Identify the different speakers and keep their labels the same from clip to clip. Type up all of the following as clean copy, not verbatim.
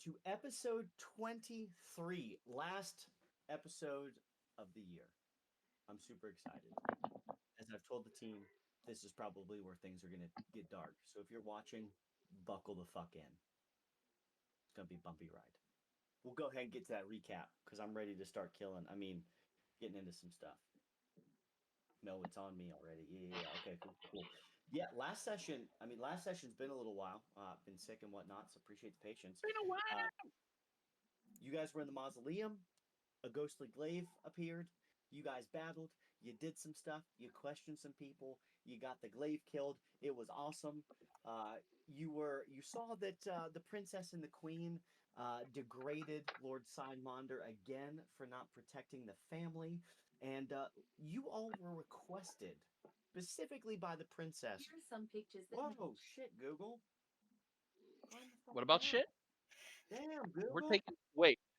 Speaker 1: to episode 23, last episode of the year. I'm super excited. As I've told the team, this is probably where things are going to get dark. So if you're watching, buckle the fuck in. It's going to be a bumpy ride. We'll go ahead and get to that recap because I'm ready to start getting into some stuff. No, it's on me already. Yeah. Okay, cool. Yeah, last session's been a little while. Been sick and whatnot, so appreciate the patience.
Speaker 2: Been a while.
Speaker 1: You guys were in the mausoleum. A ghostly glaive appeared. You guys battled. You did some stuff. You questioned some people. You got the glaive killed. It was awesome. You saw that the princess and the queen degraded Lord Signmonder again for not protecting the family, and you all were requested specifically by the princess.
Speaker 3: Here's some pictures that
Speaker 1: Whoa, shit, Google. Calm the fuck
Speaker 2: What about
Speaker 1: down.
Speaker 2: shit?
Speaker 1: Damn,
Speaker 2: We're
Speaker 1: Google.
Speaker 2: taking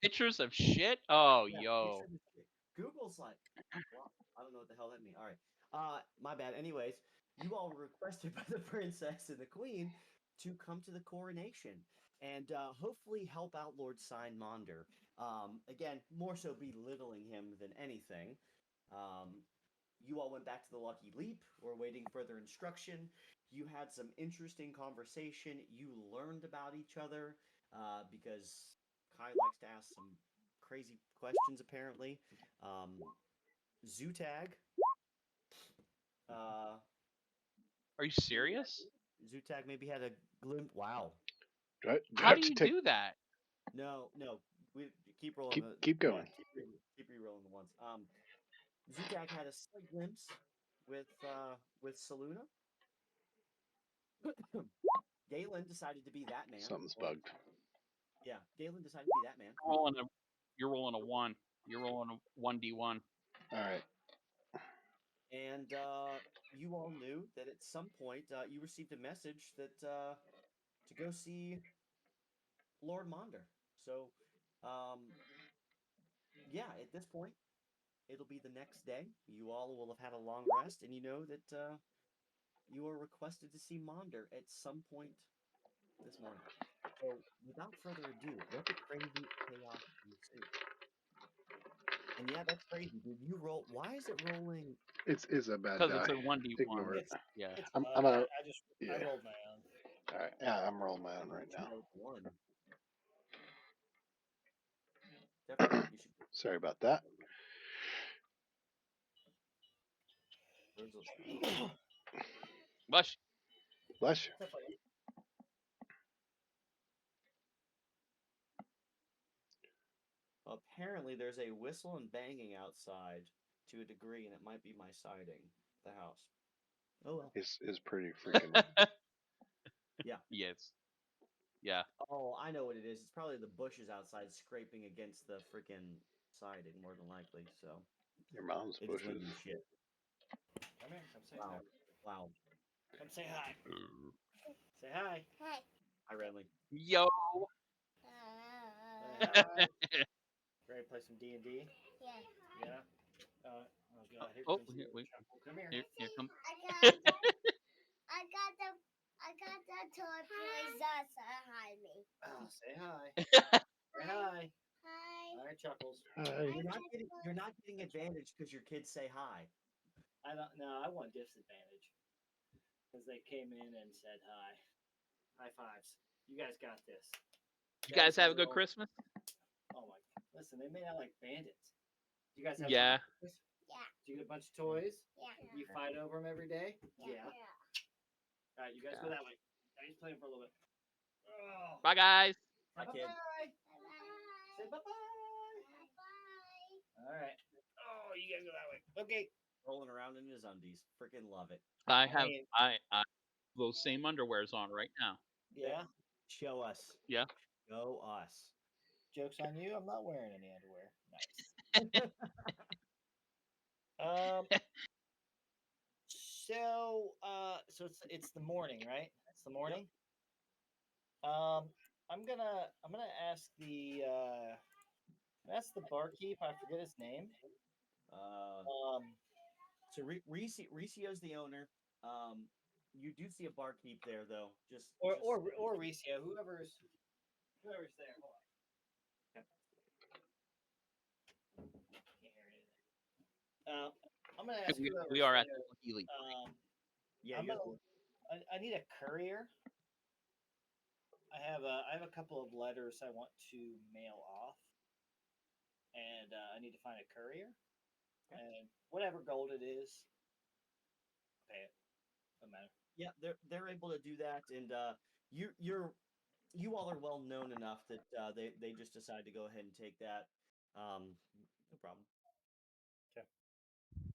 Speaker 2: pictures of shit. Oh,
Speaker 1: Yeah,
Speaker 2: yo.
Speaker 1: picture this shit. Google's like, well, I don't know what the hell that means. All right. My bad. Anyways, you all were requested by the princess and the queen to come to the coronation and hopefully help out Lord Signmonder. Again, more so belittling him than anything. Um, you all went back to the Lucky Leap. We're waiting further instruction. You had some interesting conversation. You learned about each other because Kai likes to ask some crazy questions, apparently. Um, Zootag. Uh,
Speaker 2: Are you
Speaker 1: maybe
Speaker 2: serious?
Speaker 1: Zootag maybe had a glimpse. Wow.
Speaker 4: Do I
Speaker 2: How
Speaker 4: have
Speaker 2: do
Speaker 4: to
Speaker 2: you
Speaker 4: take?
Speaker 2: do that?
Speaker 1: No. We keep rolling
Speaker 4: Keep
Speaker 1: the
Speaker 4: keep
Speaker 1: yeah.
Speaker 4: going.
Speaker 1: Keep re-rolling the ones. Zootag had a slight glimpse with Saluna. Galen decided to be that man.
Speaker 4: Something's
Speaker 1: Or
Speaker 4: bugged.
Speaker 1: yeah, Galen decided to be that man.
Speaker 2: You're rolling a one. You're rolling a 1d1.
Speaker 4: All right.
Speaker 1: And you all knew that at some point you received a message that to go see Lord Monder. So, um, yeah, at this point, it'll be the next day. You all will have had a long rest, and you know that you are requested to see Monder at some point this morning. So, without further ado, let the crazy chaos ensue. And yeah, that's crazy, dude. You roll. Why is it rolling?
Speaker 4: It's a bad
Speaker 2: Because it's
Speaker 4: die.
Speaker 2: a 1d1.
Speaker 4: Ignore it.
Speaker 2: Yeah.
Speaker 5: It's
Speaker 4: I'm
Speaker 5: bug.
Speaker 4: I'm a
Speaker 5: I
Speaker 4: yeah.
Speaker 5: rolled my own.
Speaker 4: All right. Yeah, I'm rolling my
Speaker 1: I
Speaker 4: own
Speaker 1: know
Speaker 4: right
Speaker 1: that you
Speaker 4: now.
Speaker 1: rolled one. Definitely, you should.
Speaker 4: Sorry about that.
Speaker 1: Virgil.
Speaker 2: Bush.
Speaker 4: Bless you.
Speaker 5: Except for
Speaker 1: Apparently, there's a whistle and banging outside to a degree, and it might be my siding, the house. Oh well.
Speaker 4: Is pretty freaking.
Speaker 1: Yeah.
Speaker 2: Yes. Yeah.
Speaker 1: Oh, I know what it is. It's probably the bushes outside scraping against the freaking siding, more than likely. So
Speaker 4: Your mom's
Speaker 1: it's
Speaker 4: bushes.
Speaker 1: windy as shit.
Speaker 5: come here. Come say
Speaker 1: Wow.
Speaker 5: hi.
Speaker 1: Wow.
Speaker 5: Come say hi. Say hi.
Speaker 1: Hi, Renly.
Speaker 2: Yo.
Speaker 5: Say hi. Ready to play some D&D? Yeah. Oh God. Here
Speaker 2: Oh,
Speaker 5: comes the other chuckle. Come here.
Speaker 2: here comes.
Speaker 6: I got the toy princess behind me.
Speaker 5: Oh, say hi. Say hi.
Speaker 6: Hi.
Speaker 5: All right, Chuckles.
Speaker 4: Hi.
Speaker 1: You're not getting advantage because your kids say hi.
Speaker 5: I don't. No, I want disadvantage because they came in and said hi. High fives. You guys got this.
Speaker 2: You guys have a good
Speaker 5: real-
Speaker 2: Christmas?
Speaker 5: Oh my! Listen, they made out like bandits. You guys have
Speaker 2: Yeah.
Speaker 5: fun with this?
Speaker 6: Yeah.
Speaker 5: Do you get a bunch of toys?
Speaker 6: Yeah.
Speaker 5: You fight over them every day?
Speaker 6: Yeah.
Speaker 5: All right, you guys go that way. Now he's playing for a little bit. Oh.
Speaker 2: Bye, guys.
Speaker 1: Hi,
Speaker 5: Bye
Speaker 1: kid.
Speaker 5: bye. Say bye bye.
Speaker 6: Bye.
Speaker 5: All right. Oh, you guys go that way. Okay.
Speaker 1: Rolling around in his undies. Freaking love it.
Speaker 2: I have
Speaker 5: mean-
Speaker 2: I those same underwears on right now.
Speaker 5: Yeah.
Speaker 1: Show us.
Speaker 2: Yeah.
Speaker 1: Show us.
Speaker 5: Joke's on you. I'm not wearing any underwear. Nice. So it's the morning, right? It's the morning. I'm gonna ask the barkeep. I forget his name.
Speaker 1: Uh,
Speaker 5: Um,
Speaker 1: so Ricio's the owner. You do see a barkeep there though.
Speaker 5: or Ricio, whoever's there. Hold on. I'm gonna ask
Speaker 2: We,
Speaker 5: whoever's
Speaker 2: we are at
Speaker 5: there.
Speaker 2: the Healy.
Speaker 1: Yeah,
Speaker 5: I'm
Speaker 1: you're
Speaker 5: gonna, I need a courier. I have a couple of letters I want to mail off, and I need to find a courier.
Speaker 1: Okay.
Speaker 5: And whatever gold it is, pay it. Doesn't matter.
Speaker 1: yeah, they're able to do that, and you all are well known enough that they just decide to go ahead and take that. No problem.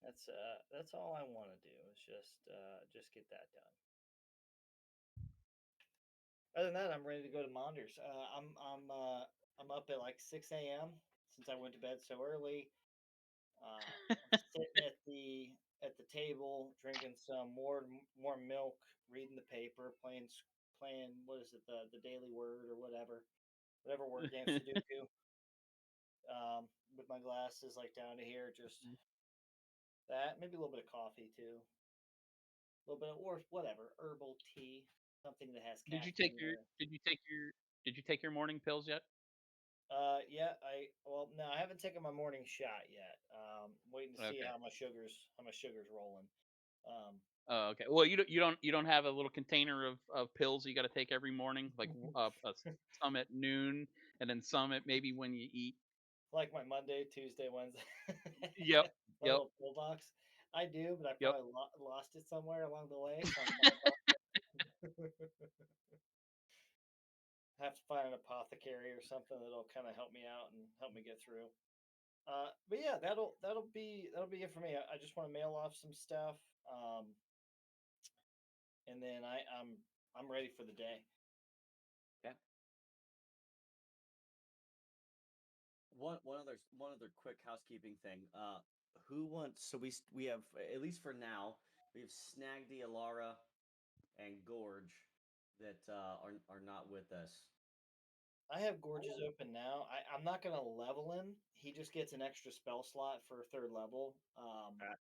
Speaker 5: That's all I want to do is just get that done. Other than that, I'm ready to go to Monders. I'm up at like 6 a.m. since I went to bed so early. I'm sitting at the table, drinking some more milk, reading the paper, playing what is it, the Daily Word or whatever word game, Sudoku. With my glasses like down to here, just that, maybe a little bit of coffee too, a little bit of, or whatever, herbal tea, something that has
Speaker 2: Did you
Speaker 5: caffeine.
Speaker 2: did you take your morning pills yet?
Speaker 5: Yeah, no, I haven't taken my morning shot yet. Waiting to see
Speaker 2: Okay.
Speaker 5: how my sugar's rolling.
Speaker 2: Oh, okay. Well, you don't have a little container of pills you got to take every morning, like some at noon, and then some at maybe when you eat.
Speaker 5: Like my Monday, Tuesday, Wednesday.
Speaker 2: Yep.
Speaker 5: My
Speaker 2: Yep.
Speaker 5: little pill box. I do, but I
Speaker 2: Yep.
Speaker 5: probably lost it somewhere along the way. So I have to find an apothecary or something that'll kind of help me out and help me get through. But yeah, that'll be it for me. I just want to mail off some stuff, and then I'm ready for the day.
Speaker 1: Yeah. One other quick housekeeping thing. Who wants? So we have, at least for now, we have Snagdy, Alara, and Gorge that are not with us.
Speaker 5: I have Gorge's open now. I'm not gonna level him. He just gets an extra spell slot for third level.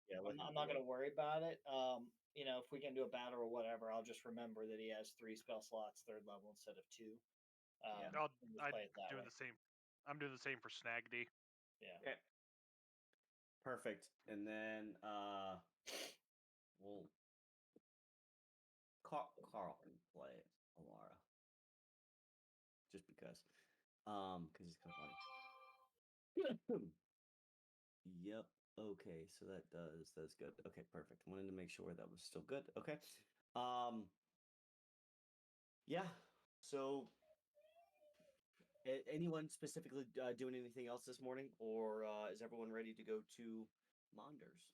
Speaker 1: Yeah,
Speaker 5: I'm not gonna worry about it. If we can do a battle or whatever, I'll just remember that he has 3 spell slots third level instead of 2.
Speaker 1: Yeah.
Speaker 5: And just play it that way.
Speaker 3: the same. I'm doing the same for Snagdy.
Speaker 5: Yeah.
Speaker 1: Okay. Perfect. And then we'll Carl can play Alara. Just because it's kind of funny. Yep. Okay, so that's good. Okay, perfect. Wanted to make sure that was still good. Okay. Yeah. So anyone specifically doing anything else this morning, or is everyone ready to go to Monders?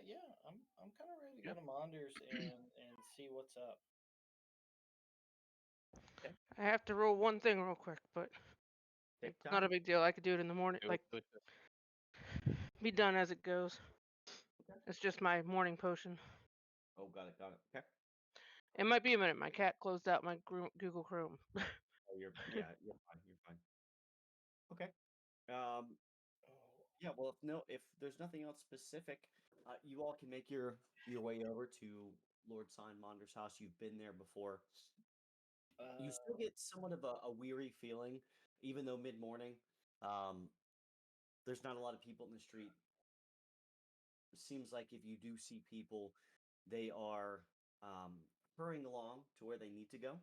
Speaker 5: Yeah, I'm kind of ready to go to Monders and see what's up.
Speaker 7: I have to roll one thing real quick, but
Speaker 1: Take
Speaker 7: it's not a
Speaker 1: time.
Speaker 7: big deal. I could do it in the morning,
Speaker 2: Do
Speaker 7: like
Speaker 2: it.
Speaker 7: be done as it goes.
Speaker 1: Okay.
Speaker 7: It's just my morning potion.
Speaker 1: Oh, got it. Okay.
Speaker 7: It might be a minute. My cat closed out my Google Chrome.
Speaker 1: Oh, you're fine. You're fine. Okay. Yeah. Well, if there's nothing else specific, you all can make your way over to Lord Sign Monder's house. You've been there before. You still get somewhat of a weary feeling, even though mid morning. There's not a lot of people in the street. It seems like if you do see people, they are hurrying along to where they need to go.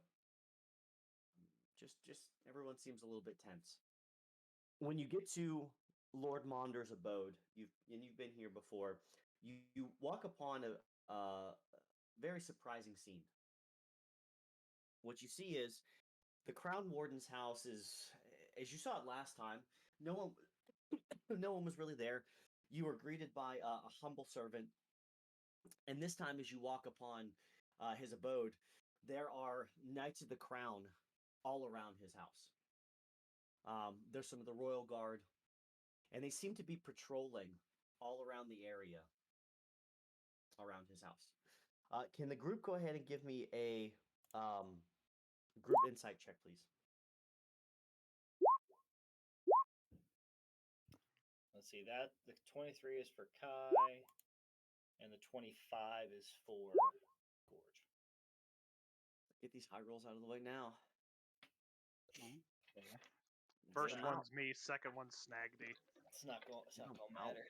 Speaker 1: Just everyone seems a little bit tense. When you get to Lord Monder's abode, you've been here before. You walk upon a very surprising scene. What you see is the Crown Warden's house is, as you saw it last time. No one, no one was really there. You were greeted by a humble servant, and this time, as you walk upon his abode, there are Knights of the Crown all around his house. There's some of the Royal Guard, and they seem to be patrolling all around the area around his house. Can the group go ahead and give me a group insight check, please?
Speaker 5: Let's see, that the 23 is for Kai, and the 25 is for Gorge.
Speaker 1: Get these high rolls out of the way now.
Speaker 3: First
Speaker 1: Get 'em out.
Speaker 3: one's me. Second one's Snagdy.
Speaker 5: It's not going to
Speaker 1: Out.
Speaker 5: matter.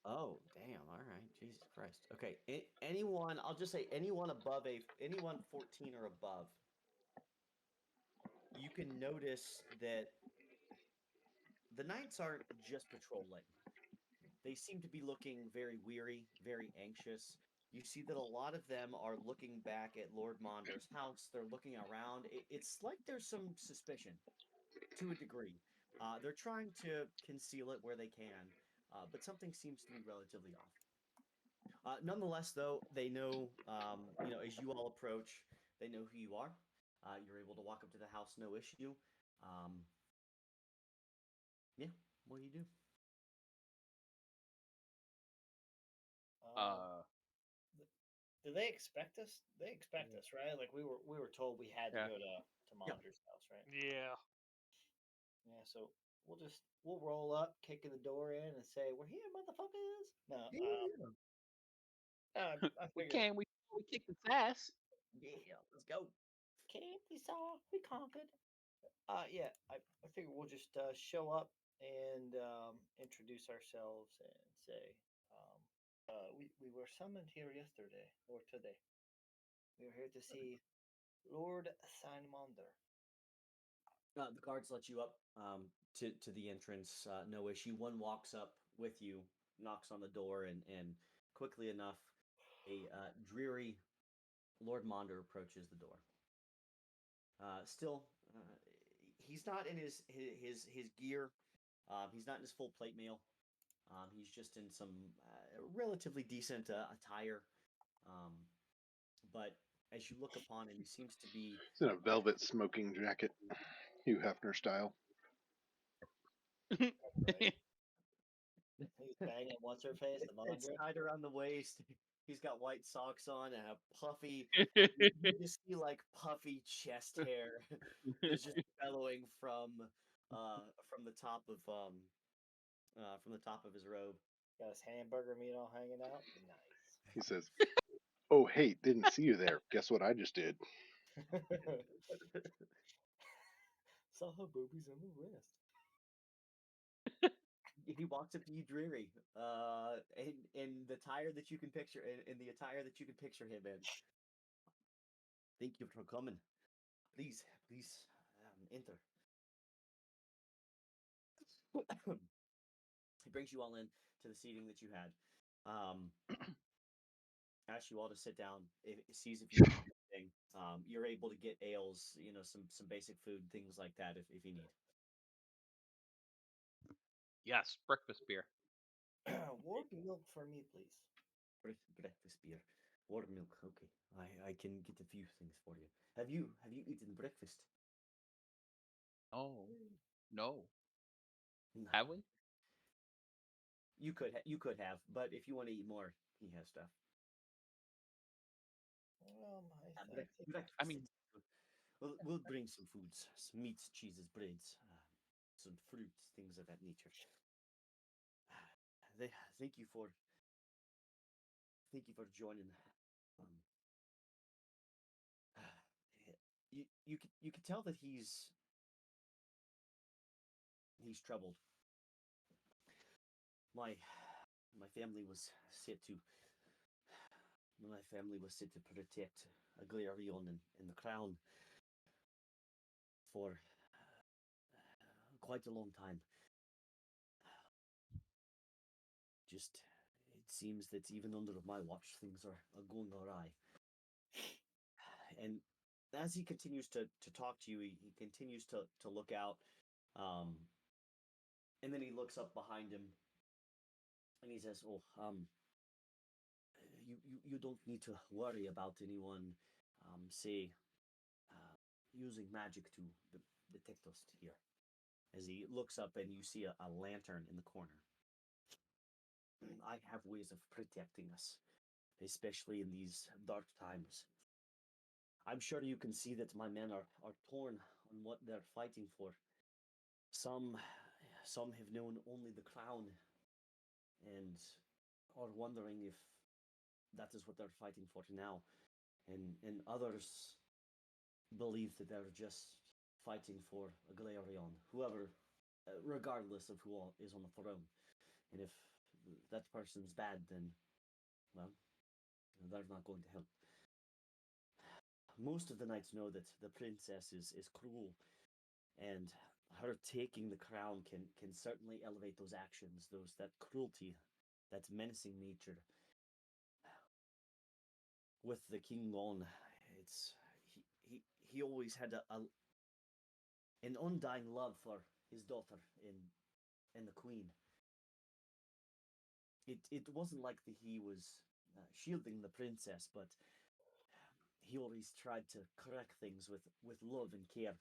Speaker 1: Oh, damn. All right. Jesus Christ. Okay. Anyone, I'll just say anyone 14 or above, you can notice that the knights aren't just patrolling. They seem to be looking very weary, very anxious. You see that a lot of them are looking back at Lord Monder's house. They're looking around. It's like there's some suspicion to a degree. They're trying to conceal it where they can, but something seems to be relatively off. Nonetheless, though, they know, as you all approach, they know who you are. You're able to walk up to the house, no issue. Yeah, what do you do?
Speaker 2: Uh,
Speaker 5: Do they expect us? They expect us, right? Like we were told we had to
Speaker 2: Yeah.
Speaker 5: go to Monder's house, right?
Speaker 3: Yeah.
Speaker 5: Yeah, so we'll roll up, kicking the door in, and say, "We're here, motherfuckers." No, I
Speaker 2: we
Speaker 5: figured
Speaker 2: can. We kicked its ass.
Speaker 1: Yeah, let's go.
Speaker 5: came, we saw, we conquered. Yeah, I figure we'll just show up and introduce ourselves and say, we were summoned here yesterday or today. We are here to see Lord Sinmander.
Speaker 1: The guards let you up to the entrance. No issue. One walks up with you, knocks on the door, and quickly enough, a dreary Lord Monder approaches the door. Still, he's not in his gear. He's not in his full plate mail. He's just in some relatively decent attire. Um, but as you look upon him, he seems to be
Speaker 4: He's in a velvet smoking jacket, Hugh Hefner style.
Speaker 5: Right. He's banging what's her face, the
Speaker 1: it's
Speaker 5: Mondra.
Speaker 1: tied around the waist. He's got white socks on and a puffy. You just see like puffy chest hair is just bellowing from the top of his robe.
Speaker 5: Got his hamburger meat all hanging out. Nice.
Speaker 4: He says, "Oh, hey, didn't see you there. Guess what I just did?"
Speaker 5: Saw her boobies on the wrist.
Speaker 1: He walks up to you, dreary, in the attire that you can picture, in the attire that you can picture him in. Thank you for coming. Please, enter. He brings you all in to the seating that you had. Asks you all to sit down. Sees if you need anything. You're able to get ales, some basic food, things like that, if you need.
Speaker 2: Yes, breakfast beer.
Speaker 5: Warm milk for me, please.
Speaker 1: Breakfast beer, warm milk. Okay, I can get a few things for you. Have you eaten breakfast?
Speaker 2: Oh no,
Speaker 1: No.
Speaker 2: have we?
Speaker 1: You could have, but if you want to eat more, he has stuff.
Speaker 5: I think
Speaker 1: Breakfast.
Speaker 2: I mean,
Speaker 1: we'll bring some foods, some meats, cheeses, breads, some fruits, things of that nature. They thank you for joining. Um, you could tell that he's troubled. My family was set to protect Aglarion and the crown for quite a long time. Just it seems that even under my watch, things are going awry. And as he continues to talk to you, he continues to look out, and then he looks up behind him, and he says, "Oh, you don't need to worry about anyone, say, using magic to detect us here." As he looks up, and you see a lantern in the corner. I have ways of protecting us, especially in these dark times. I'm sure you can see that my men are torn on what they're fighting for. Some have known only the crown and are wondering if that is what they're fighting for now. And others believe that they're just fighting for a Galerion, whoever, regardless of who is on the throne. And if that person's bad, then, well, they're not going to help. Most of the knights know that the princess is cruel, and her taking the crown can certainly elevate those actions, that cruelty, that menacing nature. With the king gone, it's he always had an undying love for his daughter in the queen. It wasn't like he was shielding the princess, but he always tried to correct things with love and care,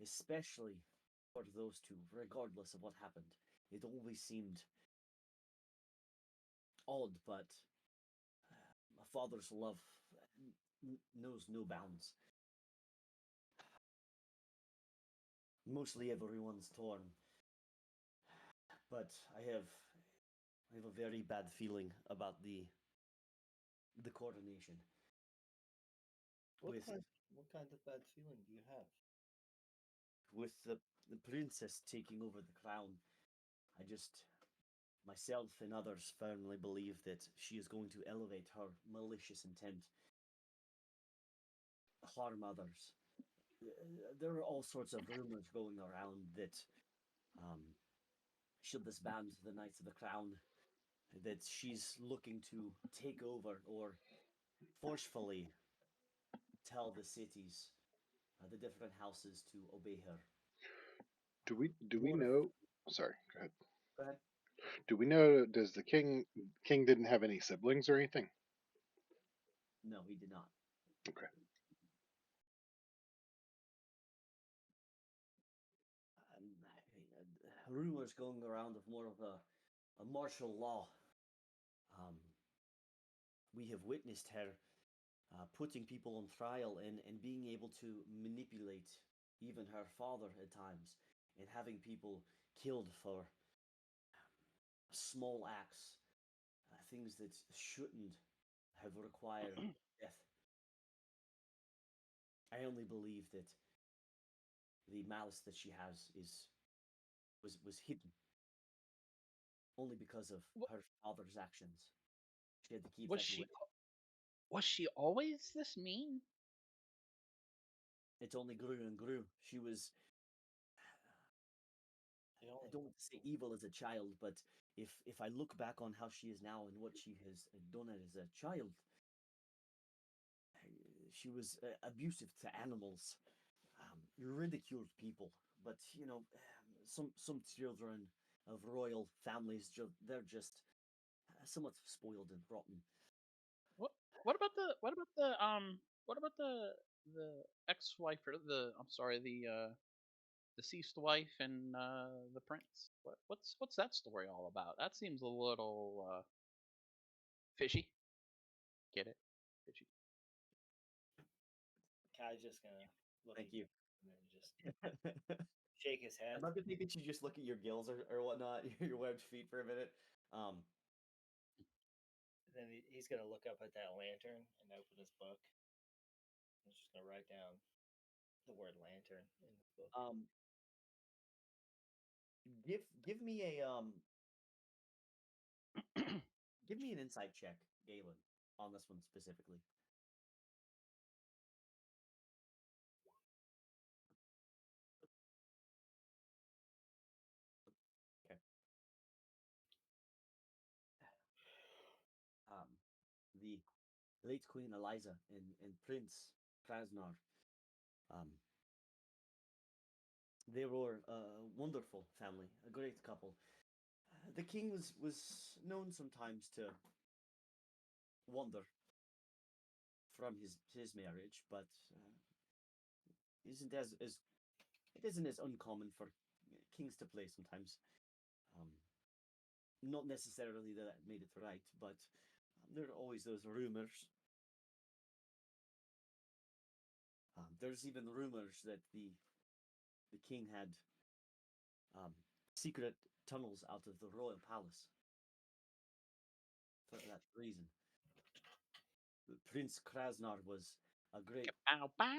Speaker 1: especially for those two, regardless of what happened. It always seemed odd, but a father's love knows no bounds. Mostly everyone's torn, but I have a very bad feeling about the coronation.
Speaker 5: What
Speaker 1: With
Speaker 5: kind of bad feeling do you have?
Speaker 1: with the princess taking over the crown, I just myself and others firmly believe that she is going to elevate her malicious intent, harm others. There are all sorts of rumors going around that um, she'll disband the Knights of the Crown, that she's looking to take over or forcefully tell the cities, the different houses to obey her.
Speaker 4: Do we
Speaker 1: What if?
Speaker 4: know? Sorry, go ahead.
Speaker 1: Go ahead.
Speaker 4: Do we know? Does the king didn't have any siblings or anything?
Speaker 1: No, he did not.
Speaker 4: Okay.
Speaker 1: Rumors going around of more of a martial law. Um, we have witnessed her putting people on trial and being able to manipulate even her father at times and having people killed for small acts, things that shouldn't have required death. I only believe that the malice that she has was hidden only because of
Speaker 2: Wa-
Speaker 1: her father's actions. She had to keep
Speaker 2: Was
Speaker 1: that away.
Speaker 2: she always this mean?
Speaker 1: It only grew and grew. She was,
Speaker 5: The
Speaker 1: I
Speaker 5: only
Speaker 1: don't want to say evil as a child, but if I look back on how she is now and what she has done as a child, she was abusive to animals, ridiculed people. But some children of royal families, they're just somewhat spoiled and rotten.
Speaker 2: What what about the ex-wife or I'm sorry, the deceased wife and the prince? What's that story all about? That seems a little fishy. Get it? Fishy.
Speaker 5: Kai's just gonna look
Speaker 1: Thank
Speaker 5: at
Speaker 1: you.
Speaker 5: and then just shake his head.
Speaker 1: I'd love to think that you just look at your gills or whatnot, your webbed feet for a minute.
Speaker 5: Then he's gonna look up at that lantern and open his book. He's just gonna write down the word lantern in the book.
Speaker 1: Give me give me an insight check, Galen, on this one specifically. Okay. The late Queen Eliza and Prince Krasnar, um, they were a wonderful family, a great couple. The king was known sometimes to wander from his marriage, but isn't as it isn't as uncommon for kings to play sometimes. Um, Not necessarily that made it right, but there are always those rumors. There's even rumors that the king had um, secret tunnels out of the royal palace for that reason. Prince Krasnar was a great
Speaker 2: Bow bow.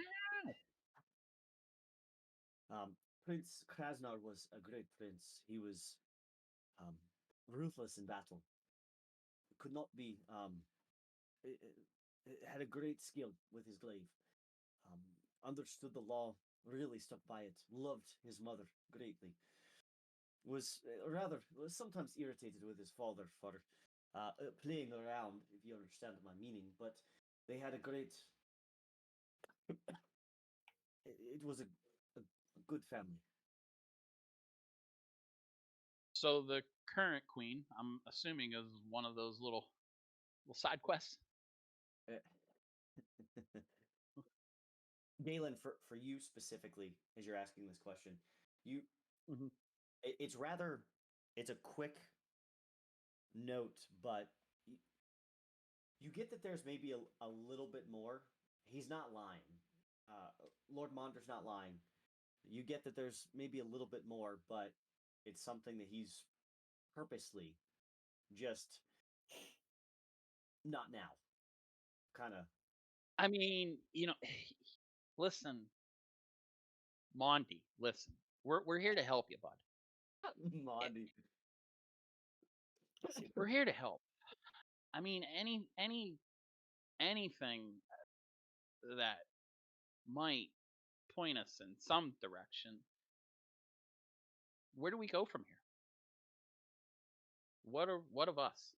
Speaker 1: Prince Krasnar was a great prince. He was um, ruthless in battle. could not be had a great skill with his glaive. Um, Understood the law, really stuck by it, loved his mother greatly. Was sometimes irritated with his father for playing around, if you understand my meaning. But they had a great. It was a good family.
Speaker 2: So the current queen, I'm assuming, is one of those little side quests.
Speaker 1: Uh, Galen, for you specifically, as you're asking this question, you
Speaker 2: Mhm.
Speaker 1: it's rather it's a quick note, but you get that there's maybe a little bit more. He's not lying. Lord Monder's not lying. You get that there's maybe a little bit more, but it's something that he's purposely just not now. Kind of
Speaker 2: I mean, listen, Mondi, listen. We're here to help you, bud.
Speaker 1: Mondi.
Speaker 2: We're here to help. I mean, anything that might point us in some direction. Where do we go from here? What of us?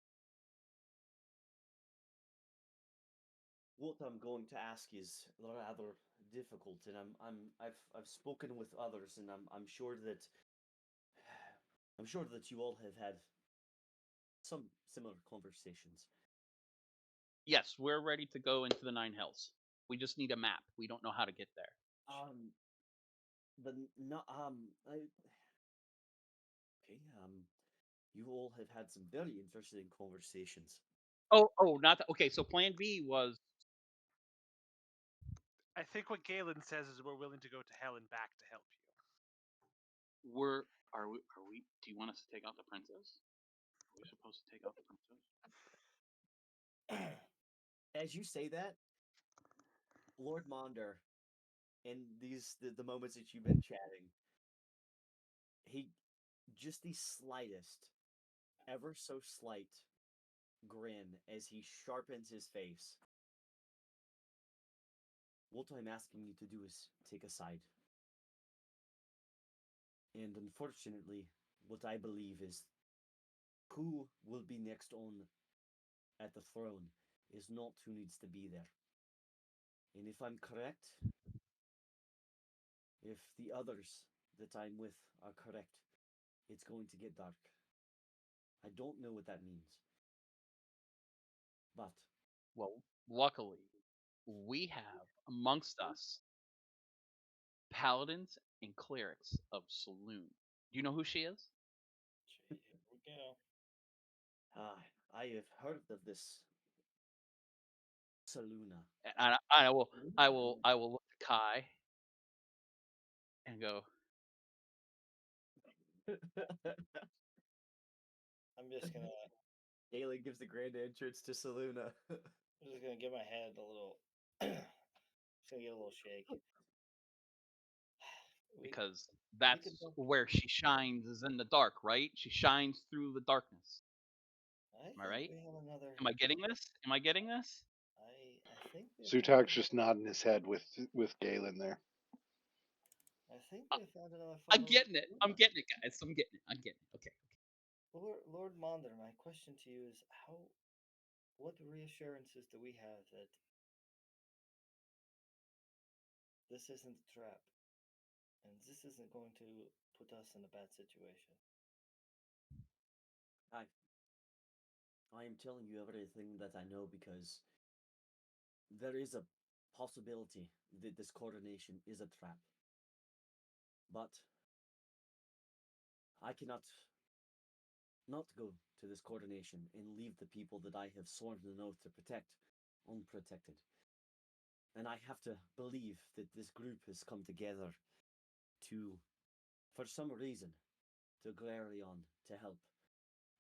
Speaker 1: What I'm going to ask is rather difficult, and I've spoken with others, and I'm sure that you all have had some similar conversations.
Speaker 2: Yes, we're ready to go into the Nine Hells. We just need a map. We don't know how to get there.
Speaker 1: The no I okay you all have had some very interesting conversations.
Speaker 2: Oh, not that. Okay. So Plan B was
Speaker 3: I think what Galen says is we're willing to go to hell and back to help you.
Speaker 2: are we? Do you want us to take out the princess? Are we supposed to take out the princess?
Speaker 1: As you say that, Lord Monder, in the moments that you've been chatting, he just the slightest, ever so slight grin as he sharpens his face. What I'm asking you to do is take a side. And unfortunately, what I believe is who will be next on at the throne is not who needs to be there. And if I'm correct, if the others that I'm with are correct, it's going to get dark. I don't know what that means. But
Speaker 2: Well, luckily, we have amongst us paladins and clerics of Saloon. Do you know who she is?
Speaker 5: Here we go.
Speaker 1: I have heard of this Saluna.
Speaker 2: And I will look to Kai and go.
Speaker 5: I'm just gonna
Speaker 1: Galen gives the grand entrance to Saluna.
Speaker 5: I'm just gonna give my head a little just gonna get a little shake.
Speaker 2: Because
Speaker 5: we
Speaker 2: that's
Speaker 5: could talk-
Speaker 2: where she shines is in the dark, right? She shines through the darkness.
Speaker 5: I
Speaker 2: Am I
Speaker 5: think
Speaker 2: right?
Speaker 5: we have another
Speaker 2: Am I getting this? Am I getting this?
Speaker 5: I think we
Speaker 4: Zutak's just nodding his head with Galen there.
Speaker 5: I think
Speaker 2: Uh,
Speaker 5: we found another
Speaker 2: I'm
Speaker 5: funnel.
Speaker 2: getting it. I'm getting it, guys. I'm getting it. I'm getting it. Okay.
Speaker 5: Lord Monder, my question to you is what reassurances do we have that this isn't a trap and this isn't going to put us in a bad situation?
Speaker 1: I am telling you everything that I know because there is a possibility that this coronation is a trap. But I cannot not go to this coronation and leave the people that I have sworn an oath to protect unprotected. And I have to believe that this group has come together to, for some reason, to Glarion to help.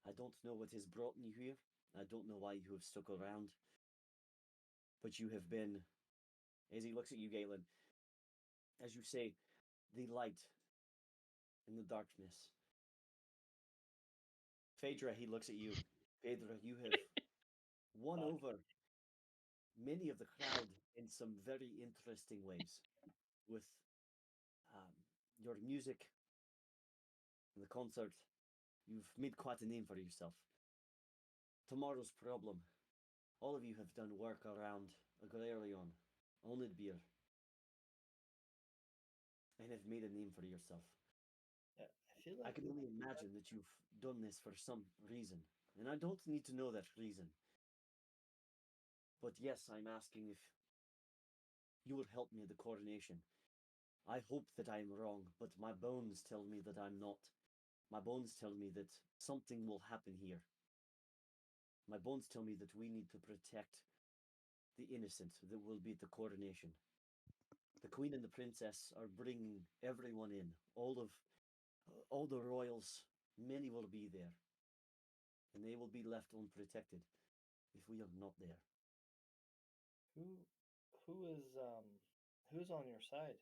Speaker 1: I don't know what has brought you here. I don't know why you have stuck around. But you have been, as he looks at you, Galen, as you say, the light in the darkness. Phaedra, he looks at you. Phaedra, you have won
Speaker 5: Fuck.
Speaker 1: over many of the crowd in some very interesting ways with um, your music and the concert. You've made quite a name for yourself. Tomorrow's problem. All of you have done work around Agrarion, Onidbeer, and have made a name for yourself.
Speaker 5: Yeah, I feel
Speaker 1: I
Speaker 5: like
Speaker 1: can only imagine that you've done this for some reason, and I don't need to know that reason. But yes, I'm asking if you will help me at the coronation. I hope that I'm wrong, but my bones tell me that I'm not. My bones tell me that something will happen here. My bones tell me that we need to protect the innocent that will be at the coronation. The queen and the princess are bringing everyone in. All the royals, many will be there, and they will be left unprotected if we are not there.
Speaker 5: who who's on your side?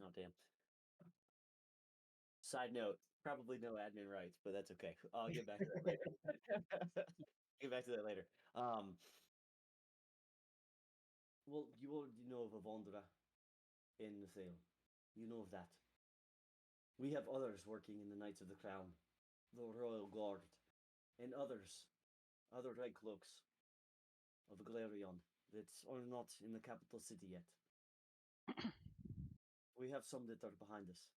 Speaker 1: Oh damn. Side note, probably no admin rights, but that's okay. I'll get back to that later. Get back to that later. Well, you already know of Avondra in the sale. You know of that. We have others working in the Knights of the Crown, the Royal Guard, and other red cloaks of Galerion that are not in the capital city yet. We have some that are behind us.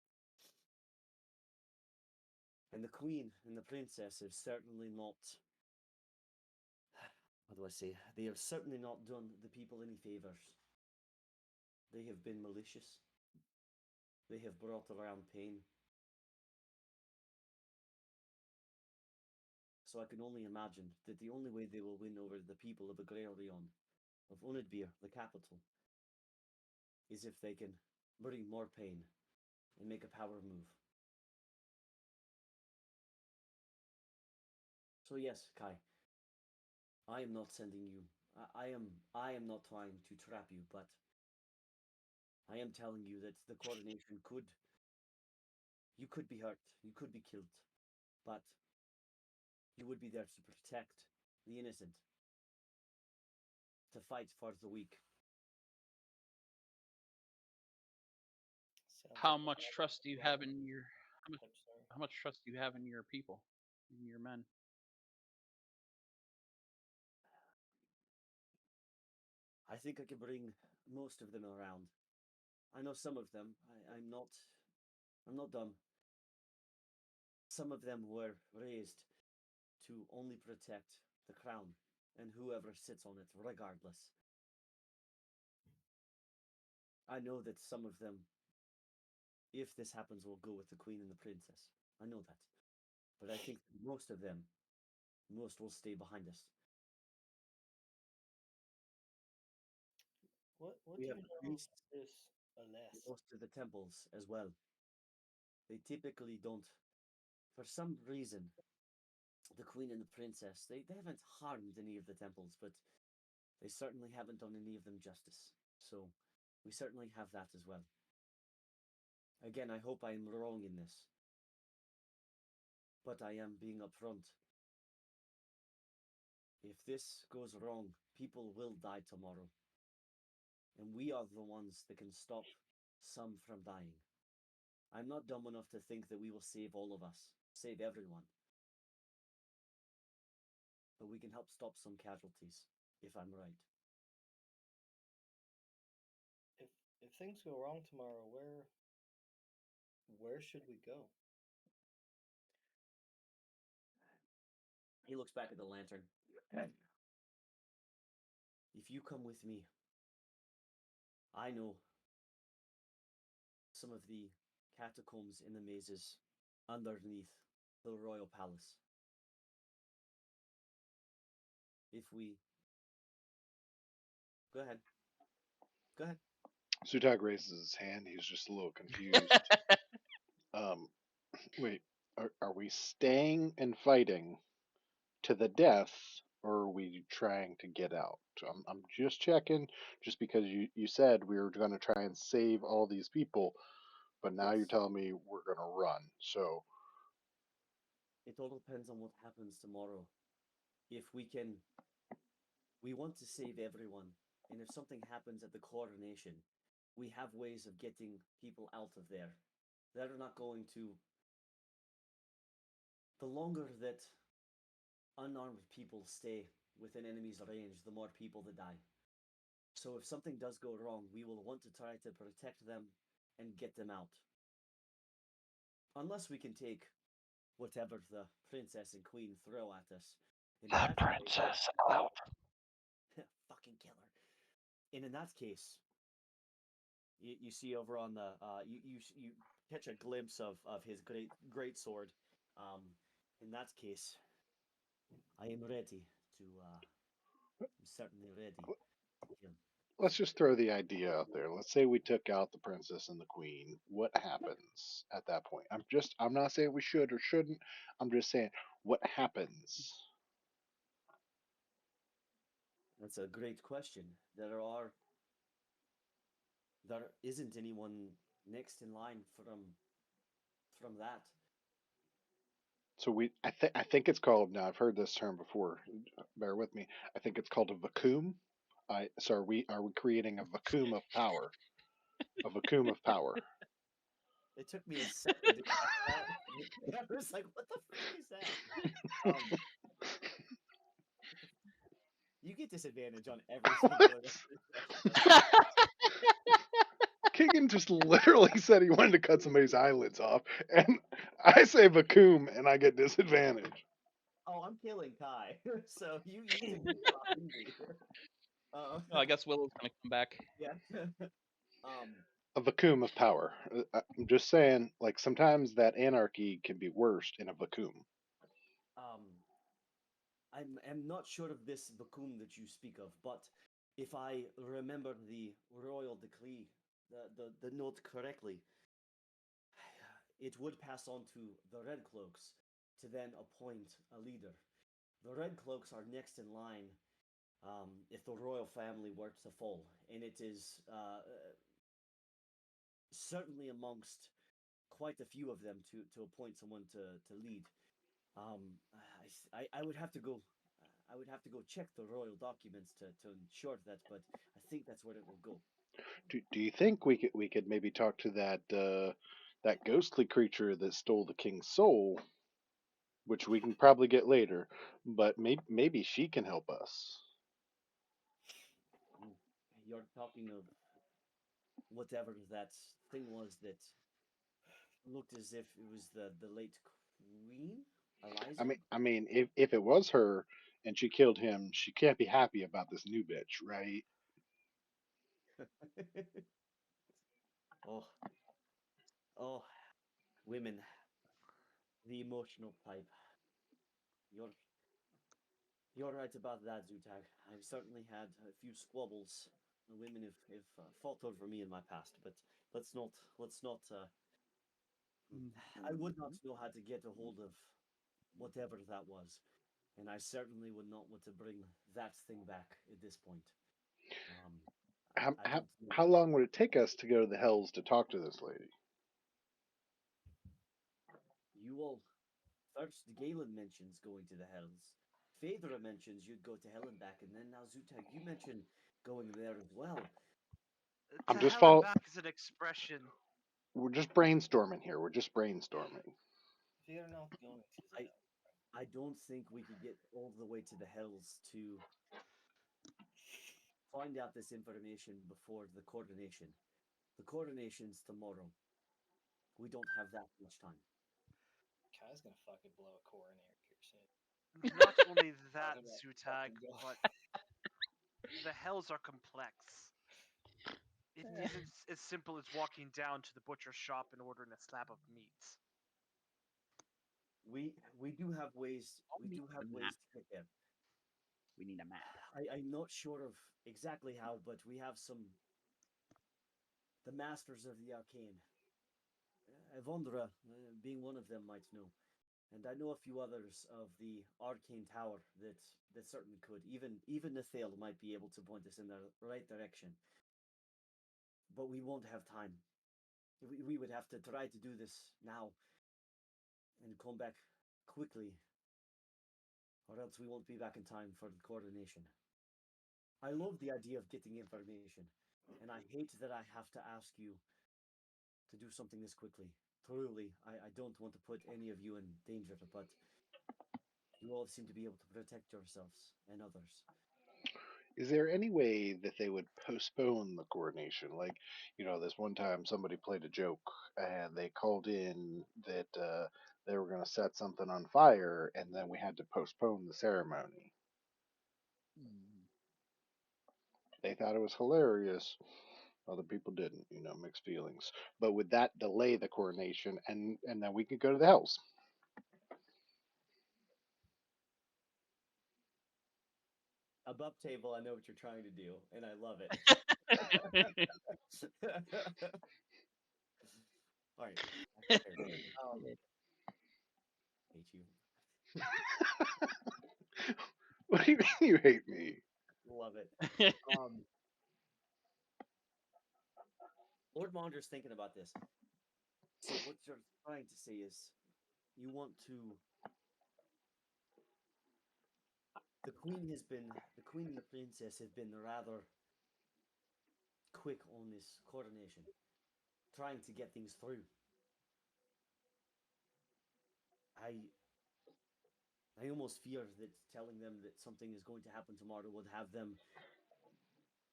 Speaker 1: And the Queen and the Princess have certainly not. How do I say? They have certainly not done the people any favours. They have been malicious. They have brought around pain. So I can only imagine that the only way they will win over the people of Agrarion, of Unidbir, the capital, is if they can bring more pain and make a power move. So yes, Kai, I am not sending you. I am not trying to trap you, but I am telling you that the coronation could. You could be hurt. You could be killed, but you would be there to protect the innocent, to fight for the weak.
Speaker 5: Sounds
Speaker 2: How
Speaker 5: like a
Speaker 2: much
Speaker 5: lot of
Speaker 2: trust do you have in your
Speaker 5: I'm sorry.
Speaker 2: how much trust do you have in your people, in your men?
Speaker 1: I think I can bring most of them around. I know some of them. I'm not. I'm not dumb. Some of them were raised to only protect the crown and whoever sits on it, regardless. I know that some of them, if this happens, will go with the queen and the princess. I know that. But I think most of them, most will stay behind us.
Speaker 5: What
Speaker 1: We
Speaker 5: do
Speaker 1: have
Speaker 5: you know
Speaker 1: priests
Speaker 5: of this
Speaker 1: in
Speaker 5: Aless?
Speaker 1: most of the temples as well. They typically don't, for some reason, the queen and the princess, they haven't harmed any of the temples, but they certainly haven't done any of them justice. So we certainly have that as well. Again, I hope I am wrong in this, but I am being upfront. If this goes wrong, people will die tomorrow. And we are the ones that can stop some from dying. I'm not dumb enough to think that we will save all of us, save everyone. But we can help stop some casualties, if I'm right.
Speaker 5: If things go wrong tomorrow, where should we go?
Speaker 1: He looks back at the lantern. If you come with me, I know some of the catacombs in the mazes underneath the royal palace. If we go ahead. Go ahead.
Speaker 4: Sutag raises his hand. He's just a little confused. um, wait, are we staying and fighting to the death, or are we trying to get out? I'm just checking, just because you said we were going to try and save all these people, but now you're
Speaker 1: Yes.
Speaker 4: telling me we're going to run. So
Speaker 1: It all depends on what happens tomorrow. If we want to save everyone, and if something happens at the coronation, we have ways of getting people out of there. They're not going to. The longer that unarmed people stay within enemy's range, the more people that die. So if something does go wrong, we will want to try to protect them and get them out. Unless we can take whatever the princess and queen throw at us. In
Speaker 4: The
Speaker 1: that case,
Speaker 4: princess out.
Speaker 1: fucking killer. And in that case, you see over on the you catch a glimpse of his great sword. Um, in that case, I am ready to. I'm certainly ready to kill.
Speaker 4: Let's just throw the idea out there. Let's say we took out the princess and the queen. What happens at that point? I'm not saying we should or shouldn't. I'm just saying what happens.
Speaker 1: That's a great question. There isn't anyone next in line from that.
Speaker 4: So I think it's called, now I've heard this term before. Bear with me. I think it's called a vacuum. So are we creating a vacuum of power? A vacuum of power.
Speaker 1: It took me a second to catch that. I was like, "What the fuck is that?" You get disadvantage on every single.
Speaker 4: Keegan just literally said he wanted to cut somebody's eyelids off, and I say vacuum and I get disadvantage.
Speaker 1: Oh, I'm killing Kai, so you can keep talking to me.
Speaker 2: Oh, I guess Willow's gonna come back.
Speaker 1: Yeah. um,
Speaker 4: A vacuum of power. I'm just saying, like sometimes that anarchy can be worst in a vacuum.
Speaker 1: um, I'm not sure of this vacuum that you speak of, but if I remember the royal decree, the note correctly, it would pass on to the Red Cloaks to then appoint a leader. The Red Cloaks are next in line if the royal family were to fall, and it is certainly amongst quite a few of them to appoint someone to lead. I would have to go. I would have to go check the royal documents to ensure that, but I think that's where it will go.
Speaker 4: Do you think we could maybe talk to that ghostly creature that stole the king's soul, which we can probably get later, but maybe she can help us.
Speaker 1: Mm. You're talking of whatever that thing was that looked as if it was the late Queen
Speaker 4: I
Speaker 1: Eliza.
Speaker 4: mean, I mean, if it was her and she killed him, she can't be happy about this new bitch, right?
Speaker 1: Oh, oh, women, the emotional type. You're you're right about that, Zutag. I've certainly had a few squabbles. The women have fought over me in my past, but let's not. I would not know how to get a hold of whatever that was, and I certainly would not want to bring that thing back at this point. Um,
Speaker 4: How,
Speaker 1: I
Speaker 4: how,
Speaker 1: don't know.
Speaker 4: how long would it take us to go to the Hells to talk to this lady?
Speaker 1: You all first, Galen mentions going to the Hells. Phaedra mentions you'd go to hell and back, and then now Zutag, you mentioned going there as well.
Speaker 4: I'm
Speaker 3: To
Speaker 4: just
Speaker 3: hell and
Speaker 4: follow.
Speaker 3: back is an expression.
Speaker 4: We're just brainstorming here. We're just brainstorming.
Speaker 5: Fear not going to the
Speaker 1: I
Speaker 5: hell.
Speaker 1: I don't think we could get all the way to the Hells to find out this information before the coronation. The coronation's tomorrow. We don't have that much time.
Speaker 5: Kai's gonna fucking blow a coroner here soon.
Speaker 3: Not only that,
Speaker 5: Talking about
Speaker 3: Zutag,
Speaker 5: fucking God.
Speaker 3: but the hells are complex. It isn't as simple as walking down to the butcher's shop and ordering a slab of meat.
Speaker 1: We do have ways.
Speaker 2: I'll
Speaker 1: We
Speaker 2: need
Speaker 1: do have
Speaker 2: a
Speaker 1: ways
Speaker 2: map.
Speaker 1: to get there.
Speaker 2: We need a map.
Speaker 1: I'm not sure of exactly how, but we have some. The masters of the arcane. Evondra, being one of them, might know. And I know a few others of the arcane tower that certainly could. Even Nathale might be able to point us in the right direction. But we won't have time. We would have to try to do this now and come back quickly, or else we won't be back in time for the coronation. I love the idea of getting information, and I hate that I have to ask you to do something this quickly. Truly, I don't want to put any of you in danger, but you all seem to be able to protect yourselves and others.
Speaker 4: Is there any way that they would postpone the coronation? Like, this one time somebody played a joke and they called in that they were going to set something on fire, and then we had to postpone the ceremony.
Speaker 2: Hmm.
Speaker 4: They thought it was hilarious. Other people didn't. Mixed feelings. But would that delay the coronation, and then we could go to the hells?
Speaker 1: Above table, I know what you're trying to do, and I love it. All right. Hate you.
Speaker 4: What do you mean you hate me?
Speaker 1: Love it. Lord Monder's thinking about this. So what you're trying to say is you want to the queen and the princess have been rather quick on this coronation, trying to get things through. I almost fear that telling them that something is going to happen tomorrow would have them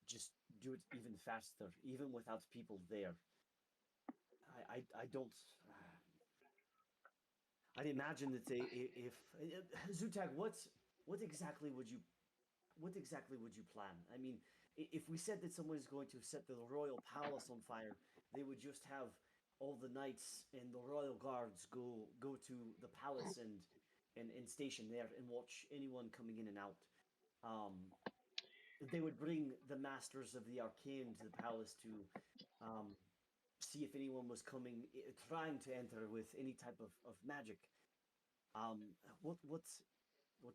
Speaker 1: just do it even faster, even without people there. I don't. I'd imagine that if Zutag, what exactly would you plan? I mean, if we said that someone is going to set the royal palace on fire, they would just have all the knights and the royal guards go to the palace and station there and watch anyone coming in and out. Um, they would bring the masters of the arcane to the palace to see if anyone was trying to enter with any type of magic. Um, what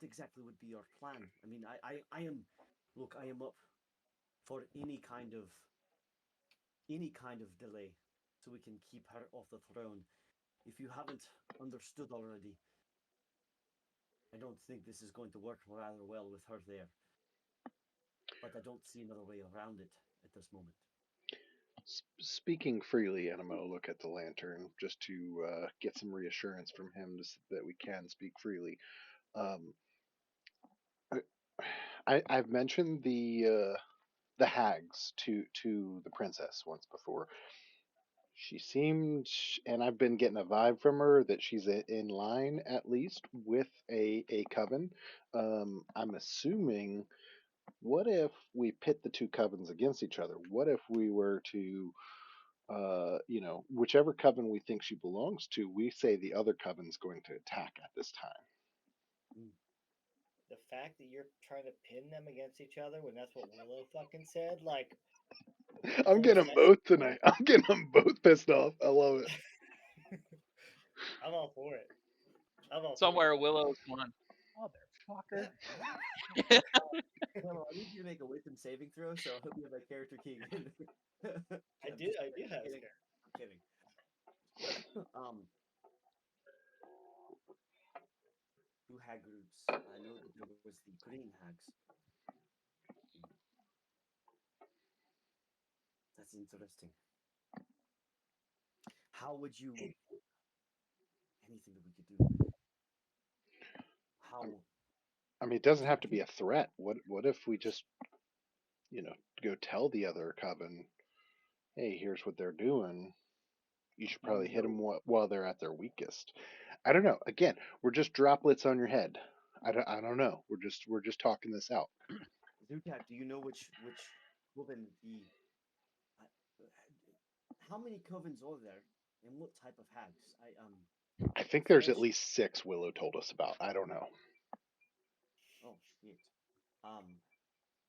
Speaker 1: exactly would be your plan? I mean, I am, look, I am up for any kind of delay, so we can keep her off the throne. If you haven't understood already, I don't think this is going to work rather well with her there. But I don't see another way around it at this moment.
Speaker 4: Speaking freely, Animo, look at the lantern just to get some reassurance from him that we can speak freely. Um, I've mentioned the hags to the princess once before. She seemed, and I've been getting a vibe from her that she's in line at least with a coven. I'm assuming. What if we pit the two covens against each other? What if we were to whichever coven we think she belongs to, we say the other coven's going to attack at this time.
Speaker 5: The fact that you're trying to pin them against each other when that's what Willow fucking said, like,
Speaker 4: I'm getting them both tonight. I'm getting them both pissed off. I love it.
Speaker 5: I'm all for it.
Speaker 2: Somewhere Willow's one. Motherfucker.
Speaker 1: Hello, I need you to make a wisdom saving throw, so I hope you have a character key.
Speaker 5: I do have a scare.
Speaker 1: I'm kidding. Two hag groups. I know that there was the green hags. That's interesting. How would you? Anything that we could do? How?
Speaker 4: I mean, it doesn't have to be a threat. What if we just, go tell the other coven, hey, here's what they're doing. You should probably hit them while they're at their weakest. I don't know. Again, we're just droplets on your head. I don't know. We're just talking this out.
Speaker 1: Zutak, do you know which coven the? How many covens are there, and what type of hags?
Speaker 4: I think there's at least 6 Willow told us about. I don't know.
Speaker 1: Oh shit.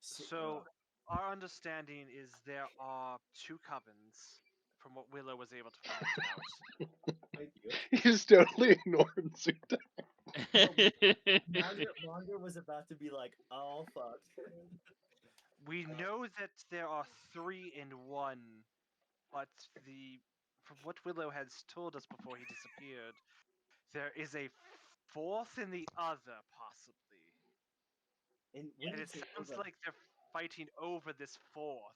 Speaker 3: So our understanding is there are 2 covens, from what Willow was able to find out.
Speaker 1: Thank you.
Speaker 4: He just totally ignored Zuta.
Speaker 1: Monger was about to be like, "Oh fuck."
Speaker 3: We know that there are 3 in 1, but from what Willow has told us before he disappeared, there is a fourth in the other, possibly.
Speaker 1: And when
Speaker 3: And
Speaker 1: you
Speaker 3: it
Speaker 1: say
Speaker 3: sounds
Speaker 1: other,
Speaker 3: like they're fighting over this fourth.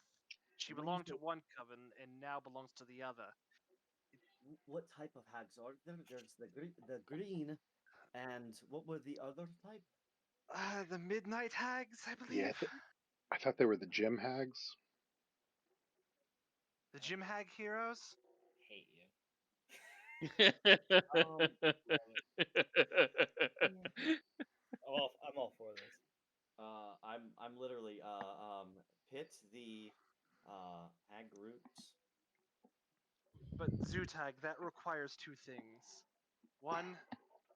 Speaker 3: She
Speaker 1: when you
Speaker 3: belonged to
Speaker 1: say
Speaker 3: one coven and now belongs to the other.
Speaker 1: what type of hags are there? There's the green, and what were the other type?
Speaker 3: The Midnight Hags, I
Speaker 4: Yeah,
Speaker 3: believe.
Speaker 4: I thought they were the gym hags.
Speaker 3: The Gym Hag heroes.
Speaker 5: Hate you.
Speaker 1: Um,
Speaker 5: I'm all for this.
Speaker 1: I'm literally pit the hag groups.
Speaker 3: But Zutag, that requires two things. One,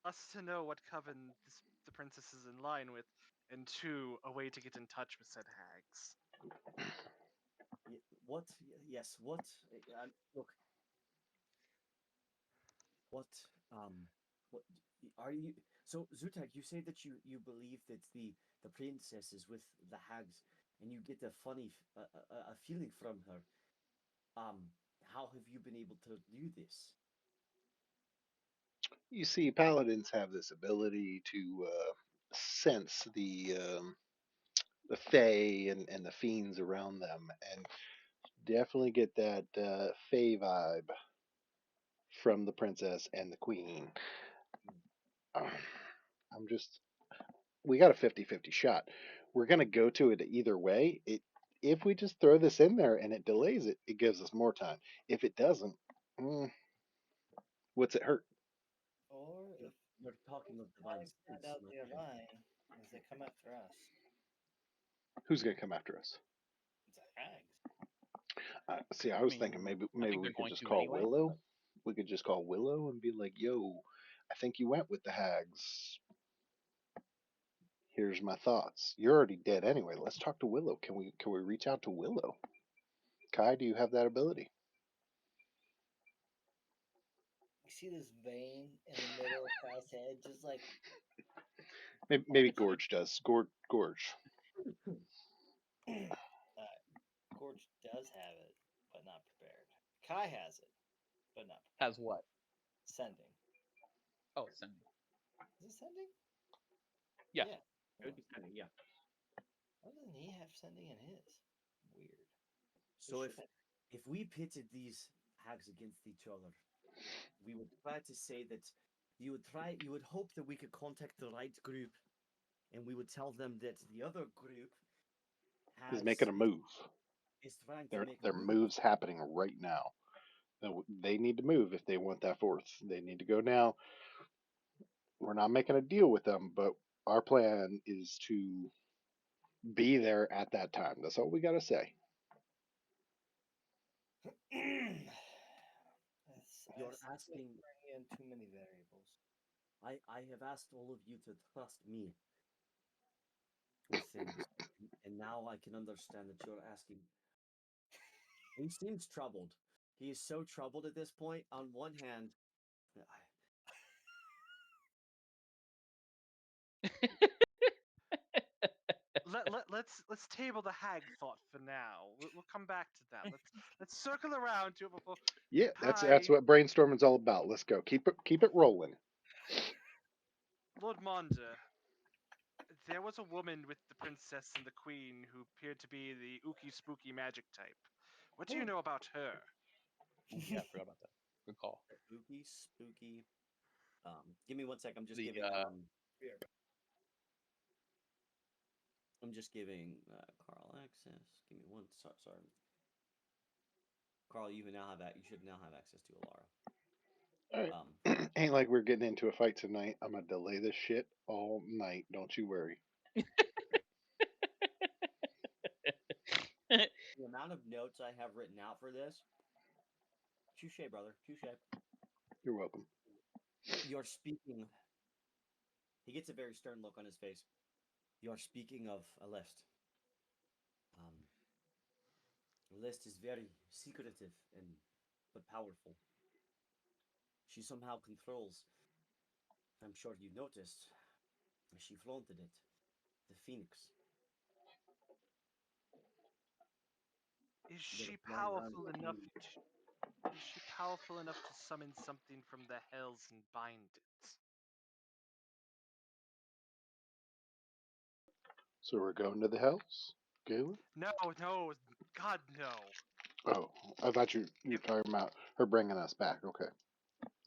Speaker 3: us to know what coven the princess is in line with, and two, a way to get in touch with said hags.
Speaker 1: What? Yes. What? Look. What? What are you? So Zutag, you say that you believe that the princess is with the hags, and you get a funny a feeling from her. How have you been able to do this?
Speaker 4: You see, paladins have this ability to sense the fae and the fiends around them, and definitely get that fae vibe from the princess and the queen. Um, I'm just, we got a 50-50 shot. We're going to go to it either way. If we just throw this in there and it delays it, it gives us more time. If it doesn't, mm, what's it hurt?
Speaker 5: Or if
Speaker 1: You're talking of
Speaker 5: I
Speaker 1: divine
Speaker 5: find
Speaker 1: sense,
Speaker 5: out
Speaker 1: not
Speaker 5: they're
Speaker 1: the-
Speaker 5: lying, as they come after us,
Speaker 4: Who's going to come after us?
Speaker 5: the hags.
Speaker 4: See, I was
Speaker 2: mean,
Speaker 4: thinking maybe
Speaker 2: I think
Speaker 4: we
Speaker 2: they're
Speaker 4: could
Speaker 2: going
Speaker 4: just
Speaker 2: to
Speaker 4: call
Speaker 2: anyway.
Speaker 4: Willow. We could just call Willow and be like, "Yo, I think you went with the hags. Here's my thoughts. You're already dead anyway. Let's talk to Willow. Can we reach out to Willow? Kai, do you have that ability?
Speaker 5: You see this vein in the middle of Kai's head, just like
Speaker 4: Maybe Gorge does. Gorge.
Speaker 5: Gorge does have it, but not prepared. Kai has it, but not
Speaker 2: Has what?
Speaker 5: sending.
Speaker 2: Oh, sending.
Speaker 5: Is it sending?
Speaker 2: Yeah.
Speaker 1: It would be kind of, yeah.
Speaker 5: Why doesn't he have sending in his? Weird.
Speaker 1: So
Speaker 5: should have-
Speaker 1: if we pitted these hags against each other, we would try to say that you would hope that we could contact the right group, and we would tell them that the other group
Speaker 4: Is making a move.
Speaker 1: is trying to
Speaker 4: Their
Speaker 1: make a
Speaker 4: their
Speaker 1: move.
Speaker 4: moves happening right now. They need to move if they want that fourth. They need to go now. We're not making a deal with them, but our plan is to be there at that time. That's all we got to say.
Speaker 1: You're
Speaker 5: I
Speaker 1: asking.
Speaker 5: bring in too many variables.
Speaker 1: I have asked all of you to trust me with things, and now I can understand that you're asking. He seems troubled. He is so troubled at this point. On one hand,
Speaker 3: Let's table the hag thought for now. We'll come back to that. Let's circle around to it before.
Speaker 4: Yeah, that's
Speaker 3: Kai,
Speaker 4: what brainstorming's all about. Let's go. Keep it rolling.
Speaker 3: Lord Monda, there was a woman with the princess and the queen who appeared to be the ooky spooky magic type. What do you know about her?
Speaker 2: Ooh, yeah, I forgot about that. Good call.
Speaker 1: spooky. Give me 1 sec. I'm just
Speaker 2: The,
Speaker 1: giving.
Speaker 2: uh,
Speaker 1: I'm just giving Carl access. Give me one. Sorry. Carl, you should now have access to Alara.
Speaker 4: All right. Ain't like we're getting into a fight tonight. I'm gonna delay this shit all night. Don't you worry.
Speaker 1: The amount of notes I have written out for this. Touche, brother. Touche.
Speaker 4: You're welcome.
Speaker 1: You're speaking. He gets a very stern look on his face. You're speaking of a list. The list is very secretive but powerful. She somehow controls. I'm sure you noticed. She flaunted it. The Phoenix.
Speaker 3: Is
Speaker 1: They're
Speaker 3: she
Speaker 1: flying around
Speaker 3: powerful
Speaker 1: with
Speaker 3: enough?
Speaker 1: you.
Speaker 3: Is she powerful enough to summon something from the hells and bind it?
Speaker 4: So we're going to the hells, Galen?
Speaker 3: No, no, God, no.
Speaker 4: Oh, I thought you were talking about her bringing us back. Okay.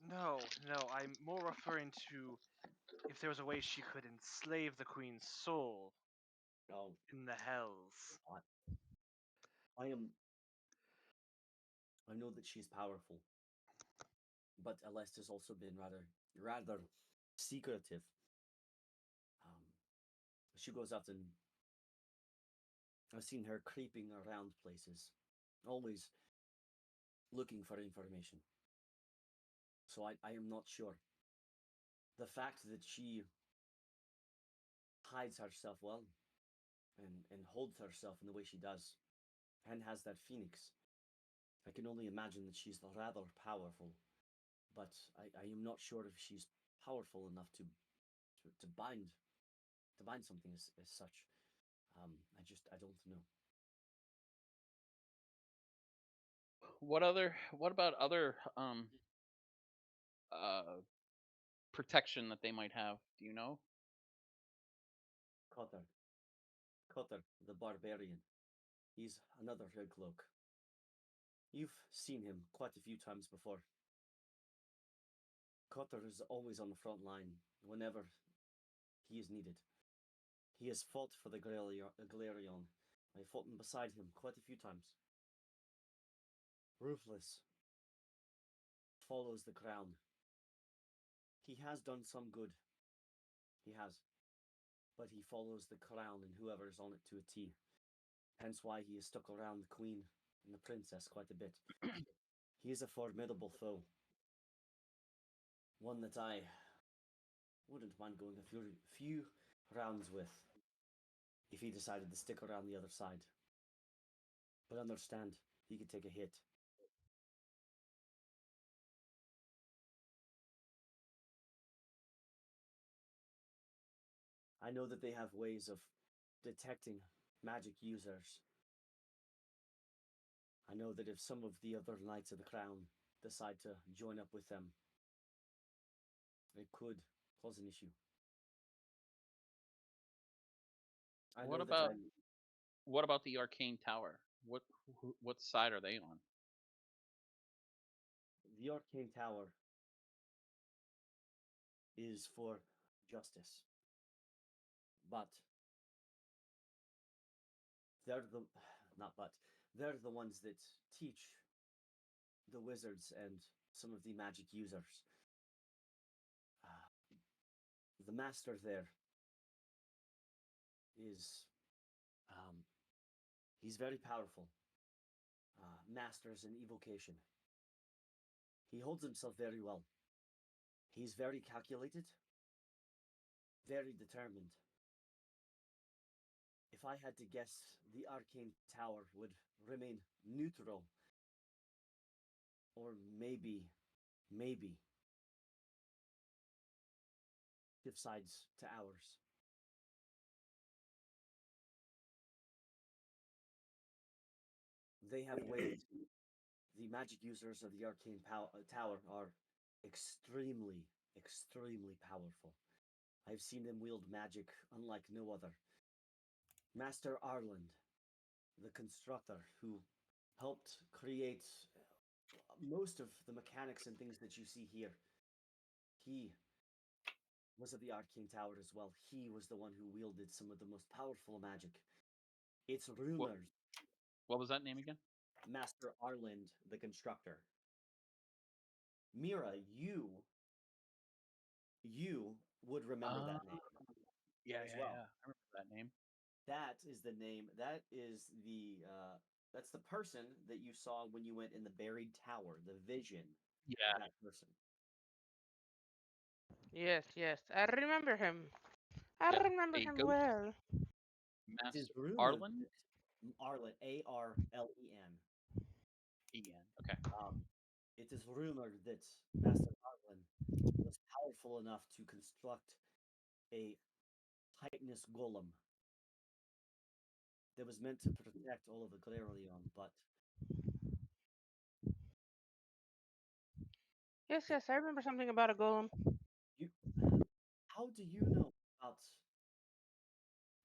Speaker 3: No, no, I'm more referring to if there was a way she could enslave the queen's soul
Speaker 1: Oh,
Speaker 3: in the hells.
Speaker 1: I know that she's powerful, but Aleste has also been rather secretive. Um, she goes out and I've seen her creeping around places, always looking for information. So I am not sure. The fact that she hides herself well and holds herself in the way she does and has that phoenix, I can only imagine that she's rather powerful. But I am not sure if she's powerful enough to bind something as such. I don't know.
Speaker 2: What about other uh protection that they might have? Do you know?
Speaker 1: Kotar, Kotar, the barbarian. He's another red cloak. You've seen him quite a few times before. Kotar is always on the front line whenever he is needed. He has fought for the Galerion. I fought beside him quite a few times. Ruthless. Follows the crown. He has done some good. He has. But he follows the crown and whoever is on it to a T. Hence why he has stuck around the queen and the princess quite a bit. He is a formidable foe. One that I wouldn't mind going a few rounds with if he decided to stick around the other side. But understand, he could take a hit. I know that they have ways of detecting magic users. I know that if some of the other Knights of the Crown decide to join up with them, it could cause an issue. I
Speaker 2: What
Speaker 1: know that
Speaker 2: about what about the arcane tower? What side are they on?
Speaker 1: the Arcane Tower is for justice, but they're the not but they're the ones that teach the wizards and some of the magic users. The master there is he's very powerful. Masters in evocation. He holds himself very well. He's very calculated, very determined. If I had to guess, the Arcane Tower would remain neutral, or maybe shift sides to ours. They have ways. The magic users of the Arcane Tower are extremely powerful. I've seen them wield magic unlike no other. Master Arland, the constructor who helped create most of the mechanics and things that you see here, he was at the Arcane Tower as well. He was the one who wielded some of the most powerful magic. It's rumored
Speaker 2: What was that name again?
Speaker 1: Master Arland, the constructor. Mira, you would remember that name
Speaker 2: Yeah,
Speaker 1: as
Speaker 2: yeah,
Speaker 1: well.
Speaker 2: yeah. I remember that name.
Speaker 1: That is the name. That is that's the person that you saw when you went in the buried tower. The vision of
Speaker 2: Yeah.
Speaker 1: that person.
Speaker 7: Yes, yes. I remember him. I
Speaker 2: Yeah.
Speaker 7: remember
Speaker 2: A
Speaker 7: him
Speaker 2: ghost
Speaker 7: well.
Speaker 1: It is
Speaker 2: master
Speaker 1: rumored
Speaker 2: Arlen.
Speaker 1: that Arlen, Arlen.
Speaker 2: Ian. Okay.
Speaker 1: It is rumored that Master Arlen was powerful enough to construct a Titanus golem that was meant to protect all of the Galerion, but
Speaker 7: Yes, yes. I remember something about a golem.
Speaker 1: you how do you know about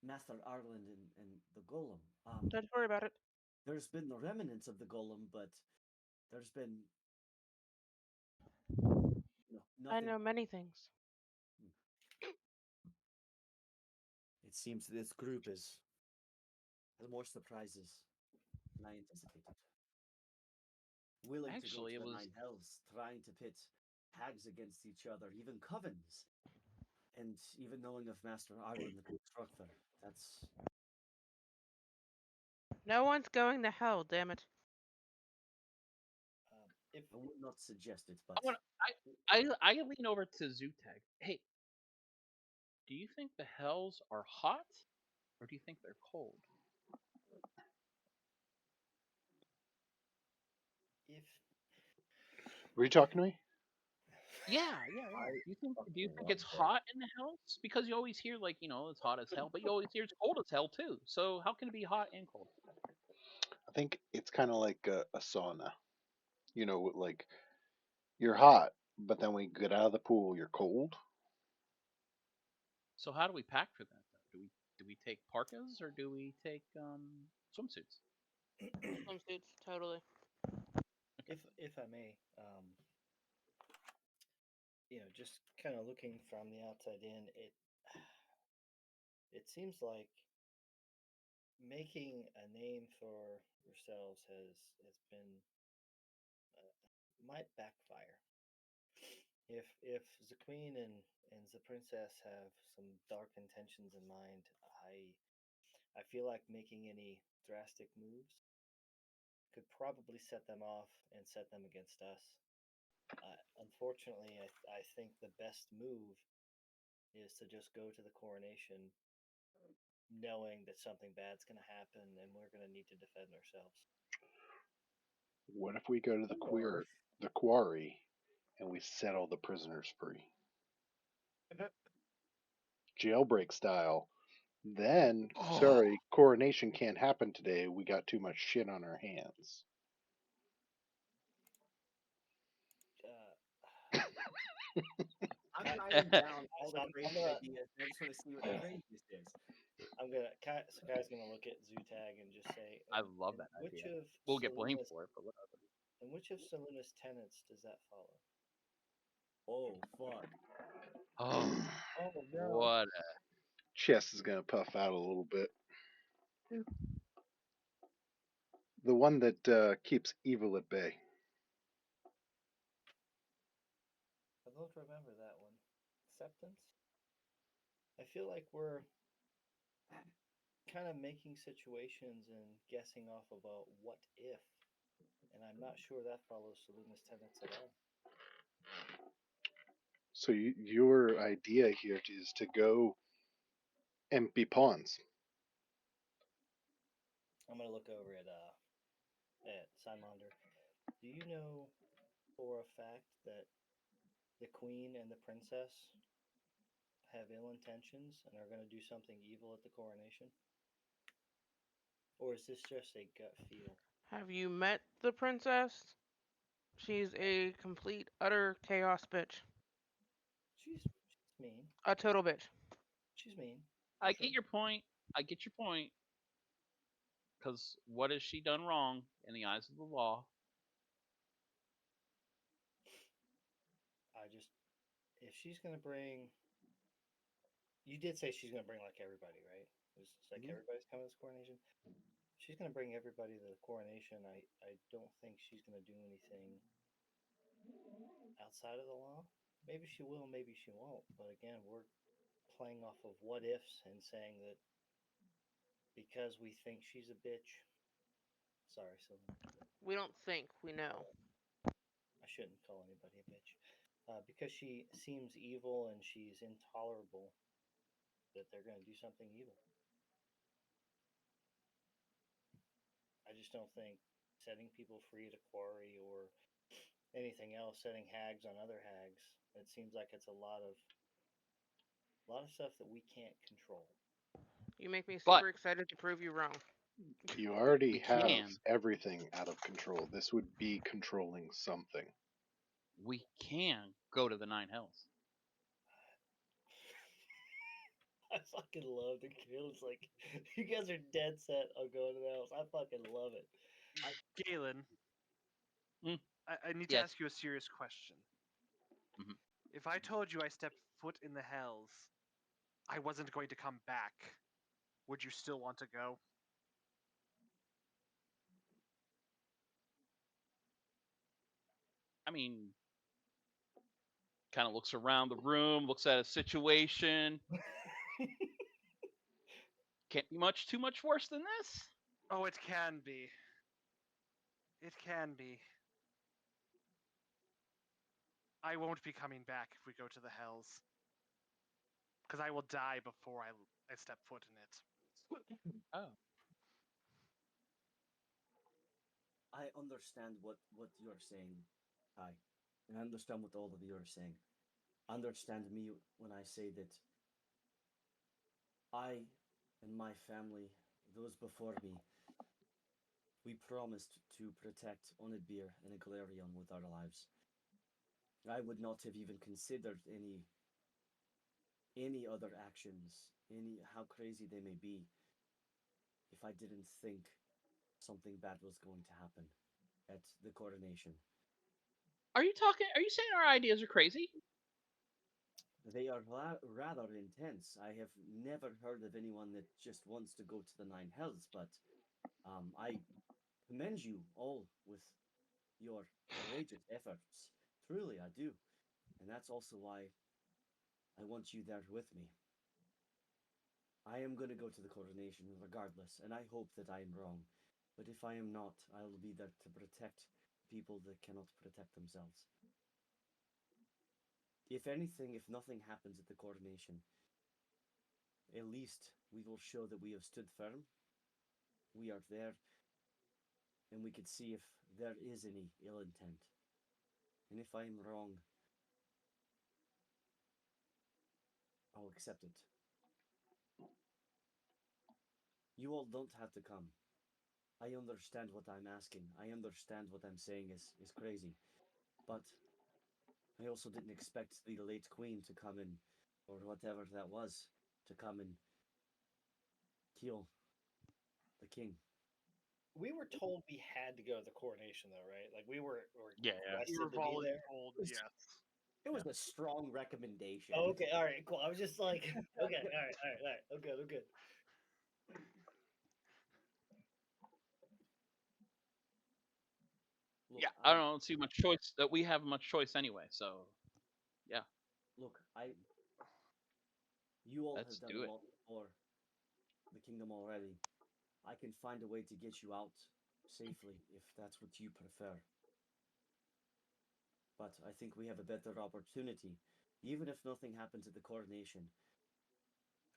Speaker 1: Master Arlen and the golem.
Speaker 7: Don't worry about it.
Speaker 1: There's been the remnants of the golem, but there's been
Speaker 7: I
Speaker 1: nothing.
Speaker 7: know many things.
Speaker 1: It seems this group has more surprises than I anticipated. Willing
Speaker 2: Actually,
Speaker 1: to
Speaker 2: it
Speaker 1: go to the
Speaker 2: was
Speaker 1: nine hells, trying to pit hags against each other, even covens, and even knowing of Master Arlen the Constructor. That's
Speaker 7: No one's going to hell, damn it.
Speaker 5: If
Speaker 1: I would not suggest it, but
Speaker 2: I want. I lean over to Zutag. Hey, do you think the hells are hot, or do you think they're cold?
Speaker 5: if
Speaker 4: Were you talking to me?
Speaker 2: Yeah. Do you think it's hot in the hells? Because you always hear like it's hot as hell, but you always hear it's cold as hell too. So how can it be hot and cold?
Speaker 4: I think it's kind of like a sauna. Like you're hot, but then when you get out of the pool, you're cold.
Speaker 2: So how do we pack for that? Though? Do we take parkas or do we take swimsuits?
Speaker 7: Swimsuits, totally.
Speaker 5: if I may, just kind of looking from the outside in, it seems like making a name for yourselves has been might backfire. If the queen and the princess have some dark intentions in mind, I feel like making any drastic moves could probably set them off and set them against us. Unfortunately, I think the best move is to just go to the coronation knowing that something bad's going to happen and we're going to need to defend ourselves.
Speaker 4: What if we go to
Speaker 1: Or
Speaker 4: the quarry, and we set all the prisoners free, jailbreak style? Then, sorry, coronation can't happen today. We got too much shit on our hands.
Speaker 1: I'm writing down all
Speaker 5: So
Speaker 1: the
Speaker 5: I'm
Speaker 1: crazy
Speaker 5: gonna-
Speaker 1: ideas. I just want to see what the craziest is.
Speaker 5: Kai's gonna look at Zutag and just say,
Speaker 2: I love that
Speaker 5: which
Speaker 2: idea.
Speaker 5: of
Speaker 2: We'll get blamed
Speaker 5: Selena's
Speaker 2: for it, but whatever.
Speaker 5: and which of Selena's tenets does that follow?
Speaker 1: Oh fuck!
Speaker 2: Oh,
Speaker 5: Oh
Speaker 2: what?
Speaker 4: Chest is gonna puff out a little bit. The one that keeps evil at bay.
Speaker 5: I don't remember that one. Acceptance? I feel like we're kind of making situations and guessing off about what if, and I'm not sure that follows Selena's tenets at all.
Speaker 4: So your idea here is to go and be pawns.
Speaker 5: I'm gonna look over at Simonder. Do you know for a fact that the queen and the princess have ill intentions and are gonna do something evil at the coronation? Or is this just a gut feel?
Speaker 7: Have you met the princess? She's a complete, utter chaos bitch.
Speaker 5: She's mean.
Speaker 7: A total bitch.
Speaker 5: She's mean.
Speaker 2: I
Speaker 5: Sure.
Speaker 2: get your point. I get your point. Because what has she done wrong in the eyes of the law?
Speaker 5: I just, if she's gonna bring, you did say she's gonna bring like everybody, right? It's like
Speaker 1: Mhm.
Speaker 5: everybody's coming to this coronation. If she's gonna bring everybody to the coronation. I don't think she's gonna do anything outside of the law. Maybe she will, maybe she won't. But again, we're playing off of what ifs and saying that because we think she's a bitch. Sorry, Selena.
Speaker 7: We don't think, we know.
Speaker 5: I shouldn't call anybody a bitch. Because she seems evil and she's intolerable, that they're going to do something evil. I just don't think setting people free at a quarry or anything else, setting hags on other hags, it seems like it's a lot of stuff that we can't control.
Speaker 7: You make me
Speaker 2: But
Speaker 7: super excited to prove you wrong.
Speaker 4: You already
Speaker 2: We
Speaker 4: have
Speaker 2: can.
Speaker 4: everything out of control. This would be controlling something.
Speaker 2: We can go to the nine hells.
Speaker 5: I fucking love the kill. It's like you guys are dead set on going to the house. I fucking love it.
Speaker 3: Galen,
Speaker 2: Mm.
Speaker 3: I need to
Speaker 2: Yes.
Speaker 3: ask you a serious question.
Speaker 2: Mhm.
Speaker 3: If I told you I stepped foot in the hells, I wasn't going to come back, would you still want to go?
Speaker 2: I mean, kind of looks around the room, looks at a situation. Can't be too much worse than this.
Speaker 3: Oh, it can be. It can be. I won't be coming back if we go to the hells. Because I will die before I step foot in it.
Speaker 2: Oh.
Speaker 1: I understand what you're saying, Kai. And I understand what all of you are saying. Understand me when I say that I and my family, those before me, we promised to protect Onidbir and Aglarion with our lives. I would not have even considered any other actions, any how crazy they may be, if I didn't think something bad was going to happen at the coronation.
Speaker 2: Are you saying our ideas are crazy?
Speaker 1: They are rather intense. I have never heard of anyone that just wants to go to the Nine Hells, but I commend you all with your courageous efforts. Truly, I do. And that's also why I want you there with me. I am going to go to the coronation regardless, and I hope that I am wrong. But if I am not, I will be there to protect people that cannot protect themselves. If anything, if nothing happens at the coronation, at least we will show that we have stood firm. We are there, and we can see if there is any ill intent. And if I am wrong, I'll accept it. You all don't have to come. I understand what I'm asking. I understand what I'm saying is crazy. But I also didn't expect the late queen to come in, or whatever that was, to come and kill the king.
Speaker 5: We were told we had to go to the coronation, though, right? Like we were
Speaker 2: Yeah.
Speaker 3: We
Speaker 5: requested
Speaker 3: were
Speaker 5: to be there.
Speaker 3: told,
Speaker 1: It's-
Speaker 3: yes.
Speaker 1: It was a strong recommendation.
Speaker 5: Oh, okay, all right, cool. I was just like, okay, all right. I'm good.
Speaker 1: Look,
Speaker 2: Yeah. I don't see much choice that we have much choice anyway. So, yeah.
Speaker 1: Look, you all
Speaker 2: Let's
Speaker 1: have done
Speaker 2: do
Speaker 1: a
Speaker 2: it.
Speaker 1: lot for the kingdom already. I can find a way to get you out safely if that's what you prefer. But I think we have a better opportunity. Even if nothing happens at the coronation,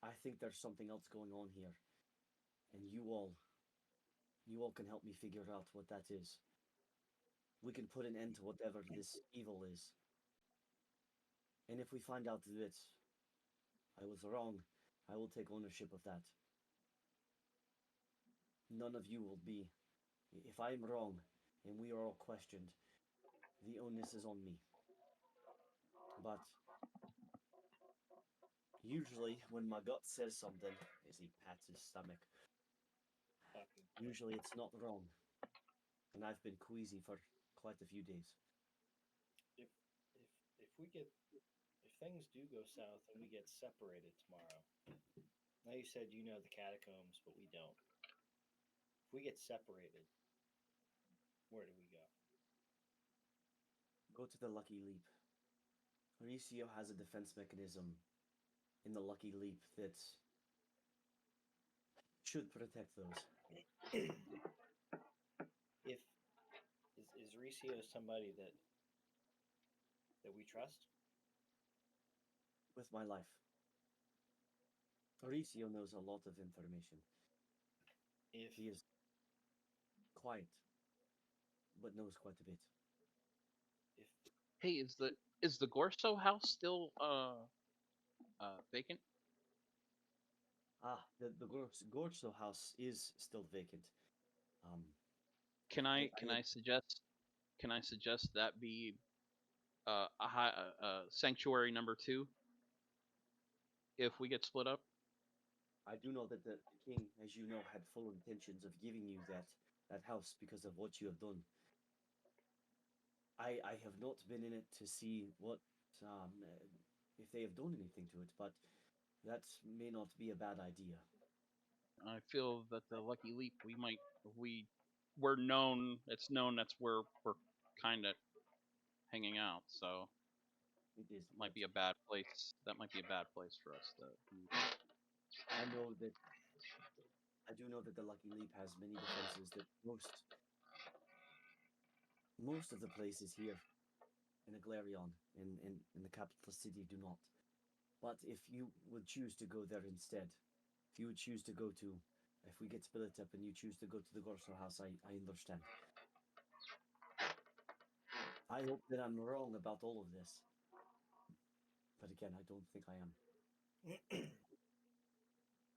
Speaker 1: I think there's something else going on here. And you all can help me figure out what that is. We can put an end to whatever this evil is. And if we find out that I was wrong, I will take ownership of that. None of you will be. If I'm wrong and we are all questioned, the onus is on me. But usually, when my gut says something, as he pats his stomach, usually it's not wrong. And I've been queasy for quite a few days.
Speaker 5: If we get if things do go south and we get separated tomorrow, now you said you know the catacombs, but we don't. If we get separated, where do we go?
Speaker 1: Go to the Lucky Leap. Mauricio has a defense mechanism in the Lucky Leap that should protect those.
Speaker 5: If is Ricio somebody that we trust?
Speaker 1: With my life. Mauricio knows a lot of information.
Speaker 5: If
Speaker 1: He is quiet, but knows quite a bit.
Speaker 5: if
Speaker 2: Hey, is the Gorso house still vacant?
Speaker 1: The Gorso house is still vacant.
Speaker 2: Can
Speaker 1: I-
Speaker 2: I
Speaker 1: I
Speaker 2: can
Speaker 1: had-
Speaker 2: I suggest that be a sanctuary number 2 if we get split up?
Speaker 1: I do know that the king, as you know, had full intentions of giving you that house because of what you have done. I have not been in it to see what if they have done anything to it, but that may not be a bad idea.
Speaker 2: I feel that the Lucky Leap, we're known. It's known that's where we're kind of hanging out. So
Speaker 1: It is.
Speaker 2: might be a bad place. That might be a bad place for us to be.
Speaker 1: I know that. I do know that the Lucky Leap has many defenses that most of the places here in Aglarion, in the capital city, do not. But if you would choose to go there instead, if you would choose to go to, if we get split up and you choose to go to the Gorso house, I understand. I hope that I'm wrong about all of this. But again, I don't think I am.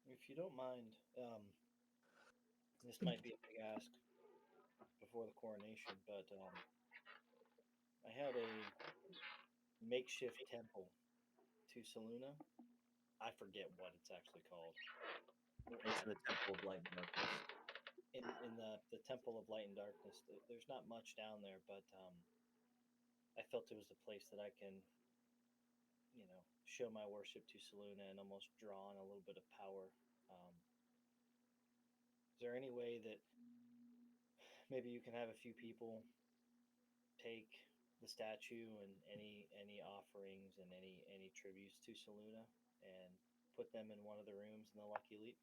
Speaker 5: If you don't mind, this might be a big ask before the coronation, but I had a makeshift temple to Saluna. I forget what it's actually called.
Speaker 1: It's the Temple of Light and Darkness.
Speaker 5: In the Temple of Light and Darkness, there's not much down there, but I felt it was a place that I can, show my worship to Saluna and almost draw on a little bit of power. Is there any way that maybe you can have a few people take the statue and any offerings and any tributes to Saluna and put them in one of the rooms in the Lucky Leap?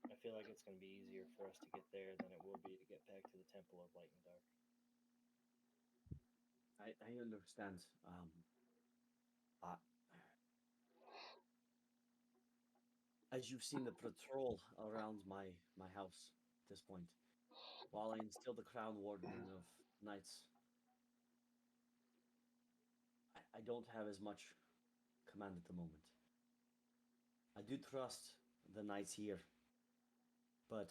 Speaker 5: I feel like it's going to be easier for us to get there than it will be to get back to the Temple of Light and Dark.
Speaker 1: I understand. Uh, as you've seen the patrol around my house at this point, while I instill the crown warden of knights, I don't have as much command at the moment. I do trust the knights here, but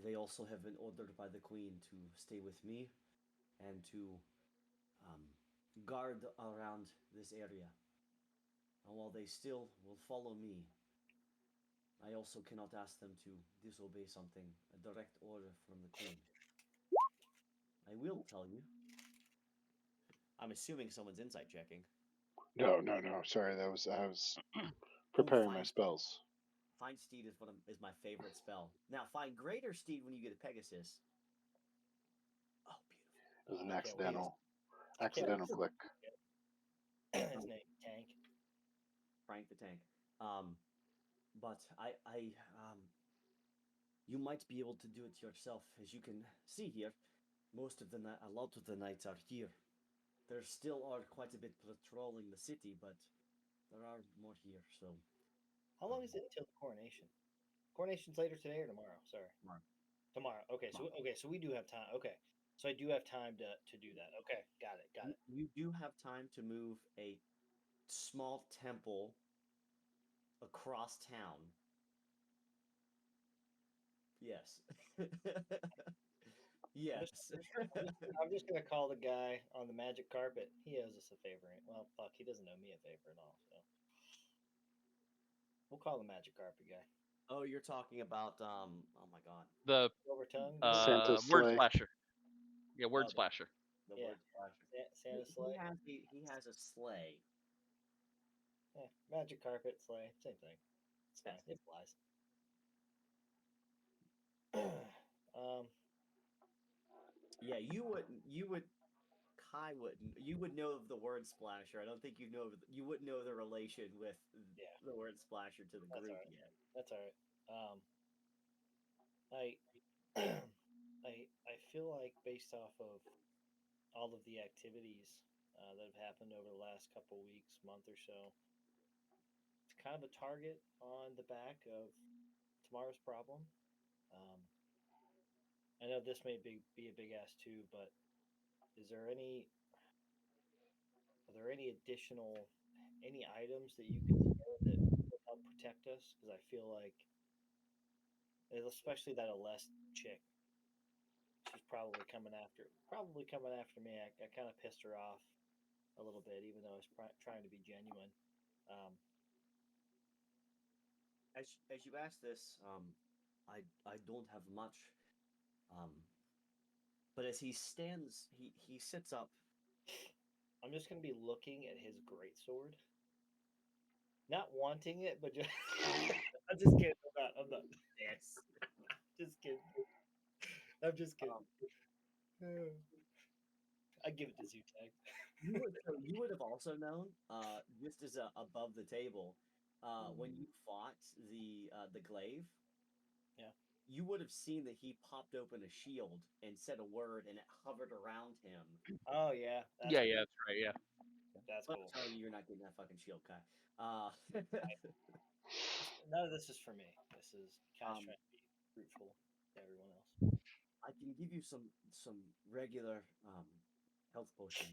Speaker 1: they also have been ordered by the queen to stay with me and to guard around this area. And while they still will follow me, I also cannot ask them to disobey something, a direct order from the queen. I will tell you. I'm assuming someone's insight checking.
Speaker 4: No. Sorry, I was preparing my
Speaker 1: Find
Speaker 4: spells.
Speaker 1: Find Steed is my favorite spell. Now find Greater Steed when you get a Pegasus. Oh, beautiful.
Speaker 4: It was an
Speaker 5: I can't wait.
Speaker 4: accidental click.
Speaker 5: His name Tank.
Speaker 1: Frank the Tank. But you might be able to do it yourself. As you can see here, a lot of the knights are here. There still are quite a bit patrolling the city, but there are more here. So
Speaker 5: How long is it until the coronation? Coronation's later today or tomorrow? Sorry. Tomorrow. Okay, so we do have time. Okay. So I do have time to do that. Okay, got it.
Speaker 1: you do have time to move a small temple across town. Yes. Yes.
Speaker 5: I'm just gonna call the guy on the magic carpet. He owes us a favor. Well, fuck, he doesn't owe me a favor at all. So we'll call the magic carpet guy.
Speaker 1: Oh, you're talking about oh my god.
Speaker 2: The
Speaker 5: Silver tongue.
Speaker 4: Santa's
Speaker 2: word
Speaker 4: sleigh.
Speaker 2: splasher. Yeah, word
Speaker 1: Oh,
Speaker 2: splasher.
Speaker 1: The
Speaker 5: Yeah.
Speaker 1: word splasher.
Speaker 5: Santa sleigh.
Speaker 1: He has a sleigh.
Speaker 5: Yeah, magic carpet sleigh. Same thing. It's fine.
Speaker 1: Yes.
Speaker 5: It flies.
Speaker 1: Yeah, you would Kai wouldn't. You would know of the word splasher. I don't think you wouldn't know the relation with the word splasher to the
Speaker 5: That's
Speaker 1: group
Speaker 5: all right.
Speaker 1: yet.
Speaker 5: That's all right. I feel like based off of all of the activities that have happened over the last couple weeks, month or so, it's kind of a target on the back of tomorrow's problem. I know this may be a big ask too, but are there any additional items that you can spare that will help protect us? Because I feel like, especially that Aleste chick, she's probably coming after me. I kind of pissed her off a little bit, even though I was trying to be genuine.
Speaker 1: as you ask this, I don't have much. Um, but as he stands, he sits up.
Speaker 5: I'm just gonna be looking at his greatsword, not wanting it, but just I'm just kidding. I'm not.
Speaker 1: Yes.
Speaker 5: Just kidding. I'm just kidding.
Speaker 1: Um,
Speaker 5: I give it to Zutag.
Speaker 1: you would have also known, just as above the table, when you fought the glaive.
Speaker 5: Yeah.
Speaker 1: You would have seen that he popped open a shield and said a word, and it hovered around him.
Speaker 5: Oh yeah. That's
Speaker 2: Yeah,
Speaker 5: cool.
Speaker 2: yeah, that's right. Yeah.
Speaker 5: That's
Speaker 1: But
Speaker 5: cool.
Speaker 1: I'm telling you, you're not getting that fucking shield, Kai.
Speaker 5: None of this is for me. This is Kai's
Speaker 1: Um,
Speaker 5: trying to be fruitful to everyone else.
Speaker 1: I can give you some regular health potion.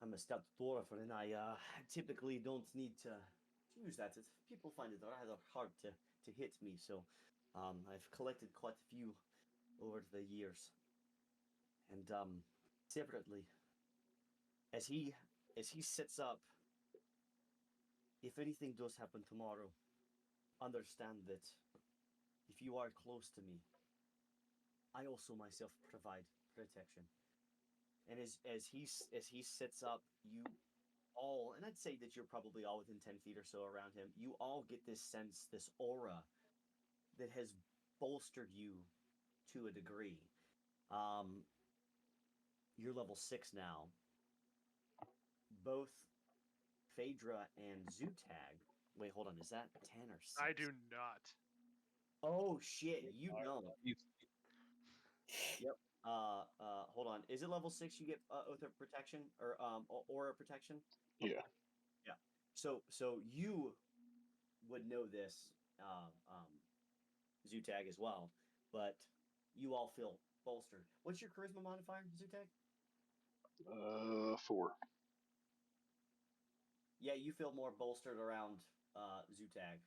Speaker 1: I'm a stout dwarf, and I typically don't need to use that. People find it rather hard to hit me, so I've collected quite a few over the years. And separately, as he sits up, if anything does happen tomorrow, understand that if you are close to me, I also myself provide protection. And as he sits up, you all, and I'd say that you're probably all within 10 feet or so around him, you all get this sense, this aura that has bolstered you to a degree. Um, you're level 6 now. Both Phaedra and Zutag. Wait, hold on. Is that 10 or 6?
Speaker 3: I do not.
Speaker 1: Oh, shit. You don't.
Speaker 2: You-
Speaker 1: Yep. Hold on. Is it level 6 you get Oath of Protection or Aura Protection?
Speaker 4: Yeah.
Speaker 1: Yeah. So you would know this, Zutag as well, but you all feel bolstered. What's your charisma modifier, Zutag?
Speaker 4: 4.
Speaker 1: Yeah, you feel more bolstered around Zutag.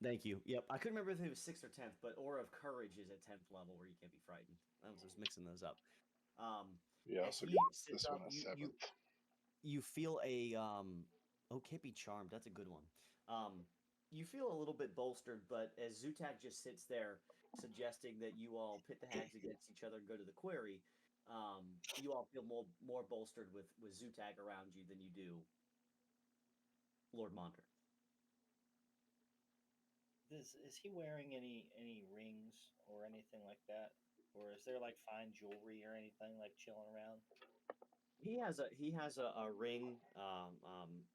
Speaker 1: Thank you. Yep, I couldn't remember if it was 6th or 10th, but Aura of Courage is at 10th level where you can't be frightened. I was just mixing those up.
Speaker 4: Yeah,
Speaker 1: As
Speaker 4: so
Speaker 1: he
Speaker 4: get
Speaker 1: sits
Speaker 4: this
Speaker 1: up,
Speaker 4: one as
Speaker 1: you
Speaker 4: 7th.
Speaker 1: you feel a oh, can't be charmed. That's a good one. You feel a little bit bolstered, but as Zutag just sits there, suggesting that you all pit the hags against each other and go to the quarry, you all feel more bolstered with Zutag around you than you do Lord Monder.
Speaker 5: Is he wearing any rings or anything like that, or is there like fine jewelry or anything like chilling around?
Speaker 1: He has a ring.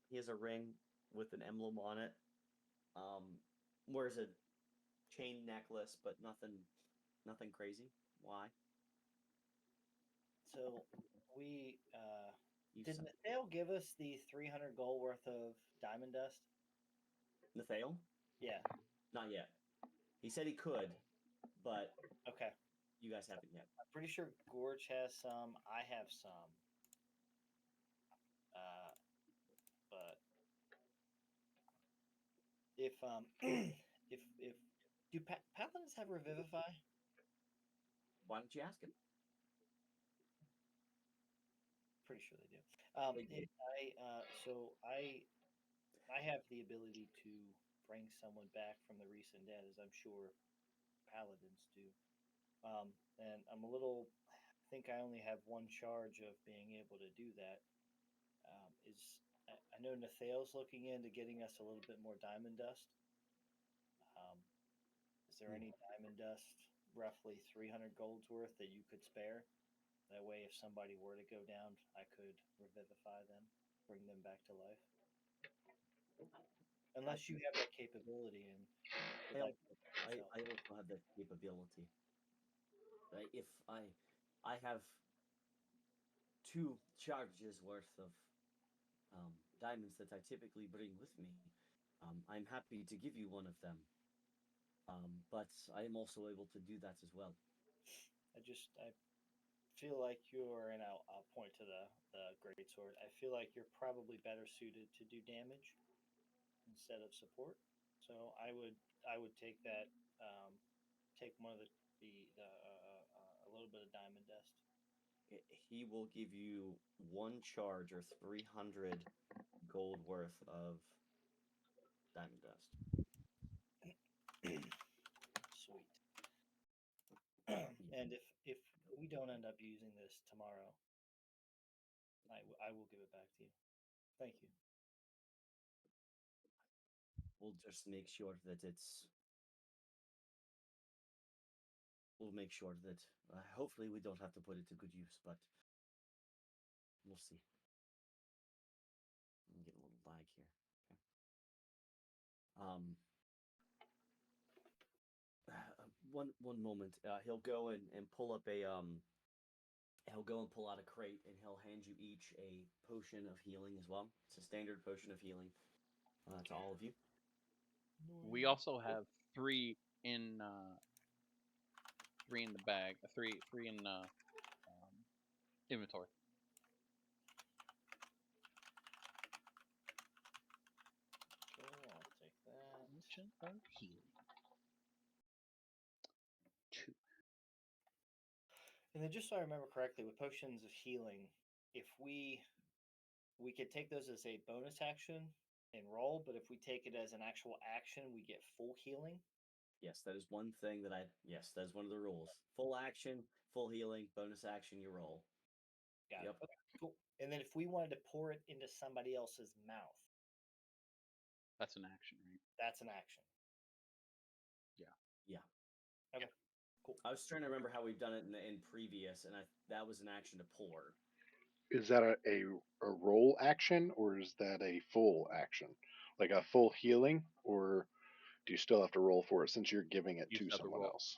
Speaker 1: He has a ring with an emblem on it. Wears a chain necklace, but nothing crazy. Why?
Speaker 5: So we
Speaker 1: You
Speaker 5: did
Speaker 1: suck.
Speaker 5: Nathaniel give us the 300 gold worth of diamond dust?
Speaker 1: Nathaniel?
Speaker 5: Yeah.
Speaker 1: Not yet. He said he could, but
Speaker 5: Okay.
Speaker 1: you guys haven't yet.
Speaker 5: I'm pretty sure Gorge has some. I have some. But if if do paladins have revivify?
Speaker 1: Why don't you ask him?
Speaker 5: Pretty sure they do.
Speaker 1: They do.
Speaker 5: I have the ability to bring someone back from the recent dead, as I'm sure paladins do. And I'm a little. I think I only have one charge of being able to do that. I know Nathaniel's looking into getting us a little bit more diamond dust. Um, is there any diamond dust, roughly 300 gold's worth, that you could spare? That way, if somebody were to go down, I could revivify them, bring them back to life. Unless you have that capability and would
Speaker 1: I,
Speaker 5: like to yourself.
Speaker 1: I also have that capability. Right? If I have 2 charges worth of diamonds that I typically bring with me, I'm happy to give you one of them. But I am also able to do that as well.
Speaker 5: I feel like you're, and I'll point to the great sword. I feel like you're probably better suited to do damage instead of support. So I would take that, take one of the a little bit of diamond dust.
Speaker 1: he will give you 1 charge or 300 gold worth of diamond dust.
Speaker 5: Sweet. And if we don't end up using this tomorrow, I will give it back to you. Thank you.
Speaker 1: We'll just make sure that it's. We'll make sure that hopefully we don't have to put it to good use, but we'll see. I'm getting a little lag here. Okay. One moment. He'll go and pull up a He'll go and pull out a crate and he'll hand you each a potion of healing as well. It's a standard potion of healing to all of you.
Speaker 2: We also have 3 in 3 in the bag, 3 in inventory.
Speaker 5: Sure, I'll take that.
Speaker 2: Potion of healing. 2.
Speaker 5: And then, just so I remember correctly, with potions of healing, if we could take those as a bonus action and roll, but if we take it as an actual action, we get full healing.
Speaker 1: Yes, that is one thing that Yes, that is one of the rules. Full action, full healing, bonus action, you roll.
Speaker 5: Got
Speaker 1: Yep.
Speaker 5: it. Okay, cool. And then if we wanted to pour it into somebody else's mouth,
Speaker 2: That's an action, right?
Speaker 5: that's an action.
Speaker 1: Yeah.
Speaker 5: Okay. Cool.
Speaker 1: I was trying to remember how we've done it in previous, and that was an action to pour.
Speaker 4: Is that a roll action or is that a full action? Like a full healing, or do you still have to roll for it since you're giving it
Speaker 2: You
Speaker 4: to
Speaker 2: still have to
Speaker 4: someone
Speaker 2: roll.
Speaker 4: else?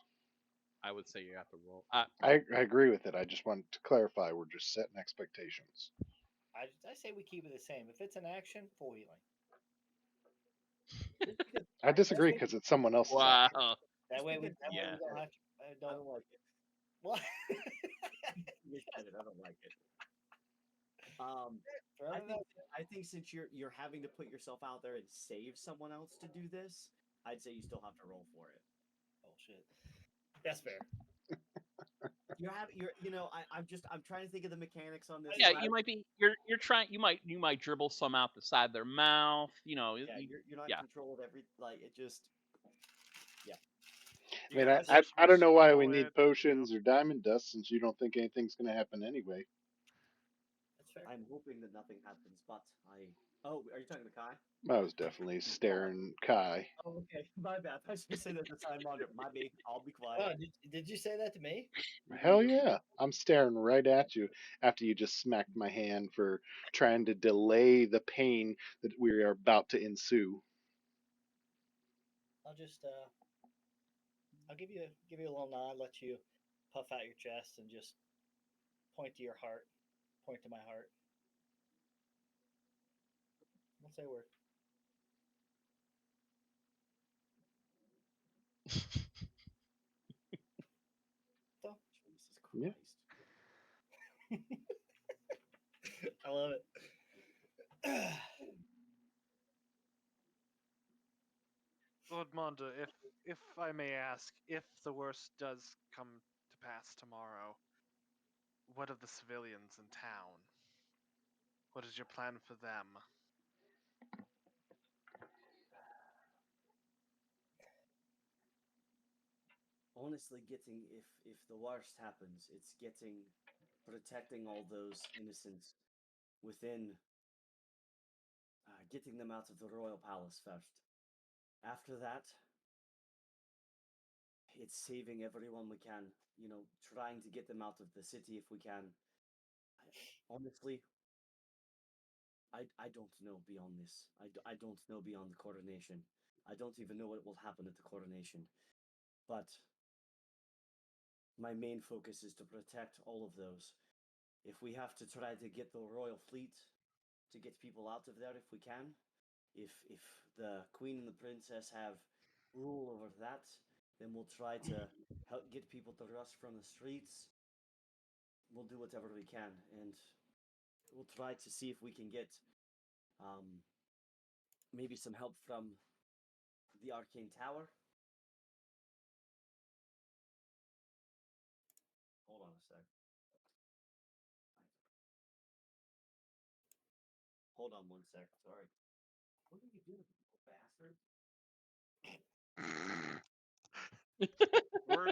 Speaker 2: I would say you have to roll.
Speaker 4: I agree with it. I just wanted to clarify. We're just setting expectations.
Speaker 5: I say we keep it the same. If it's an action, full healing.
Speaker 4: I disagree because it's someone else's action.
Speaker 2: Wow.
Speaker 5: That way we
Speaker 2: Yeah.
Speaker 5: don't have to.
Speaker 1: I
Speaker 5: Don't
Speaker 1: don't like it.
Speaker 5: what?
Speaker 1: You said it. I don't like it.
Speaker 5: Fair enough.
Speaker 1: I think since you're having to put yourself out there and save someone else to do this, I'd say you still have to roll for it.
Speaker 5: Oh shit. That's fair.
Speaker 1: I'm trying to think of the mechanics on this.
Speaker 2: Yeah, you might be. You're trying. You might dribble some out the side of their mouth. You know.
Speaker 1: Yeah, you're not in control of every. Like it just.
Speaker 4: I mean,
Speaker 3: Yeah,
Speaker 4: I don't know why we
Speaker 3: swallow
Speaker 4: need
Speaker 3: it,
Speaker 4: potions or diamond dust since you don't think anything's going to happen anyway.
Speaker 5: That's fair.
Speaker 1: I'm hoping that nothing happens, but I. Oh, are you talking to Kai?
Speaker 4: I was definitely staring Kai.
Speaker 1: Oh, okay. My bad. I should say that the time monitor. My bad. I'll be
Speaker 5: Oh,
Speaker 1: quiet.
Speaker 5: did you say that to me?
Speaker 4: Hell yeah. I'm staring right at you after you just smacked my hand for trying to delay the pain that we are about to ensue.
Speaker 5: I'll just I'll give you a little nod, let you puff out your chest, and just point to your heart. Point to my heart. Don't say a word. So,
Speaker 1: Jesus
Speaker 4: Yeah.
Speaker 1: Christ.
Speaker 5: I love it.
Speaker 3: Lord Mondo, if I may ask, if the worst does come to pass tomorrow, what of the civilians in town? What is your plan for them?
Speaker 1: Honestly, if the worst happens, it's protecting all those innocents within, getting them out of the royal palace first. After that, it's saving everyone we can. Trying to get them out of the city if we can. Honestly, I don't know beyond this. I don't know beyond the coronation. I don't even know what will happen at the coronation. But my main focus is to protect all of those. If we have to try to get the royal fleet to get people out of there if we can, if the queen and the princess have rule over that, then we'll try to help get people to rush from the streets. We'll do whatever we can, and we'll try to see if we can get maybe some help from the arcane tower. Hold on a sec. hold on one sec. Sorry. What are you doing, you bastard?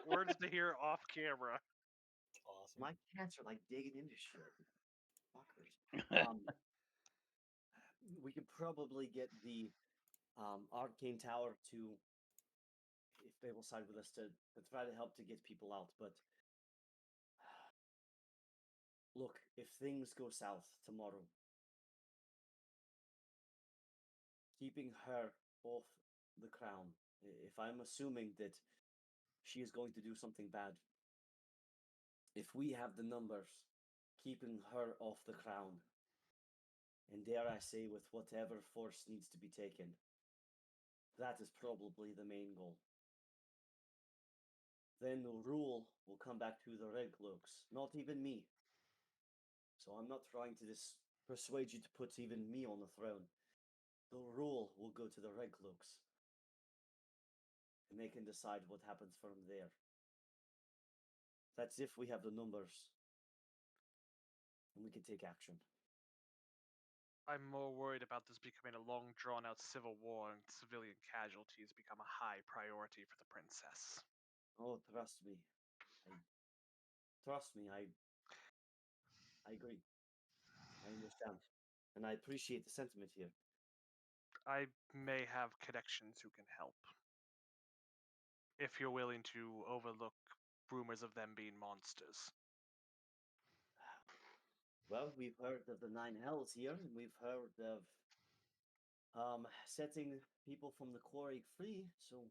Speaker 3: Words to hear off camera.
Speaker 5: Awesome.
Speaker 1: My cats are like digging into shit. Fuckers. We could probably get the Arcane Tower to, if they will side with us, to try to help to get people out. But look, if things go south tomorrow, keeping her off the crown, if I'm assuming that she is going to do something bad, if we have the numbers, keeping her off the crown, and dare I say, with whatever force needs to be taken, that is probably the main goal. Then the rule will come back to the Reglokes, not even me. So I'm not trying to persuade you to put even me on the throne. The rule will go to the Reglokes, and they can decide what happens from there. That's if we have the numbers, and we can take action.
Speaker 3: I'm more worried about this becoming a long, drawn-out civil war and civilian casualties become a high priority for the princess.
Speaker 1: Oh, trust me. I agree. I understand. And I appreciate the sentiment here.
Speaker 3: I may have connections who can help. If you're willing to overlook rumors of them being monsters.
Speaker 1: Well, we've heard of the Nine Hells here, and we've heard of setting people from the quarry free, so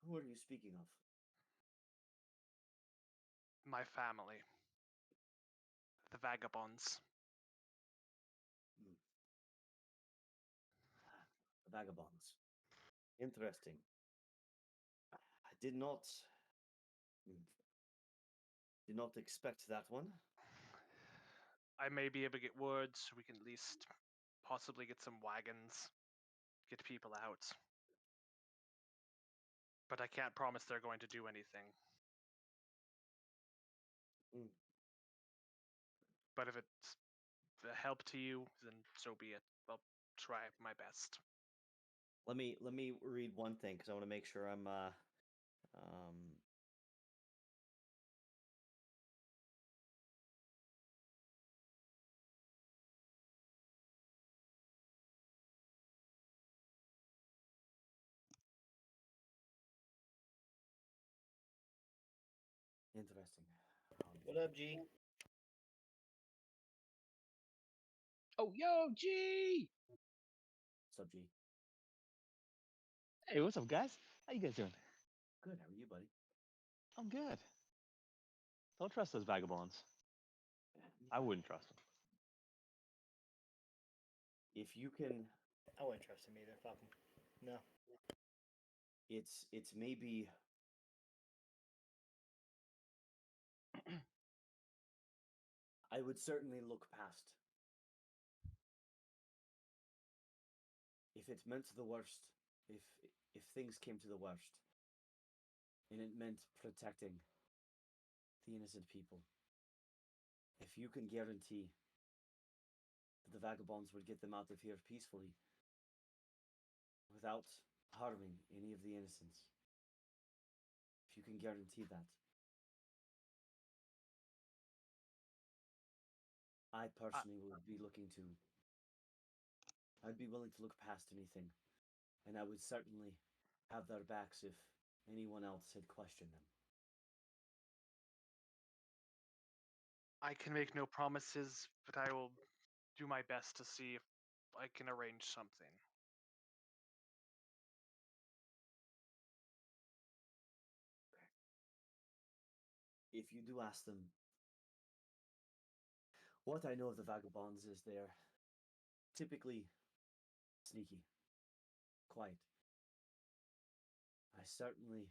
Speaker 1: who are you speaking of?
Speaker 3: My family. The vagabonds.
Speaker 1: The vagabonds. Interesting. I did not expect that one.
Speaker 3: I may be able to get word so we can at least possibly get some wagons, get people out. But I can't promise they're going to do anything.
Speaker 1: Mm.
Speaker 3: But if it's a help to you, then so be it. I'll try my best.
Speaker 1: Let me read one thing because I want to make sure I'm interesting.
Speaker 5: What up, G?
Speaker 2: Oh, yo, G!
Speaker 1: What's up, G?
Speaker 8: Hey, what's up, guys? How you guys doing?
Speaker 1: Good. How are you, buddy?
Speaker 8: I'm good. Don't trust those vagabonds. I wouldn't trust them.
Speaker 1: If you can,
Speaker 5: I wouldn't trust him either. Fuck him. No.
Speaker 1: it's maybe I would certainly look past. If it meant the worst, if things came to the worst, and it meant protecting the innocent people, if you can guarantee that the vagabonds would get them out of here peacefully, without harming any of the innocents, if you can guarantee that, I personally would be I'd be willing to look past anything, and I would certainly have their backs if anyone else had questioned them.
Speaker 3: I can make no promises, but I will do my best to see if I can arrange something.
Speaker 1: If you do ask them, what I know of the vagabonds is they're typically sneaky, quiet. I certainly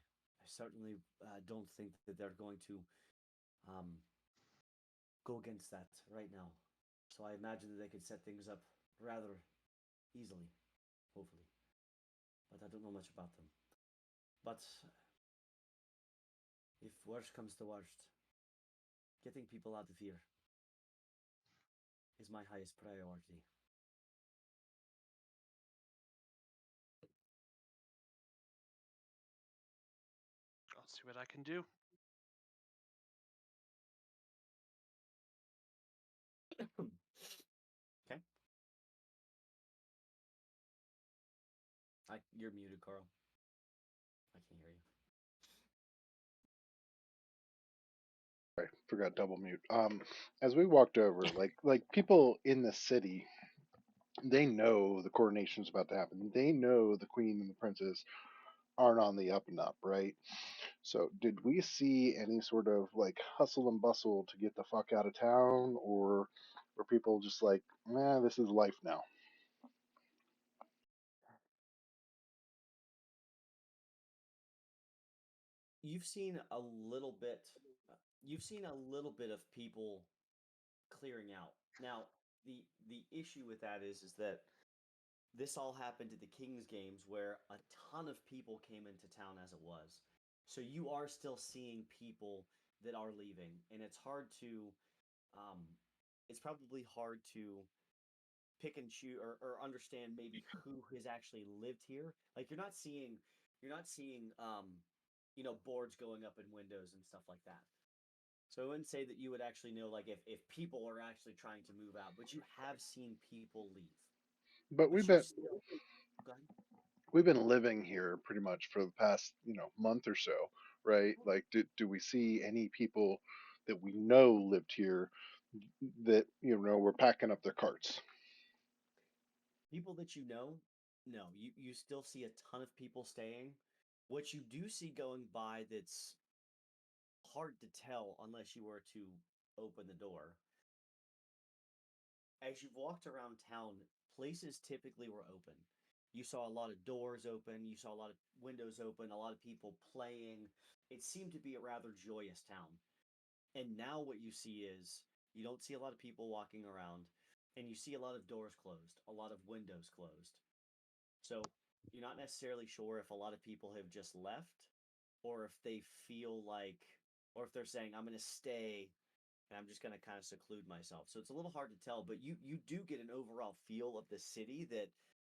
Speaker 1: don't think that they're going to go against that right now. So I imagine that they could set things up rather easily, hopefully. But I don't know much about them. But if worst comes to worst, getting people out of here is my highest priority.
Speaker 3: I'll see what I can do.
Speaker 1: Okay. You're muted, Carl. I can't hear you.
Speaker 4: Sorry, forgot double mute. As we walked over, like people in the city, they know the coronation's about to happen. They know the queen and the princess aren't on the up and up, right? So, did we see any sort of like hustle and bustle to get the fuck out of town, or were people just like, "Man, this is life now"?
Speaker 1: You've seen a little bit. You've seen a little bit of people clearing out. Now, the issue with that is that this all happened at the Kings games where a ton of people came into town as it was. So you are still seeing people that are leaving, and it's hard to, um, it's probably hard to pick and choose or understand maybe who has actually lived here. Like you're not seeing boards going up in windows and stuff like that. So I wouldn't say that you would actually know like if people are actually trying to move out, but you have seen people leave.
Speaker 4: But
Speaker 1: But you still go ahead.
Speaker 4: we've been living here pretty much for the past month or so, right? Like, do we see any people that we know lived here that were packing up their carts?
Speaker 1: People that you know, no, you still see a ton of people staying. What you do see going by that's hard to tell unless you were to open the door. As you've walked around town, places typically were open. You saw a lot of doors open, you saw a lot of windows open, a lot of people playing. It seemed to be a rather joyous town. And now what you see is you don't see a lot of people walking around, and you see a lot of doors closed, a lot of windows closed. So you're not necessarily sure if a lot of people have just left or if they feel like, or if they're saying, I'm going to stay and I'm just going to kind of seclude myself. So it's a little hard to tell, but you do get an overall feel of the city that,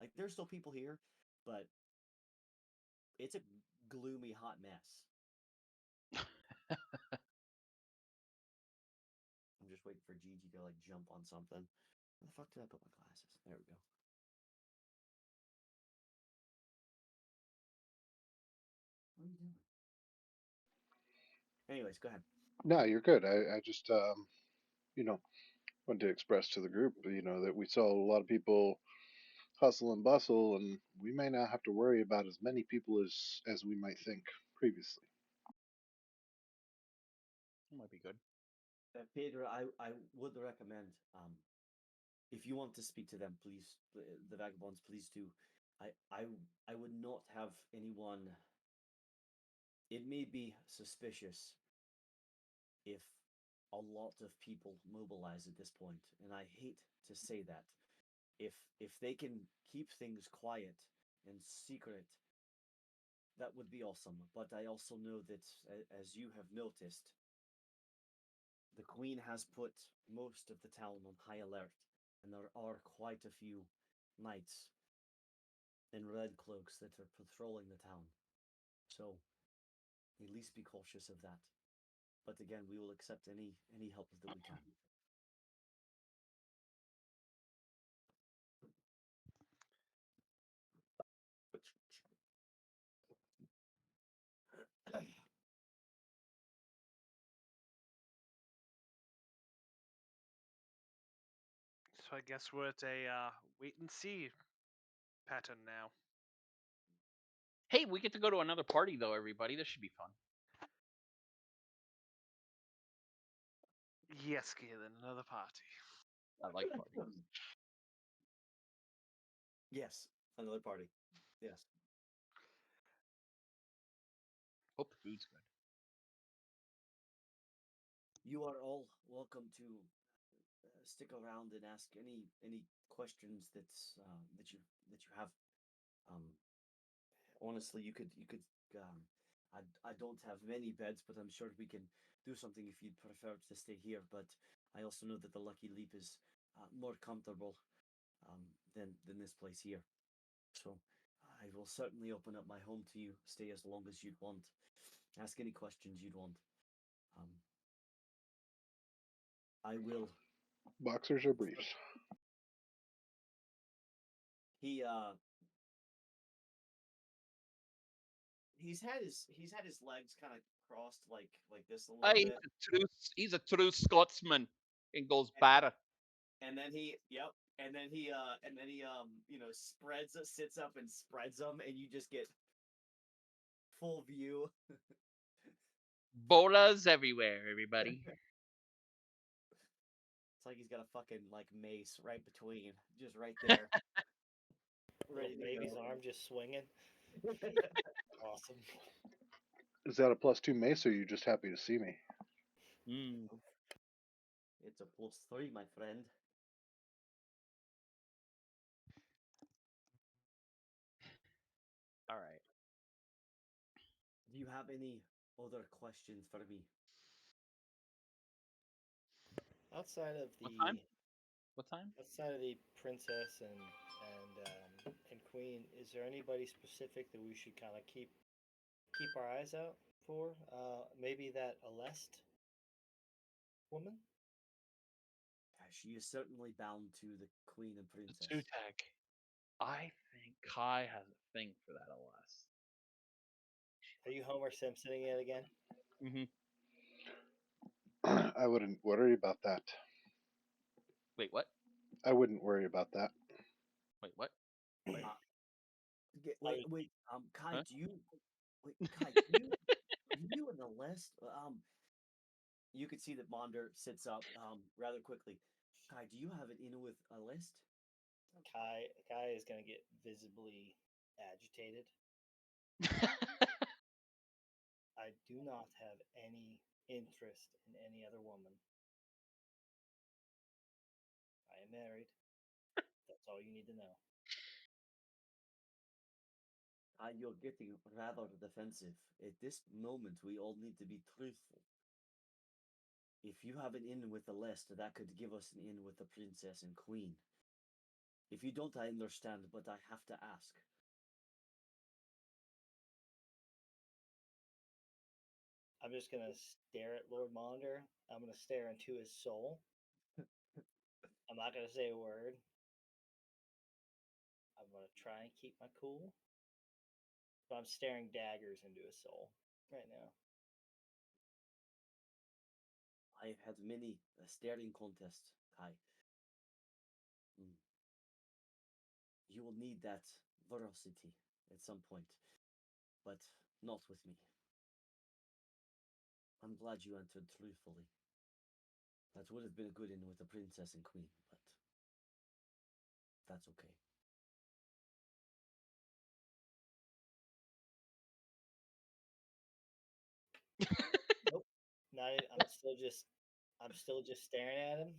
Speaker 1: like, there's still people here, but it's a gloomy, hot mess. I'm just waiting for Gigi to, like, jump on something. Where the fuck did I put my glasses? There we go. What are you doing? Anyways, go ahead.
Speaker 4: No, you're good. I just wanted to express to the group, that we saw a lot of people hustle and bustle, and we may not have to worry about as many people as we might think previously.
Speaker 2: That might be good.
Speaker 1: Pedro, I would recommend, if you want to speak to them, please, the vagabonds, please do. I I I would not have anyone. It may be suspicious if a lot of people mobilize at this point, and I hate to say that. If they can keep things quiet and secret, that would be awesome. But I also know that, as you have noticed, the Queen has put most of the town on high alert, and there are quite a few knights in red cloaks that are patrolling the town. So at least be cautious of that. But again, we will accept any help that we can.
Speaker 3: So I guess we're at a wait and see pattern now.
Speaker 2: Hey, we get to go to another party though, everybody. This should be fun.
Speaker 3: Yes, Galen, another party.
Speaker 2: I like parties.
Speaker 1: Yes, another party. Yes.
Speaker 2: Hope the food's good.
Speaker 1: You are all welcome to stick around and ask any questions that you have. Um, Honestly, you could. Um, I don't have many beds, but I'm sure we can do something if you'd prefer to stay here. But I also know that the Lucky Leap is more comfortable than this place here. So I will certainly open up my home to you. Stay as long as you'd want. Ask any questions you'd want. Um, I will.
Speaker 4: Boxers or briefs?
Speaker 1: He he's had his legs kind of crossed like this a little bit,
Speaker 2: He's a true Scotsman and goes batter.
Speaker 1: and then he sits up and spreads them, and you just get full view.
Speaker 2: Bolas everywhere, everybody.
Speaker 1: It's like he's got a fucking like mace right between, just right there.
Speaker 5: Little
Speaker 1: Ready to
Speaker 5: baby's
Speaker 1: go.
Speaker 5: arm just swinging. Awesome.
Speaker 4: Is that a +2 mace, or are you just happy to see me?
Speaker 2: Mm.
Speaker 1: It's a +3, my friend.
Speaker 2: All right.
Speaker 1: Do you have any other questions for me?
Speaker 5: Outside of
Speaker 2: What
Speaker 5: the
Speaker 2: time? What time?
Speaker 5: outside of the princess and queen, is there anybody specific that we should kind of keep our eyes out for? Maybe that Aleste woman.
Speaker 1: She is certainly bound to the queen and princess.
Speaker 2: Zutag. I think Kai has a thing for that LS.
Speaker 5: Are you Homer Simpsoning it again?
Speaker 2: Mm-hmm.
Speaker 4: I wouldn't worry about that.
Speaker 2: Wait, what?
Speaker 4: I wouldn't worry about that.
Speaker 2: Wait, what?
Speaker 1: Wait, Kai,
Speaker 2: Huh?
Speaker 1: do you and the list? You could see that Monder sits up rather quickly. Kai, do you have it in with a list?
Speaker 5: Kai is going to get visibly agitated. I do not have any interest in any other woman. I am married. That's all you need to know.
Speaker 1: You're getting rather defensive. At this moment, we all need to be truthful. If you have an in with the list, that could give us an in with the princess and queen. If you don't, I understand, but I have to ask.
Speaker 5: I'm just going to stare at Lord Monder. I'm going to stare into his soul. I'm not going to say a word. I'm going to try and keep my cool. But I'm staring daggers into his soul right now.
Speaker 1: I've had many staring contests, Kai. You will need that veracity at some point, but not with me. I'm glad you answered truthfully. That would have been a good in with the princess and queen, but that's okay.
Speaker 5: Nope. I'm still just staring at him.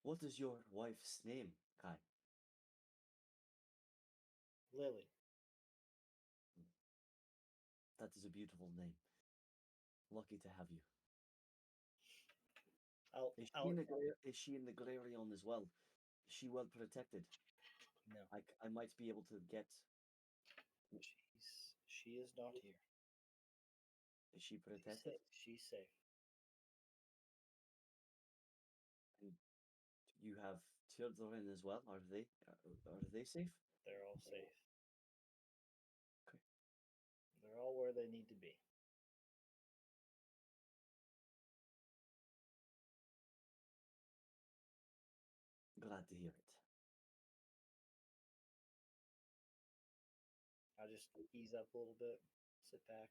Speaker 1: What is your wife's name, Kai?
Speaker 5: Lily.
Speaker 1: That is a beautiful name. Lucky to have you. Is she in the Galerion as well? Is she well protected?
Speaker 5: No.
Speaker 1: I might be able to get.
Speaker 5: She is not here.
Speaker 1: Is she protected?
Speaker 5: She's safe.
Speaker 1: And you have children as well. Are they safe?
Speaker 5: They're all safe.
Speaker 1: Okay.
Speaker 5: They're all where they need to be.
Speaker 1: Glad to hear it.
Speaker 5: I'll just ease up a little bit, sit back.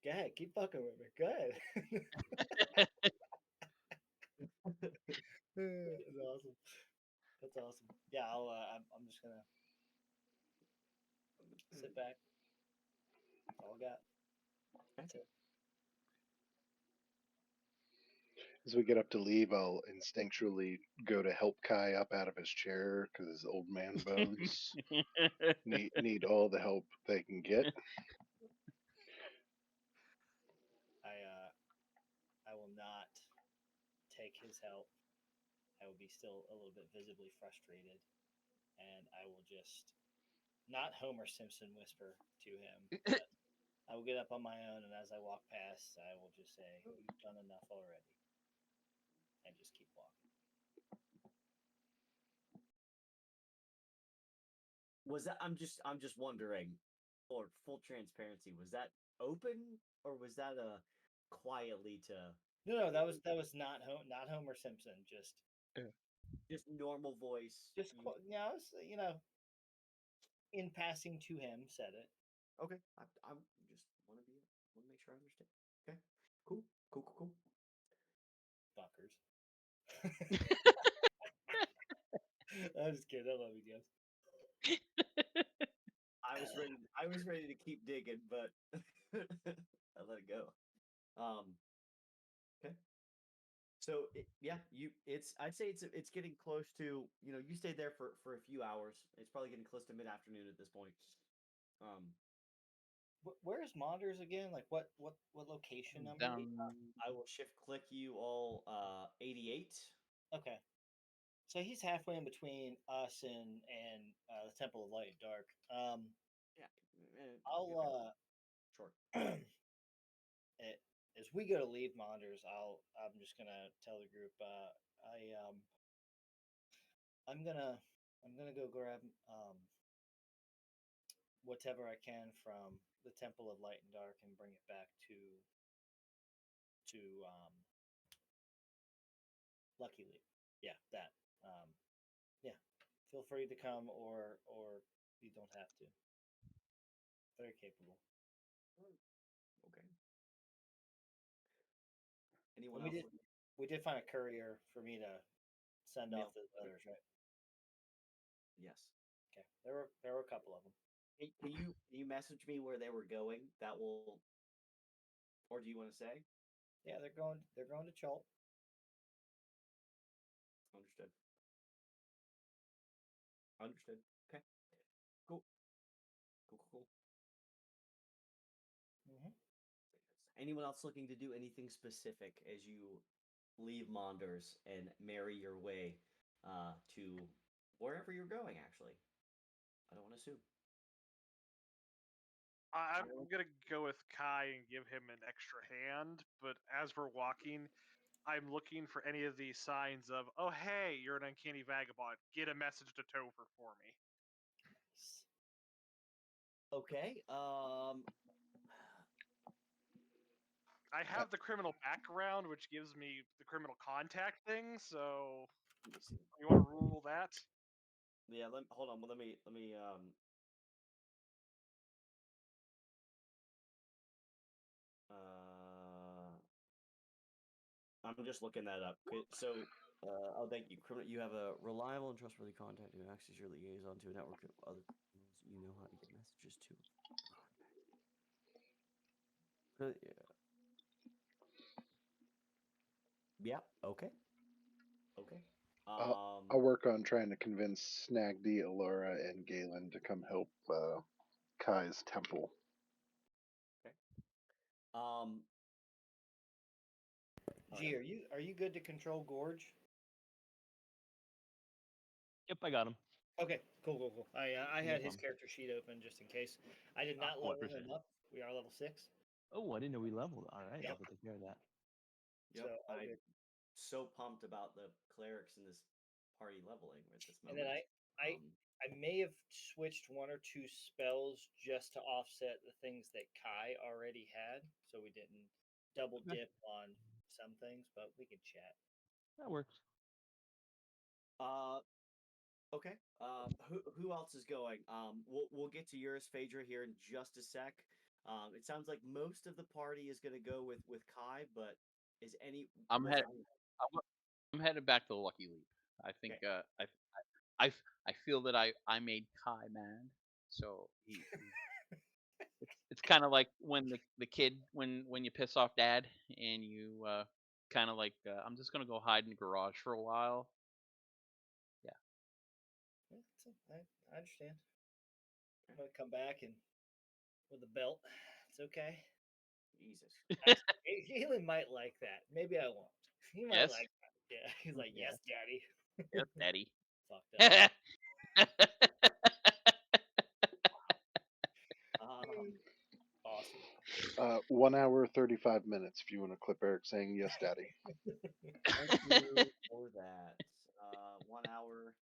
Speaker 5: Go ahead, keep fucking with me. Go ahead. That's awesome. That's awesome. Yeah, I'm just gonna sit back. That's all I got. That's it.
Speaker 4: As we get up to leave, I'll instinctually go to help Kai up out of his chair because his old man bones need all the help they can get.
Speaker 5: I will not take his help. I will be still a little bit visibly frustrated, and I will just not Homer Simpson whisper to him, but I will get up on my own, and as I walk past, I will just say, "You've done enough already," and just keep walking.
Speaker 1: Was that? I'm just wondering, for full transparency, was that open or was that a quietly to
Speaker 5: No, that was not not Homer Simpson.
Speaker 1: just normal voice?
Speaker 5: In passing to him, said it.
Speaker 1: Okay, I just want to make sure I understand. Okay, cool.
Speaker 5: Fuckers. I'm just kidding. I love you guys.
Speaker 1: I was ready to keep digging, but I let it go. Okay. So I'd say it's getting close to, you stayed there for a few hours. It's probably getting close to mid-afternoon at this point.
Speaker 5: Where's Monders again? Like what location number?
Speaker 2: Down.
Speaker 1: I will shift click you all 88.
Speaker 5: Okay. So he's halfway in between us and the Temple of Light and Dark.
Speaker 1: Yeah.
Speaker 5: I'll
Speaker 1: Sure.
Speaker 5: as we go to leave Monders, I'm just gonna tell the group I'm gonna go grab whatever I can from the Temple of Light and Dark and bring it back to Lucky Leap. Yeah, that. Yeah. Feel free to come or you don't have to. Very capable.
Speaker 1: Okay. Anyone else?
Speaker 5: We did find a courier for me to send
Speaker 1: Mail.
Speaker 5: off those letters, right?
Speaker 1: Yes.
Speaker 5: Okay. There were a couple of them.
Speaker 1: Hey, can you message me where they were going? That will, or do you want to say?
Speaker 5: Yeah, they're going to Chult.
Speaker 1: Understood. Okay. Cool.
Speaker 5: Mm-hmm.
Speaker 1: Anyone else looking to do anything specific as you leave Monders and marry your way to wherever you're going? Actually, I don't want to assume.
Speaker 3: I'm gonna go with Kai and give him an extra hand, but as we're walking, I'm looking for any of these signs of, oh hey, you're an uncanny vagabond. Get a message to Topher for me.
Speaker 1: Okay.
Speaker 3: I have the criminal background, which gives me the criminal contact thing. So,
Speaker 1: Let me see.
Speaker 3: you want to rule that?
Speaker 1: Yeah. Hold on. Let me. I'm just looking that up. So, thank you. You have a reliable and trustworthy contact who acts as your liaison to a network of other criminals you know how to get messages to. Yeah. Okay.
Speaker 4: I'll work on trying to convince Snagdy, Alora, and Galen to come help Kai's temple.
Speaker 1: Okay.
Speaker 5: G, are you good to control Gorge?
Speaker 8: Yep, I got him.
Speaker 5: Okay, cool. I had his
Speaker 8: problem.
Speaker 5: character sheet open just in case. I did not
Speaker 8: Cool, I
Speaker 5: level
Speaker 8: appreciate
Speaker 5: him
Speaker 8: it.
Speaker 5: up. We are level 6.
Speaker 8: Oh, I didn't know we leveled. All right,
Speaker 5: Yep.
Speaker 8: I'll take care of that.
Speaker 1: Yep.
Speaker 5: So
Speaker 1: I'm so pumped about the clerics in this party leveling at this
Speaker 5: and
Speaker 1: moment.
Speaker 5: then I may have switched 1 or 2 spells just to offset the things that Kai already had, so we didn't double
Speaker 8: Okay.
Speaker 5: dip on some things, but we can chat.
Speaker 8: That works.
Speaker 1: Okay. Who else is going? We'll get to yours, Phaedra, here in just a sec. It sounds like most of the party is going to go with Kai, but is any?
Speaker 2: I'm
Speaker 1: was-
Speaker 2: I'm headed back to Lucky Leap. I think I feel that I made Kai mad, so it's kind of like when the kid when you piss off dad and you kind of like I'm just gonna go hide in the garage for a while.
Speaker 5: Yeah, I understand. I'm gonna come back and with a belt. It's okay.
Speaker 1: Jesus.
Speaker 5: Galen might like that. Maybe I won't. He might
Speaker 2: Yes.
Speaker 5: like that. Yeah. He's like,
Speaker 2: Yeah.
Speaker 5: yes, daddy.
Speaker 2: Yes, Daddy.
Speaker 5: Fucked up. Awesome.
Speaker 4: 1 hour 35 minutes. If you want to clip Eric saying yes, Daddy.
Speaker 1: Thank you for that. 1 hour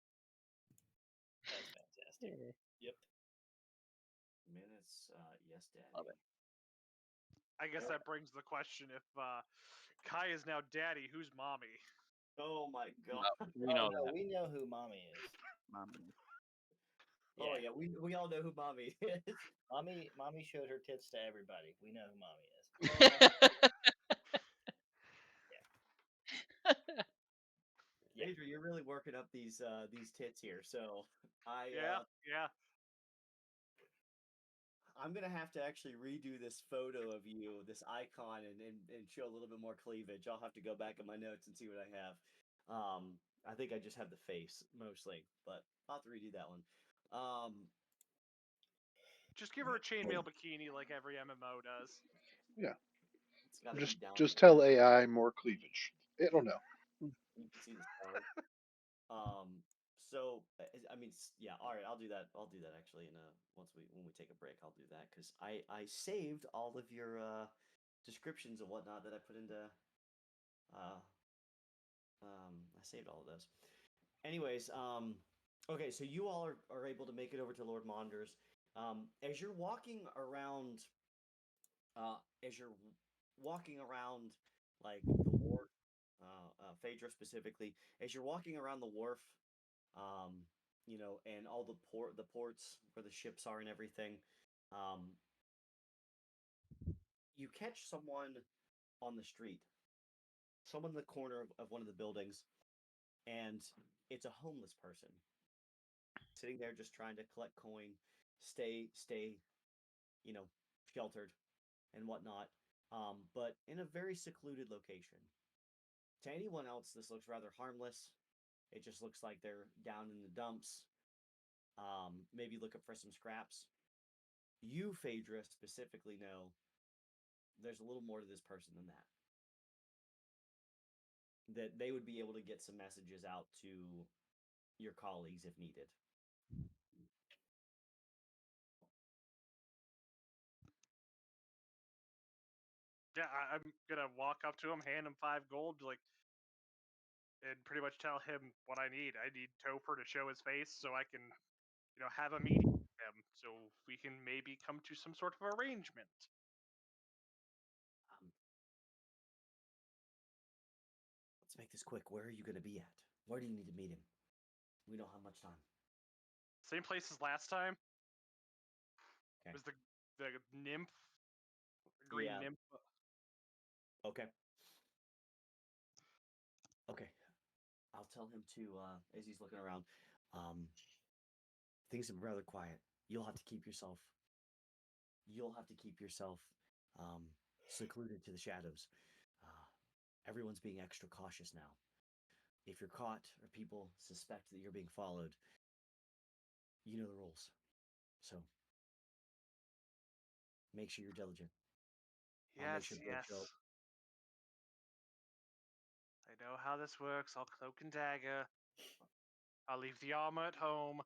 Speaker 5: That's fantastic. Yep.
Speaker 1: minutes. Yes, Daddy.
Speaker 2: Love it.
Speaker 3: I guess that brings the question: if Kai is now daddy, who's mommy?
Speaker 1: Oh my god.
Speaker 2: We know
Speaker 5: no,
Speaker 2: that.
Speaker 5: we know who mommy is.
Speaker 2: Mommy.
Speaker 1: Oh yeah, we all know who mommy is.
Speaker 5: Mommy showed her tits to everybody. We know who mommy is. Yeah.
Speaker 1: Adrian, you're really working up these tits here. So
Speaker 3: Yeah.
Speaker 1: I'm gonna have to actually redo this photo of you, this icon, and show a little bit more cleavage. I'll have to go back in my notes and see what I have. I think I just have the face mostly, but I'll have to redo that one.
Speaker 3: Just give her a chainmail bikini like every MMO does.
Speaker 4: Yeah.
Speaker 1: It's gotta
Speaker 4: Just
Speaker 1: be down.
Speaker 4: just tell AI more cleavage. It'll know.
Speaker 1: You can see the stone. So I mean, yeah. All right, I'll do that. I'll do that actually. When we take a break, I'll do that because I saved all of your descriptions and whatnot that I put into. I saved all of those. Anyways, okay, so you all are able to make it over to Lord Mondor's. As you're walking around, like the wharf, Phaedra specifically, as you're walking around the wharf, and all the ports where the ships are and everything, you catch someone on the street, someone in the corner of one of the buildings, and it's a homeless person sitting there just trying to collect coin, stay, sheltered and whatnot, but in a very secluded location. To anyone else, this looks rather harmless. It just looks like they're down in the dumps. Maybe look up for some scraps. You, Phaedra, specifically know there's a little more to this person than that. That they would be able to get some messages out to your colleagues if needed.
Speaker 3: Yeah, I'm gonna walk up to him, hand him 5 gold, and pretty much tell him what I need. I need Topher to show his face so I can, have a meeting with him, so we can maybe come to some sort of arrangement.
Speaker 1: Let's make this quick. Where are you going to be at? Where do you need to meet him? We don't have much time.
Speaker 3: Same place as last time.
Speaker 1: Okay.
Speaker 3: It was the nymph, green
Speaker 1: Yeah.
Speaker 3: nymph.
Speaker 1: Okay. Okay. I'll tell him to, as he's looking around, things are rather quiet. You'll have to keep yourself secluded to the shadows. Everyone's being extra cautious now. If you're caught or people suspect that you're being followed, you know the rules. So make sure you're diligent.
Speaker 3: Yes. I know how this works. I'll cloak and dagger. I'll leave the armor at home.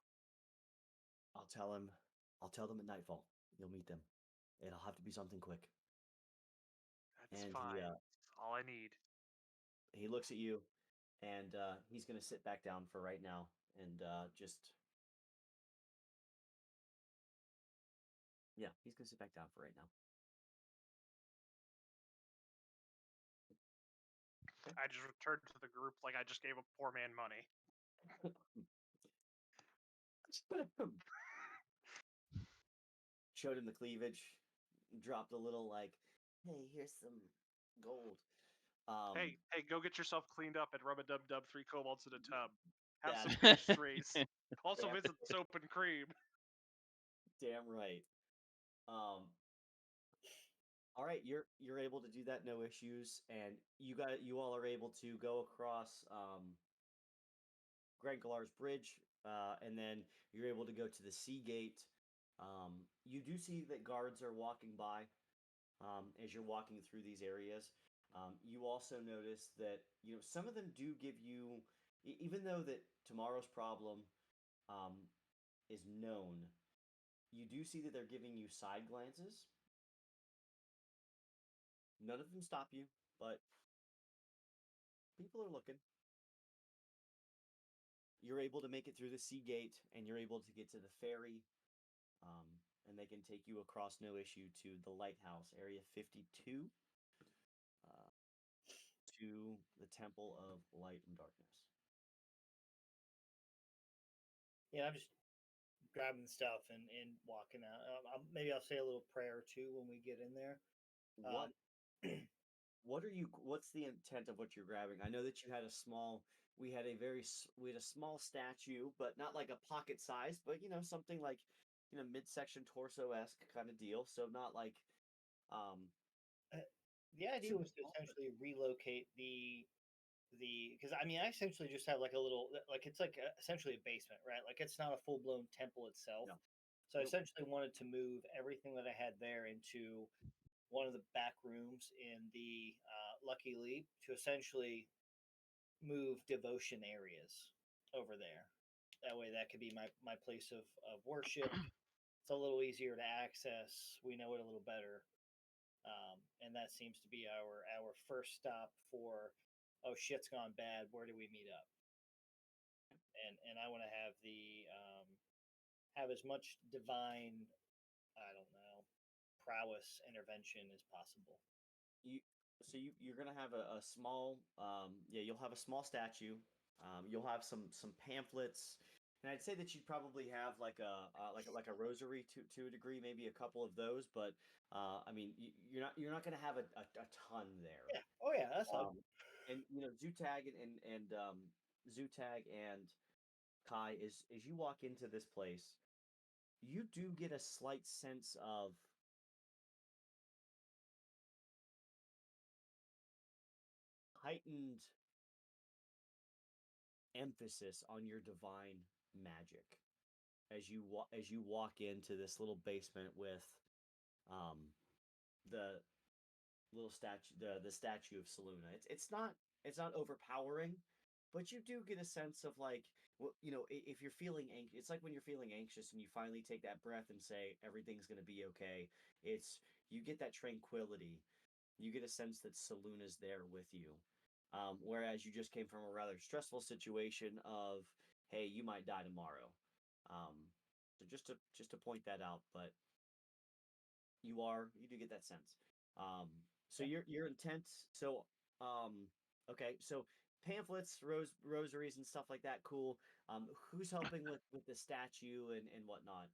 Speaker 1: I'll tell them at nightfall. You'll meet them. It'll have to be something quick.
Speaker 3: That's
Speaker 1: And
Speaker 3: fine. That's all I need.
Speaker 1: he looks at you, and he's gonna sit back down for right now, and he's gonna sit back down for right now.
Speaker 3: I just returned to the group like I just gave a poor man money.
Speaker 1: Showed him the cleavage, dropped a little like, hey, here's some gold.
Speaker 3: Hey, go get yourself cleaned up and rub a dub 3 kobolds in a tub. Have
Speaker 1: Yeah.
Speaker 3: some pastries. Also
Speaker 1: Damn.
Speaker 3: visit Soap and Cream.
Speaker 1: Damn right. All right, you're able to do that, no issues, and you all are able to go across Greg Galar's Bridge, and then you're able to go to the Sea Gate. You do see that guards are walking by as you're walking through these areas. You also notice that some of them do give you, even though that tomorrow's problem um, is known, you do see that they're giving you side glances. None of them stop you, but people are looking. You're able to make it through the Sea Gate, and you're able to get to the ferry, um, and they can take you across no issue to the lighthouse, Area 52, uh, to the Temple of Light and Darkness.
Speaker 5: Yeah, I'm just grabbing stuff and walking out. Maybe I'll say a little prayer too when we get in there.
Speaker 1: What
Speaker 5: Um,
Speaker 1: what are you? What's the intent of what you're grabbing? I know that you had a small. We had a small statue, but not like a pocket size, but something like midsection torso esque kind of deal. So not like um
Speaker 5: the idea
Speaker 1: too
Speaker 5: was to
Speaker 1: small, but
Speaker 5: essentially relocate the because I mean I essentially just have like a little like it's like essentially a basement, right? Like it's not a full blown temple itself.
Speaker 1: no.
Speaker 5: So I
Speaker 1: Nope.
Speaker 5: essentially wanted to move everything that I had there into one of the back rooms in the Lucky Leap to essentially move devotion areas over there. That way, that could be my place of worship. It's a little easier to access. We know it a little better, and that seems to be our first stop for. Oh, shit's gone bad. Where do we meet up? And I want to have the have as much divine, I don't know, prowess intervention as possible.
Speaker 1: you you're gonna have a small you'll have a small statue. You'll have some pamphlets, and I'd say that you'd probably have like a rosary to a degree, maybe a couple of those, but I mean you're not gonna have a ton there.
Speaker 5: Yeah. Oh yeah, that's all.
Speaker 1: And Zutag and Zutag and Kai, as you walk into this place, you do get a slight sense of heightened emphasis on your divine magic as you walk into this little basement with um the little statue the statue of Saluna. It's not overpowering, but you do get a sense of like if you're feeling anxious, it's like when you're feeling anxious and you finally take that breath and say everything's going to be okay. It's you get that tranquility. You get a sense that Saluna's there with you. Whereas you just came from a rather stressful situation of, hey, you might die tomorrow. So just to point that out, but you do get that sense. So your intent. So okay, so pamphlets, rosaries, and stuff like that. Cool. Who's helping with the statue and whatnot?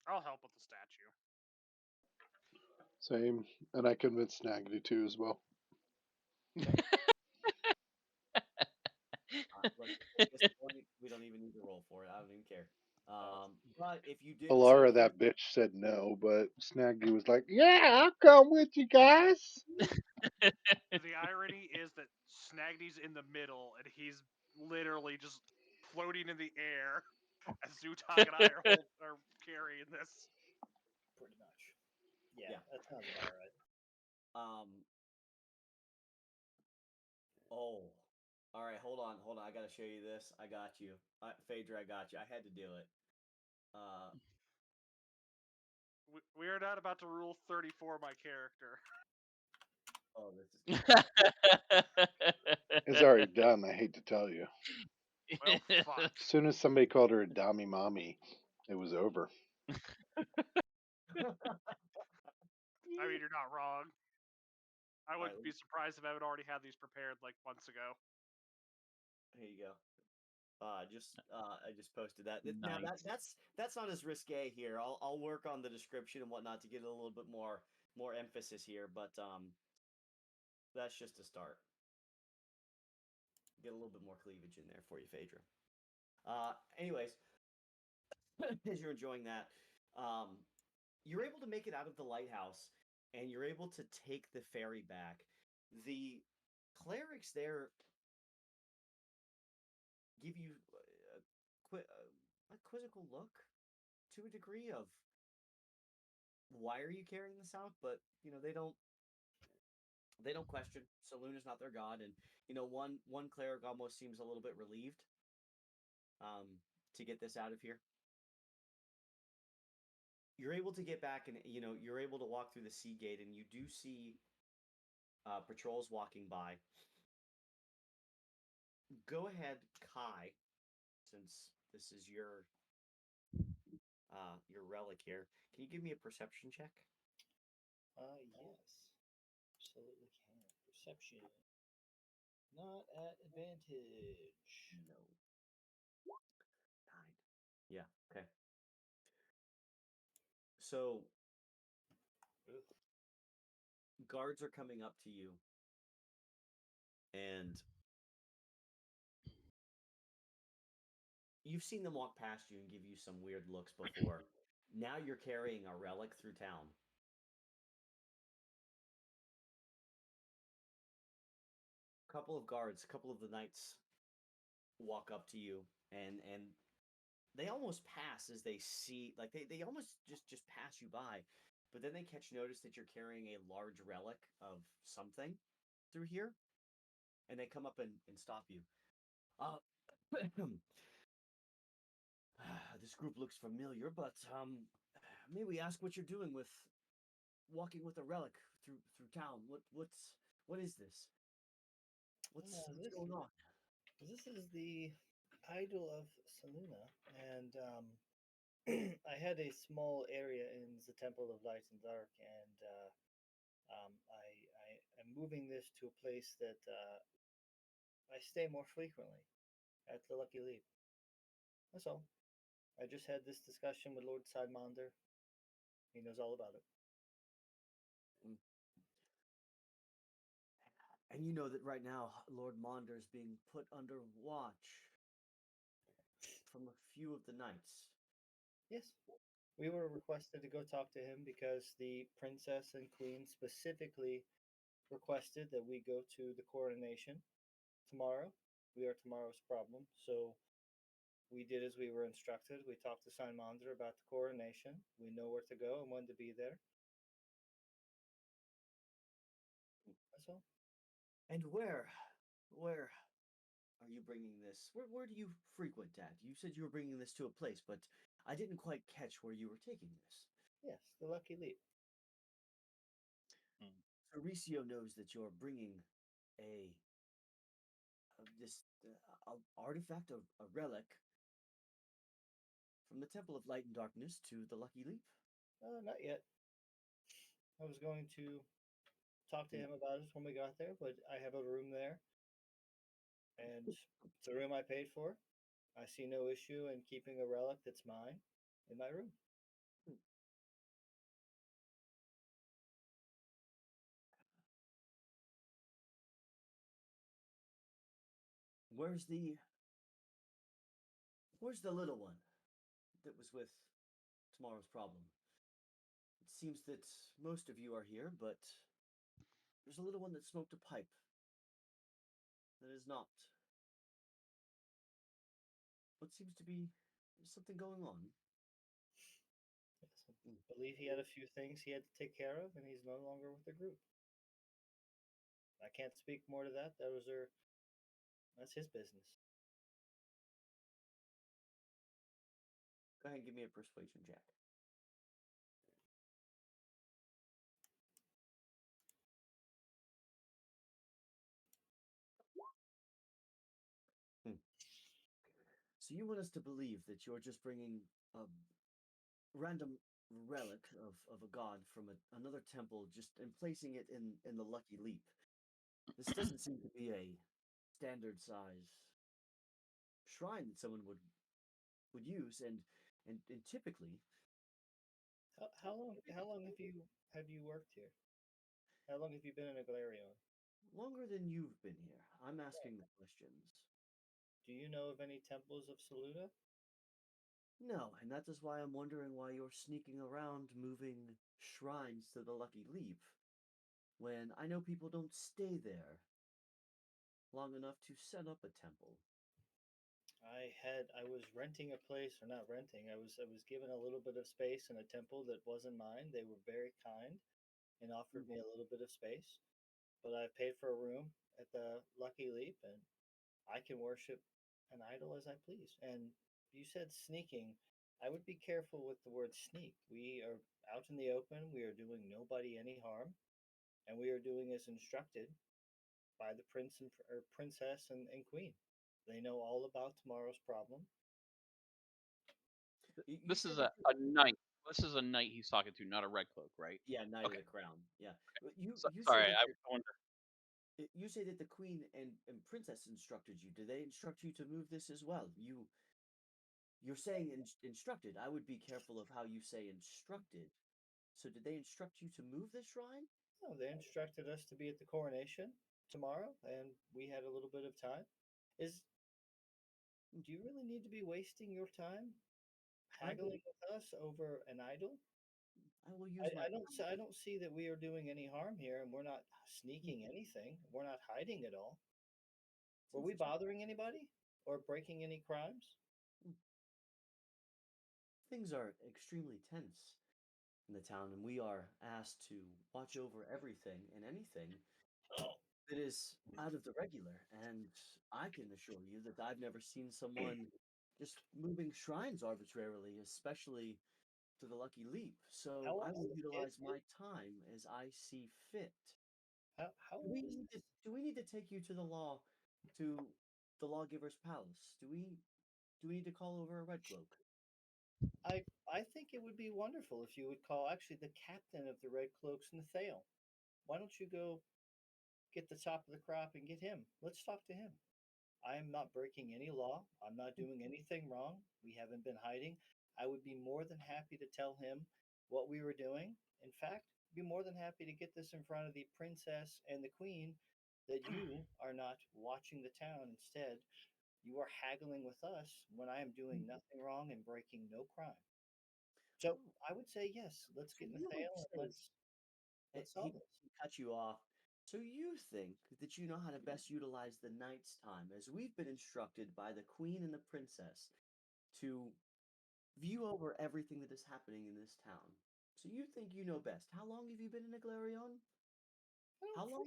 Speaker 3: I'll help with the statue.
Speaker 4: Same, and I convinced Snaggly too as well.
Speaker 1: Look, at this point, we don't even need to roll for it. I don't even care. But if you did, so
Speaker 4: Alara, that bitch, said no, but Snaggly was like, "Yeah, I'll come with you guys."
Speaker 3: The irony is that Snagny's in the middle, and he's literally just floating in the air as Zutag and I are carrying this.
Speaker 5: Pretty much. Yeah,
Speaker 1: Yeah.
Speaker 5: that sounds about right.
Speaker 1: Oh, all right. Hold on. I gotta show you this. I got you, Phaedra. I got you. I had to do it. Uh,
Speaker 3: We are not about to rule 34 my character.
Speaker 1: oh, this is.
Speaker 4: It's already done. I hate to tell you.
Speaker 3: Well, fuck.
Speaker 4: As soon as somebody called her a dummy mommy, it was over.
Speaker 3: I mean, you're not wrong. I wouldn't
Speaker 1: Alright,
Speaker 3: be surprised if I would already have these prepared like months ago.
Speaker 1: here you go. I just posted that. Now
Speaker 2: Nice.
Speaker 1: that's not as risque here. I'll work on the description and whatnot to get a little bit more emphasis here, but that's just a start. Get a little bit more cleavage in there for you, Phaedra. Anyways, as you're enjoying that, You're able to make it out of the lighthouse, and you're able to take the ferry back. The clerics there give you a quizzical look to a degree of why are you carrying this out, but they don't question. Saloon is not their god, and one cleric almost seems a little bit relieved to get this out of here. You're able to get back, and you're able to walk through the sea gate, and you do see patrols walking by. Go ahead, Kai, since this is your relic here. Can you give me a perception check?
Speaker 5: Yes. Absolutely can. Perception. Not at advantage.
Speaker 1: No. 9. Yeah. Okay. So
Speaker 5: Ugh.
Speaker 1: guards are coming up to you, and you've seen them walk past you and give you some weird looks before. Now you're carrying a relic through town. Couple of guards, a couple of the knights walk up to you, and they almost pass as they see, like they almost just pass you by, but then they catch notice that you're carrying a large relic of something through here, and they come up and stop you. This group looks familiar, but may we ask what you're doing with walking with a relic through town? What is this? What's
Speaker 5: This
Speaker 1: going on?
Speaker 5: this is the idol of Saluna, and I had a small area in the Temple of Light and Dark, and I am moving this to a place that I stay more frequently at the Lucky Leap. That's all. I just had this discussion with Lord Sidemander. He knows all about it.
Speaker 1: And you know that right now Lord Maunder is being put under watch from a few of the knights.
Speaker 5: Yes. We were requested to go talk to him because the princess and queen specifically requested that we go to the coronation tomorrow. We are tomorrow's problem. So we did as we were instructed. We talked to Simonder about the coronation. We know where to go and when to be there. That's all.
Speaker 1: And where are you bringing this? Where do you frequent at? You said you were bringing this to a place, but I didn't quite catch where you were taking this.
Speaker 5: Yes, the Lucky Leap.
Speaker 1: So Ricio knows that you're bringing this artifact, a relic from the Temple of Light and Darkness to the Lucky Leap.
Speaker 5: Not yet. I was going to talk to him about it when we got there, but I have a room there, and it's a room I paid for. I see no issue in keeping a relic that's mine in my room.
Speaker 1: Where's the little one that was with tomorrow's problem? It seems that most of you are here, but there's a little one that smoked a pipe that is not. What seems to be something going on?
Speaker 5: Yes, I believe he had a few things he had to take care of, and he's no longer with the group. I can't speak more to that. That's his business.
Speaker 1: Go ahead and give me a persuasion check. So you want us to believe that you're just bringing a random relic of a god from another temple just and placing it in the Lucky Leap. This doesn't seem to be a standard size shrine that someone would use, and typically.
Speaker 5: How long have you worked here? How long have you been in Aglarion?
Speaker 1: Longer than you've been here. I'm asking the questions.
Speaker 5: Do you know of any temples of Saluda?
Speaker 1: No, and that is why I'm wondering why you're sneaking around moving shrines to the Lucky Leap when I know people don't stay there long enough to set up a temple.
Speaker 5: I was renting a place, or not renting. I was given a little bit of space in a temple that wasn't mine. They were very kind and offered me a little bit of space, but I paid for a room at the Lucky Leap, and I can worship an idol as I please. And you said sneaking. I would be careful with the word sneak. We are out in the open. We are doing nobody any harm, and we are doing as instructed by the prince and or princess and queen. They know all about tomorrow's problem.
Speaker 1: You
Speaker 2: This
Speaker 1: said
Speaker 2: is
Speaker 1: that
Speaker 2: a knight. This is a knight he's talking to, not a red cloak, right?
Speaker 1: yeah, Knight of
Speaker 2: Okay.
Speaker 1: the Crown. Yeah, but you say
Speaker 2: Sorry,
Speaker 1: that
Speaker 2: I wonder.
Speaker 1: you say that the queen and princess instructed you. Did they instruct you to move this as well? You're saying instructed. I would be careful of how you say instructed. So did they instruct you to move this shrine?
Speaker 5: No, they instructed us to be at the coronation tomorrow, and we had a little bit of time. Is Do you really need to be wasting your time
Speaker 1: I will.
Speaker 5: haggling with us over an idol?
Speaker 1: I will use my.
Speaker 5: I don't see that we are doing any harm here, and we're not sneaking anything. We're not hiding at all. Were
Speaker 1: Since
Speaker 5: we
Speaker 1: it's
Speaker 5: bothering anybody or breaking any crimes?
Speaker 1: things are extremely tense in the town, and we are asked to watch over everything and anything that is out of the regular. And I can assure you that I've never seen someone just moving shrines arbitrarily, especially to the Lucky Leap. So
Speaker 5: How
Speaker 1: I will
Speaker 5: long?
Speaker 1: utilize my time as I see fit.
Speaker 5: How
Speaker 1: Do we
Speaker 5: long is
Speaker 1: need to
Speaker 5: this?
Speaker 1: do we need to take you to the lawgiver's palace? Do we need to call over a red cloak?
Speaker 5: I think it would be wonderful if you would call actually the captain of the Red Cloaks, Nathale. Why don't you go get the top of the crop and get him? Let's talk to him. I am not breaking any law. I'm not doing anything wrong. We haven't been hiding. I would be more than happy to tell him what we were doing. In fact, be more than happy to get this in front of the princess and the queen that you are not watching the town. Instead, you are haggling with us when I am doing nothing wrong and breaking no crime. So
Speaker 1: Oh,
Speaker 5: I would say yes. Let's
Speaker 1: so
Speaker 5: get
Speaker 1: you would
Speaker 5: Nathaniel and
Speaker 1: say
Speaker 5: let's
Speaker 1: he
Speaker 5: solve this.
Speaker 1: cut you off. So you think that you know how to best utilize the night's time, as we've been instructed by the queen and the princess to view over everything that is happening in this town. So you think you know best. How long have you been in Aglarion? How long?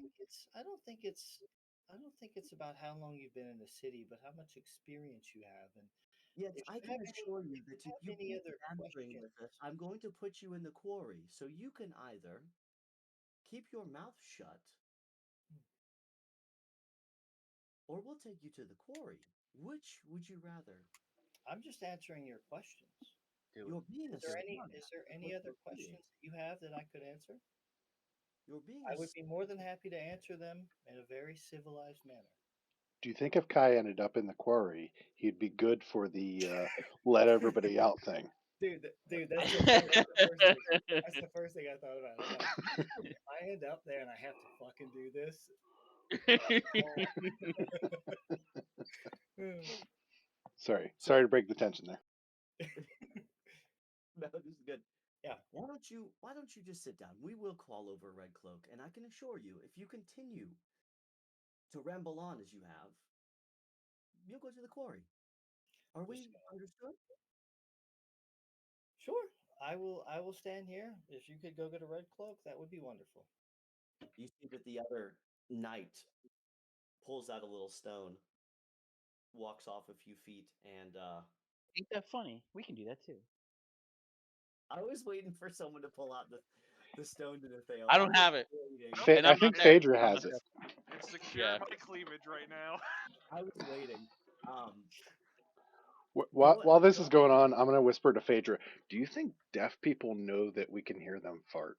Speaker 5: I don't think it's about how long you've been in the city, but how much experience you have. And
Speaker 1: Yes,
Speaker 5: if
Speaker 1: I
Speaker 5: you
Speaker 1: can
Speaker 5: have
Speaker 1: assure you
Speaker 5: if
Speaker 1: that
Speaker 5: you
Speaker 1: if
Speaker 5: have
Speaker 1: you
Speaker 5: any
Speaker 1: keep
Speaker 5: other
Speaker 1: bantering
Speaker 5: questions,
Speaker 1: with us, I'm going to put you in the quarry. So you can either keep your mouth shut, or we'll take you to the quarry. Which would you rather?
Speaker 5: I'm just answering your questions.
Speaker 2: Do
Speaker 1: You're being a
Speaker 5: Is
Speaker 1: smartass,
Speaker 5: there
Speaker 1: is
Speaker 5: any
Speaker 1: what
Speaker 5: other
Speaker 1: you're being.
Speaker 5: questions that you have that I could answer?
Speaker 1: You're being
Speaker 5: I
Speaker 1: a
Speaker 5: would be more than happy to answer them in a very civilized manner.
Speaker 4: Do you think if Kai ended up in the quarry, he'd be good for the let everybody out thing?
Speaker 5: Dude, that's the first thing I thought about. It's like, if I end up there and I have to fucking do this, so
Speaker 4: Sorry to break the tension there.
Speaker 1: no, this is good.
Speaker 5: yeah,
Speaker 1: Why don't you just sit down? We will call over Red Cloak, and I can assure you, if you continue to ramble on as you have, you'll go to the quarry. Are
Speaker 5: just
Speaker 1: we understood?
Speaker 5: sure. I will stand here. If you could go get a red cloak, that would be wonderful.
Speaker 1: You see that the other knight pulls out a little stone, walks off a few feet, and
Speaker 2: Ain't that funny? We can do that too.
Speaker 1: I was waiting for someone to pull out the stone to the fail.
Speaker 2: I don't have it,
Speaker 1: Waiting.
Speaker 2: and
Speaker 4: I
Speaker 2: I'm not
Speaker 4: think
Speaker 2: there.
Speaker 4: Phaedra
Speaker 2: I'm not
Speaker 4: has it.
Speaker 2: there.
Speaker 3: It's
Speaker 2: Yeah.
Speaker 3: secured by cleavage right now.
Speaker 1: I was waiting. Um, you know
Speaker 4: While
Speaker 1: what?
Speaker 4: while this is going on, I'm gonna whisper to Phaedra. Do you think deaf people know that we can hear them fart?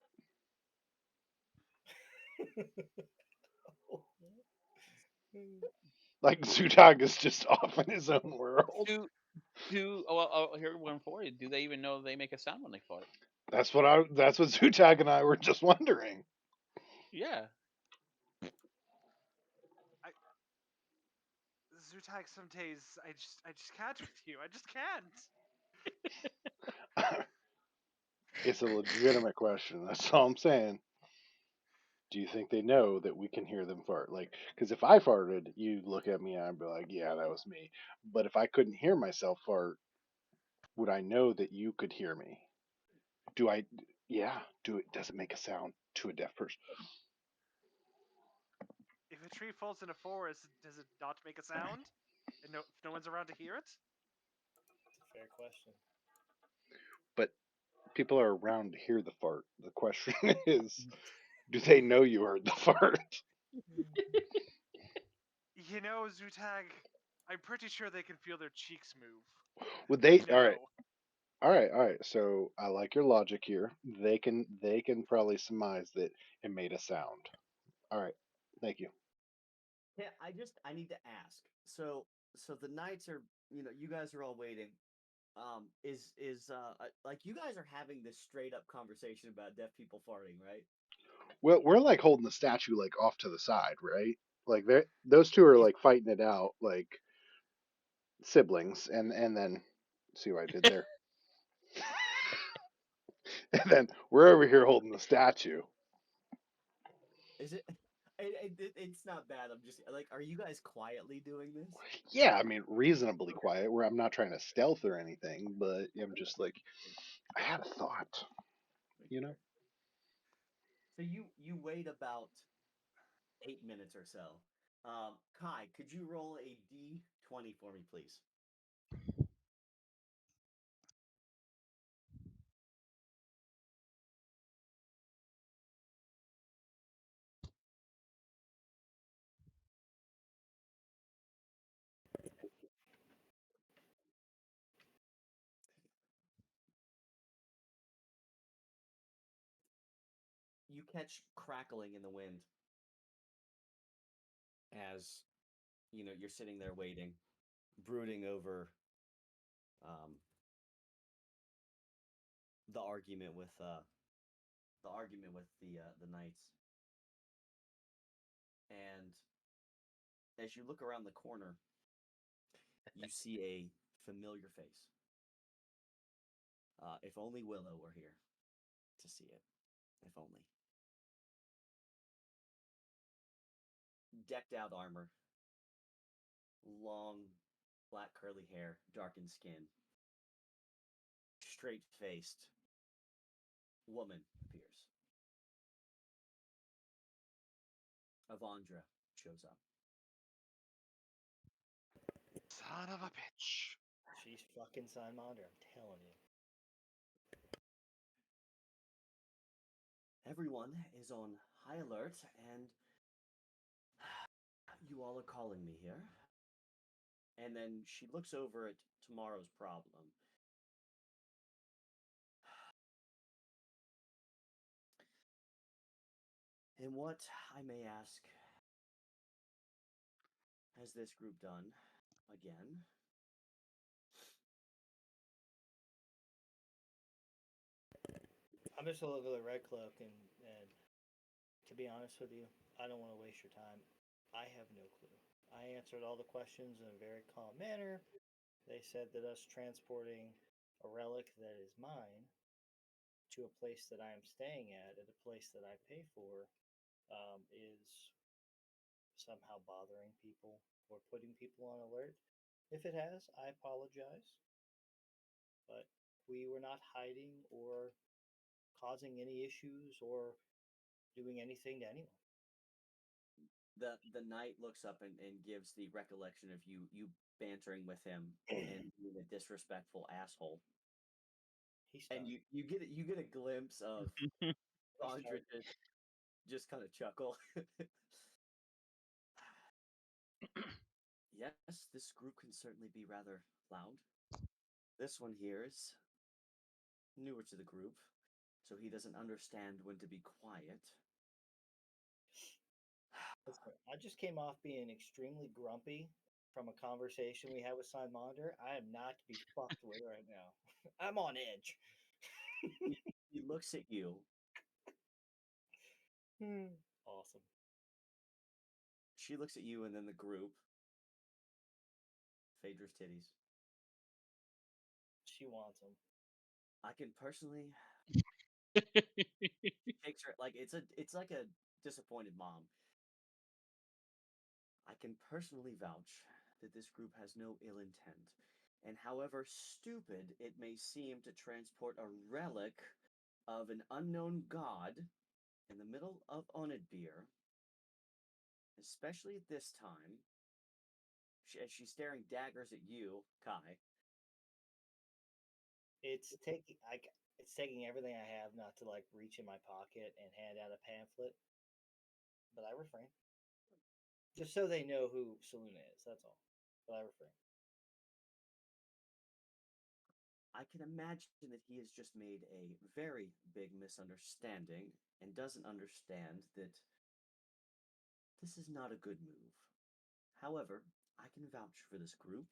Speaker 4: Like Zutag is just off in his own world.
Speaker 2: I'll hear one for you. Do they even know they make a sound when they fart?
Speaker 4: That's what Zutag and I were just wondering.
Speaker 2: Yeah.
Speaker 3: Zutag, some days I just can't with you. I just can't.
Speaker 4: It's a legitimate question. That's all I'm saying. Do you think they know that we can hear them fart? Like, because if I farted, you'd look at me and I'd be like, yeah, that was me. But if I couldn't hear myself fart, would I know that you could hear me? Do I? Yeah. Do it? Does it make a sound to a deaf person?
Speaker 3: If a tree falls in a forest, does it not make a sound? And if no one's around to hear it?
Speaker 5: Fair question.
Speaker 4: But people are around to hear the fart. The question is, do they know you heard the fart?
Speaker 3: You know, Zutag, I'm pretty sure they can feel their cheeks move.
Speaker 4: Would they?
Speaker 3: They
Speaker 4: All right.
Speaker 3: know.
Speaker 4: All right. So I like your logic here. They can probably surmise that it made a sound. All right. Thank you.
Speaker 1: Yeah, I need to ask. So the knights are, you guys are all waiting. Like you guys are having this straight up conversation about deaf people farting, right?
Speaker 4: Well, we're like holding the statue like off to the side, right? Like those two are like fighting it out like siblings, and then see what I did there. And then we're over here holding the statue.
Speaker 1: Is it? It's not bad. I'm just like, are you guys quietly doing this?
Speaker 4: Yeah, I mean reasonably quiet. Where I'm not trying to stealth or anything, but I'm just like I had a thought, you know.
Speaker 1: So you wait about 8 minutes or so. Kai, could you roll a D20 for me, please? You catch crackling in the wind as you're sitting there waiting, brooding over um, the argument with the knights. And as you look around the corner, you see a familiar face. If only Willow were here to see it. If only. Decked out armor, long, black curly hair, darkened skin, straight faced woman appears. Avandra shows up.
Speaker 3: Son of a bitch.
Speaker 5: She's fucking Simonder, I'm telling you.
Speaker 1: Everyone is on high alert, and you all are calling me here. And then she looks over at tomorrow's problem. And what, I may ask, has this group done again?
Speaker 5: I'm just gonna look at the red cloak and to be honest with you, I don't want to waste your time. I have no clue. I answered all the questions in a very calm manner. They said that us transporting a relic that is mine to a place that I am staying at a place that I pay for, is somehow bothering people or putting people on alert. If it has, I apologize. But we were not hiding or causing any issues or doing anything to anyone.
Speaker 1: The knight looks up and gives the recollection of you bantering with him and being a disrespectful asshole. And you get a glimpse of Andra just kind of chuckle. Yes, this group can certainly be rather loud. This one here is newer to the group, so he doesn't understand when to be quiet.
Speaker 5: Listen, I just came off being extremely grumpy from a conversation we had with Simonder. I am not to be fucked with right now. I'm on edge.
Speaker 1: He looks at you.
Speaker 5: Awesome.
Speaker 1: She looks at you and then the group. Phaedra's titties.
Speaker 5: She wants them.
Speaker 1: I can personally picture it like it's like a disappointed mom. I can personally vouch that this group has no ill intent, and however stupid it may seem to transport a relic of an unknown god in the middle of Onidbir, especially at this time, as she's staring daggers at you, Kai.
Speaker 5: It's taking everything I have not to like reach in my pocket and hand out a pamphlet, but I refrain. Just so they know who Saluna is, that's all. But I refrain.
Speaker 1: I can imagine that he has just made a very big misunderstanding and doesn't understand that this is not a good move. However, I can vouch for this group,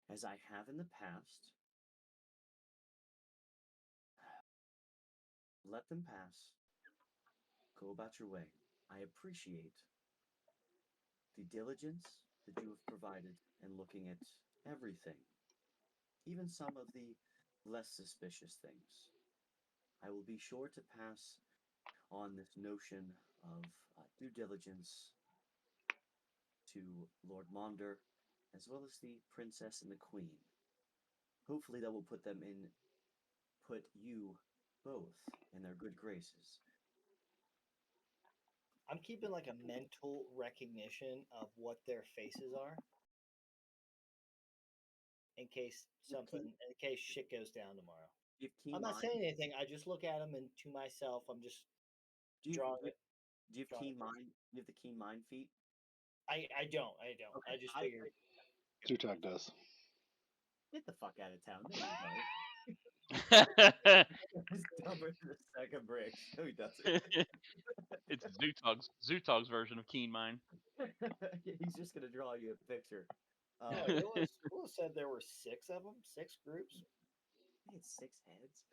Speaker 1: as I have in the past. Let them pass. Go about your way. I appreciate the diligence that you have provided in looking at everything, even some of the less suspicious things. I will be sure to pass on this notion of due diligence to Lord Maunder, as well as the princess and the queen. Hopefully, that will put you both in their good graces.
Speaker 5: I'm keeping like a mental recognition of what their faces are in case in case shit goes down tomorrow.
Speaker 1: Do you have keen
Speaker 5: I'm not
Speaker 1: mind?
Speaker 5: saying anything. I just look at them and to myself, I'm just
Speaker 1: Do you,
Speaker 5: drawing
Speaker 1: do you,
Speaker 5: it.
Speaker 1: do you have
Speaker 5: drawing
Speaker 1: keen
Speaker 5: a picture.
Speaker 1: mind? Do you have the keen mind feat?
Speaker 5: I don't.
Speaker 1: Okay,
Speaker 5: I just figured.
Speaker 4: Zutag does.
Speaker 1: Get the fuck out of town. No, you don't. It's dumber than a sack of bricks. No, he doesn't.
Speaker 2: It's Zutog's version of Keen Mind.
Speaker 1: He's just gonna draw you a picture.
Speaker 5: No, Willis said there were 6 of them, 6 groups.
Speaker 1: He had 6 heads.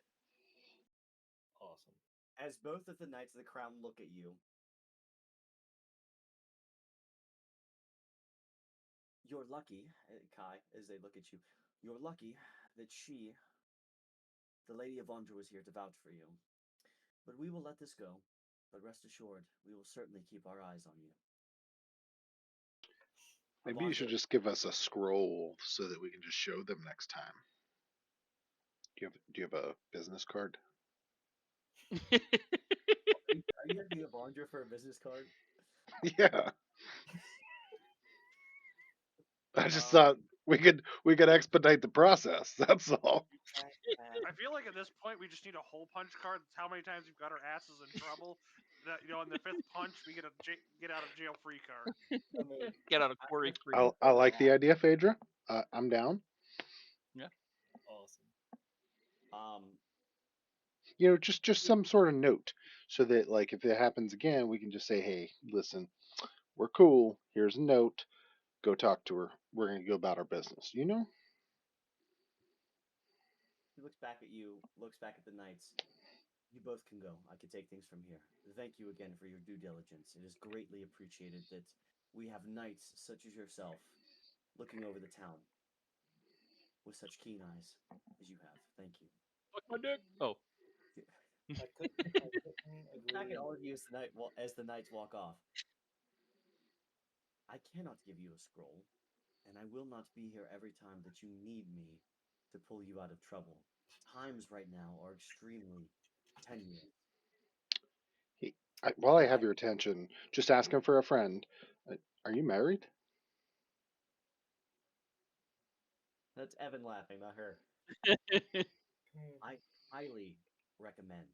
Speaker 5: Awesome.
Speaker 1: As both of the Knights of the Crown look at you, you're lucky, Kai, as they look at you, you're lucky that the Lady of Andra, was here to vouch for you. But we will let this go. But rest assured, we will certainly keep our eyes on you.
Speaker 4: Maybe you should
Speaker 1: Avandra,
Speaker 4: just give us a scroll so that we can just show them next time. Do you have a business card?
Speaker 1: are you asking Avandra for a business card?
Speaker 4: Yeah. I just thought we could expedite the process. That's all.
Speaker 3: I feel like at this point we just need a hole punch card. That's how many times we've got our asses in trouble. That in the 5th punch we get a get out of jail free card.
Speaker 5: I mean,
Speaker 2: Get out of quarry free.
Speaker 4: I like the idea, Phaedra. I'm down.
Speaker 5: awesome.
Speaker 4: Just some sort of note so that like if it happens again, we can just say, hey, listen, we're cool. Here's a note. Go talk to her. We're gonna go about our business.
Speaker 1: He looks back at you, looks back at the Knights. You both can go. I can take things from here. Thank you again for your due diligence. It is greatly appreciated that we have knights such as yourself looking over the town with such keen eyes as you have. Thank you.
Speaker 2: Suck my dick. Oh.
Speaker 5: I couldn't
Speaker 1: Back
Speaker 5: agree.
Speaker 1: at all of you as the knights walk off. I cannot give you a scroll, and I will not be here every time that you need me to pull you out of trouble. Times right now are extremely tenuous.
Speaker 4: While I have your attention, just asking for a friend. Are you married?
Speaker 1: That's Evan laughing, not her. I highly recommend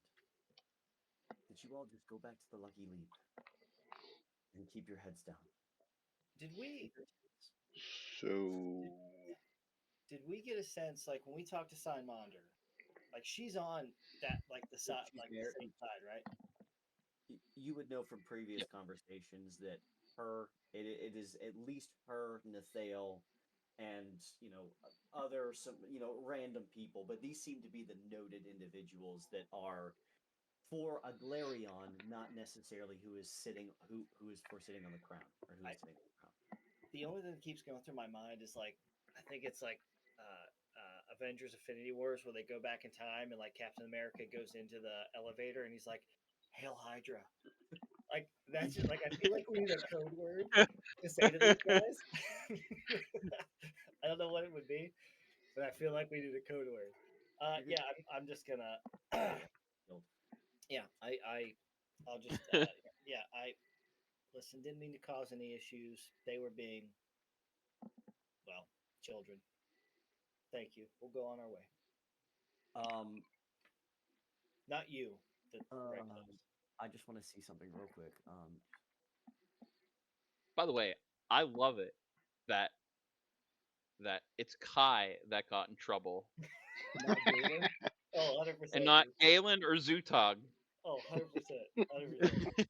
Speaker 1: that you all just go back to the Lucky Leap and keep your heads down.
Speaker 5: Did we
Speaker 4: So
Speaker 5: get a sense like when we talked to Simonder, like she's on that like the side
Speaker 1: She's
Speaker 5: like
Speaker 1: there.
Speaker 5: the same side, right?
Speaker 1: You would know from previous conversations that it is at least her, Nathale, and other some random people, but these seem to be the noted individuals that are for Aglarion, not necessarily who is sitting on the crown or who is sitting on the crown.
Speaker 5: The only thing that keeps going through my mind is like I think it's like a Avengers Infinity Wars where they go back in time and like Captain America goes into the elevator and he's like, "Hail Hydra." Like that's just, like I feel like we need a code word to say to these guys. I don't know what it would be, but I feel like we need a code word. Yeah, I'm just gonna. Yeah, I'll just. Yeah, I listen. Didn't mean to cause any issues. They were being, well, children. Thank you. We'll go on our way. Not you. The recluse.
Speaker 1: I just want to see something real quick.
Speaker 2: By the way, I love it that it's Kai that got in trouble
Speaker 5: Not Galen. Oh, 100%.
Speaker 2: and not Galen or Zutog.
Speaker 5: Oh, 100%. 100%.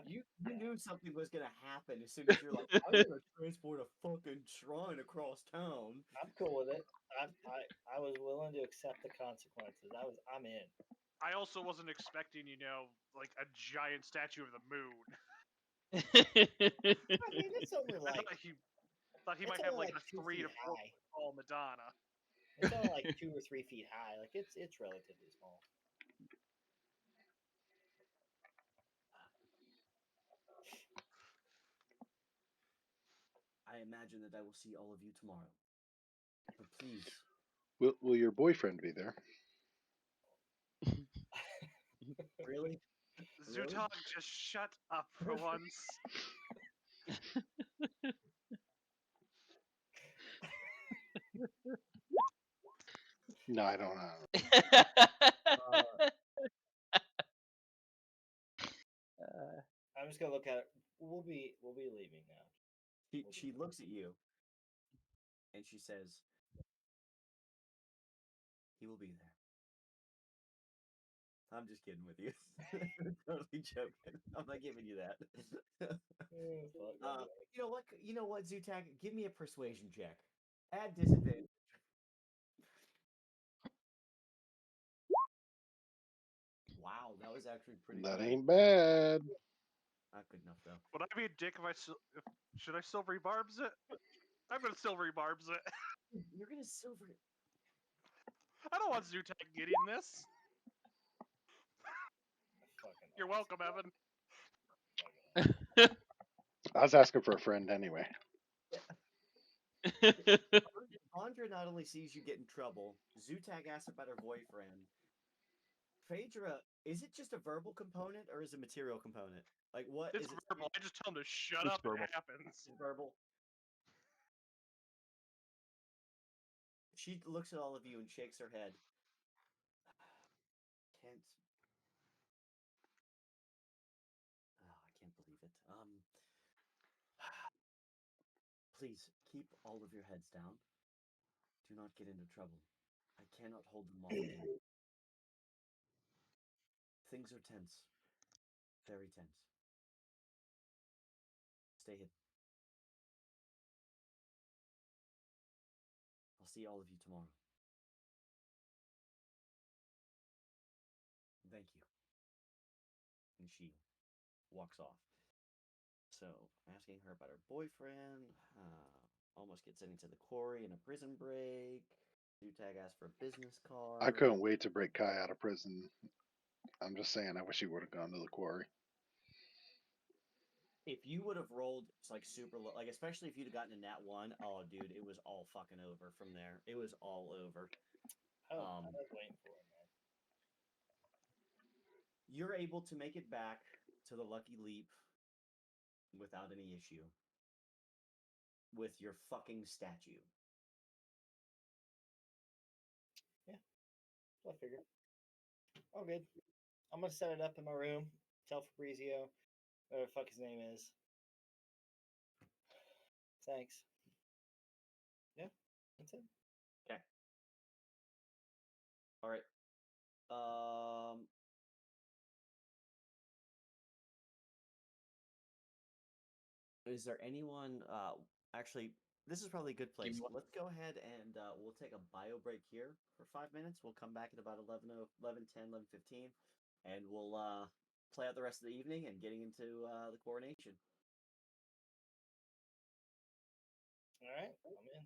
Speaker 1: You knew something was gonna happen as soon as you're like, I'm gonna transport a fucking shrine across town.
Speaker 5: I'm cool with it. I was willing to accept the consequences. I'm in.
Speaker 3: I also wasn't expecting, like a giant statue of the moon.
Speaker 5: I mean, it's only
Speaker 3: I
Speaker 5: like
Speaker 3: thought he might
Speaker 5: it's
Speaker 3: have
Speaker 5: only
Speaker 3: like a
Speaker 5: 2
Speaker 3: 3
Speaker 5: feet
Speaker 3: to 4
Speaker 5: high.
Speaker 3: tall Madonna.
Speaker 5: It's only like 2 or 3 feet high. Like it's relatively small.
Speaker 1: I imagine that I will see all of you tomorrow. But please,
Speaker 4: Will your boyfriend be there?
Speaker 1: really?
Speaker 3: Zutog, just shut up for once.
Speaker 4: No, I don't know.
Speaker 5: I'm just gonna look at it. We'll be leaving now.
Speaker 1: She looks at you and she says, "He will be there." I'm just kidding with you. Totally joking. I'm not giving you that. You know what, Zutag? Give me a persuasion check. Add disadvantage. Wow, that was actually pretty
Speaker 4: That
Speaker 1: good.
Speaker 4: ain't bad.
Speaker 1: Not good enough though.
Speaker 3: Would I be a dick if should I silvery barbs it? I'm gonna silvery barbs it.
Speaker 1: You're gonna silver.
Speaker 3: I don't want Zutag getting this. You're welcome, Evan.
Speaker 4: I was asking for a friend anyway.
Speaker 1: Andra not only sees you get in trouble, Zutag asks about her boyfriend. Phaedra, is it just a verbal component or is it a material component? Like what
Speaker 3: It's
Speaker 1: is it?
Speaker 3: verbal. I just tell him to shut
Speaker 8: It's
Speaker 3: up.
Speaker 8: verbal.
Speaker 3: It happens.
Speaker 1: It's verbal. She looks at all of you and shakes her head. Can't. Oh, I can't believe it. Please keep all of your heads down. Do not get into trouble. I cannot hold them all again. Things are tense. Very tense. Stay hidden. I'll see all of you tomorrow. Thank you. And she walks off. So, asking her about her boyfriend, almost gets into the quarry in a prison break. Zutag asks for a business card.
Speaker 4: I couldn't wait to break Kai out of prison. I'm just saying, I wish he would have gone to the quarry.
Speaker 1: If you would have rolled like super low, like especially if you'd have gotten a nat 1, oh dude, it was all fucking over from there. It was all over.
Speaker 5: I was waiting for it, man.
Speaker 1: You're able to make it back to the Lucky Leap without any issue with your fucking statue.
Speaker 5: Yeah, I figured. All good. I'm gonna set it up in my room. Tell Fabrizio, whatever the fuck his name is. Thanks. Yeah, that's it.
Speaker 1: Okay. All right. Is there anyone? Actually, this is probably a good place. Let's go ahead and we'll take a bio break here for 5 minutes. We'll come back at about 11, 10, 11:15, and we'll play out the rest of the evening and getting into the coronation.
Speaker 5: All right, I'm in.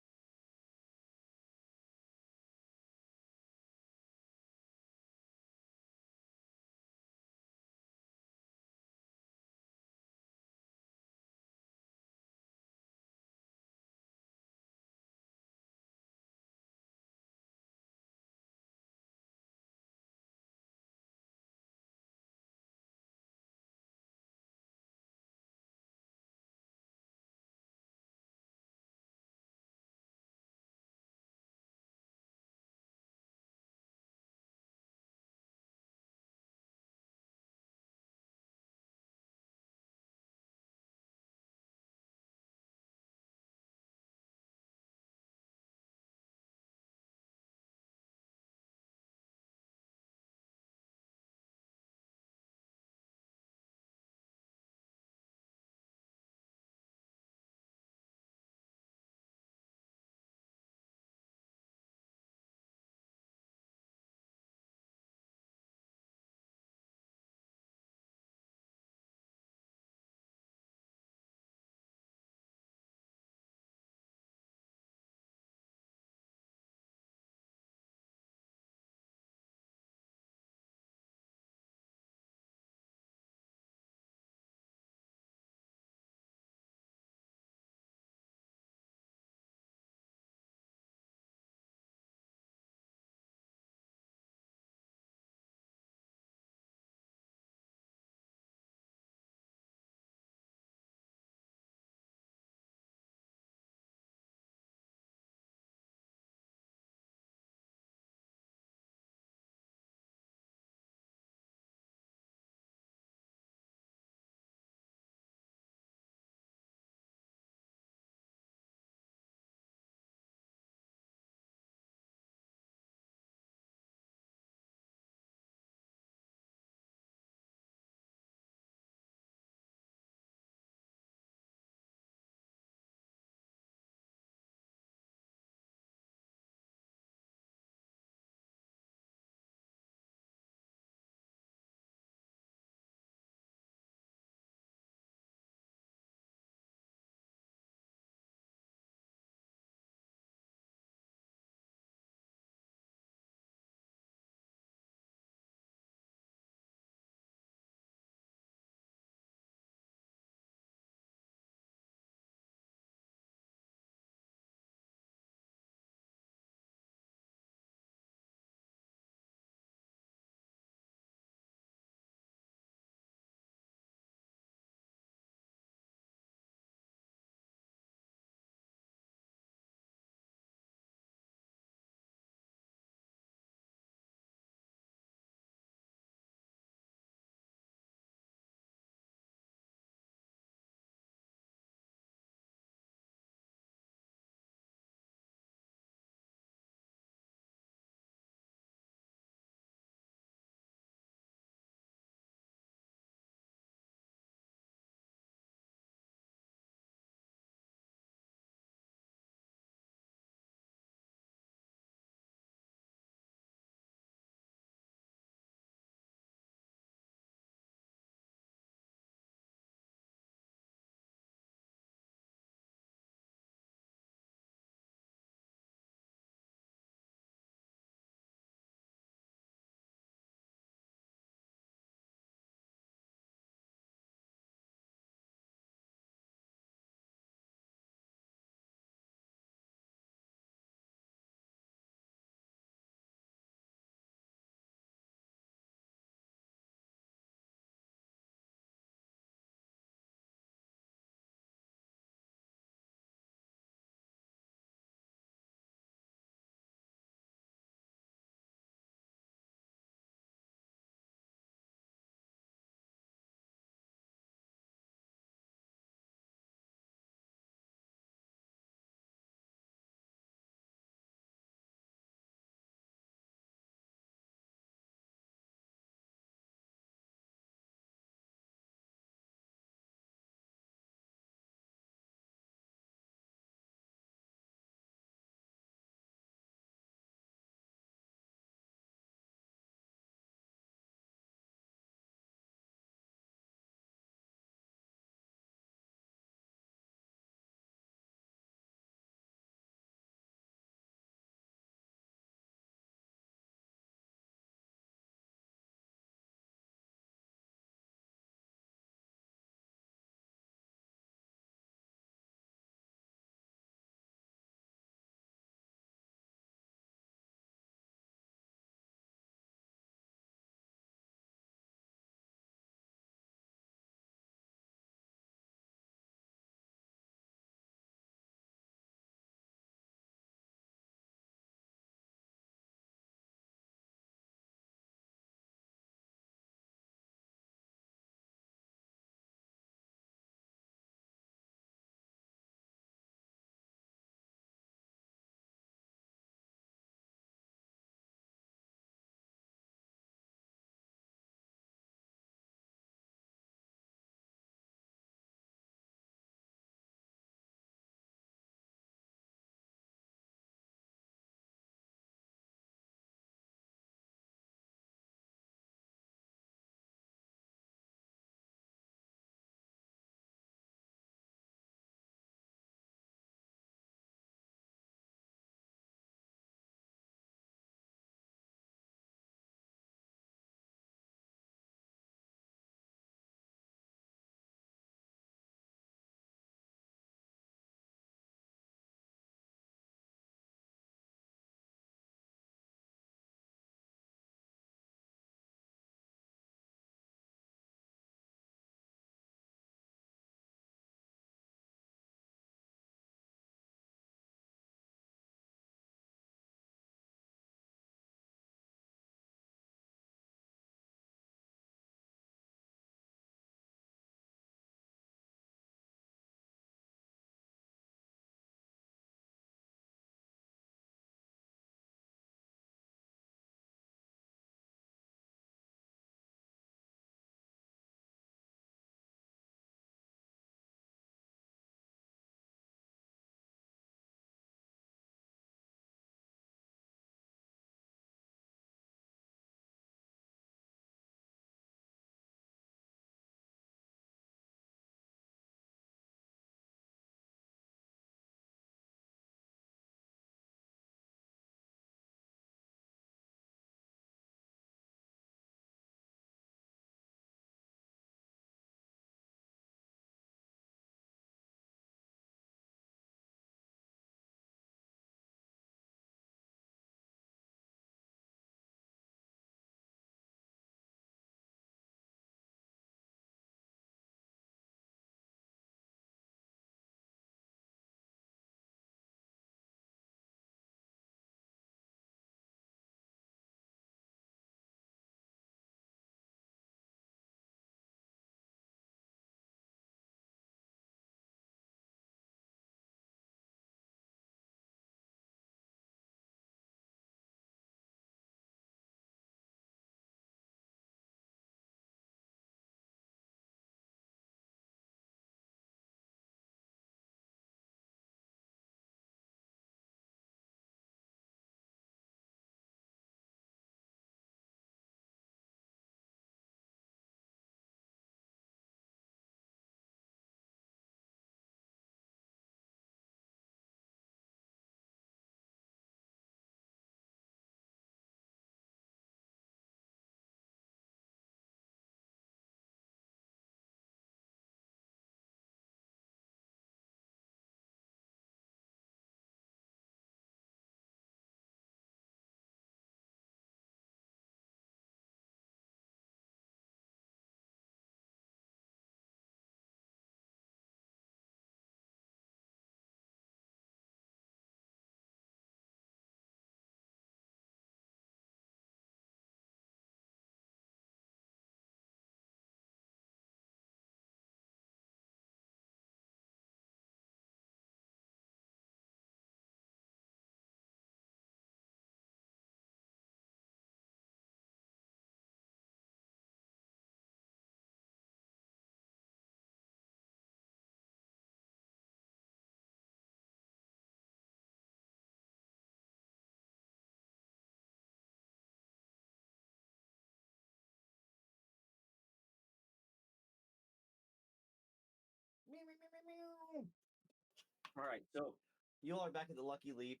Speaker 1: All right, so you all are back at the Lucky Leap.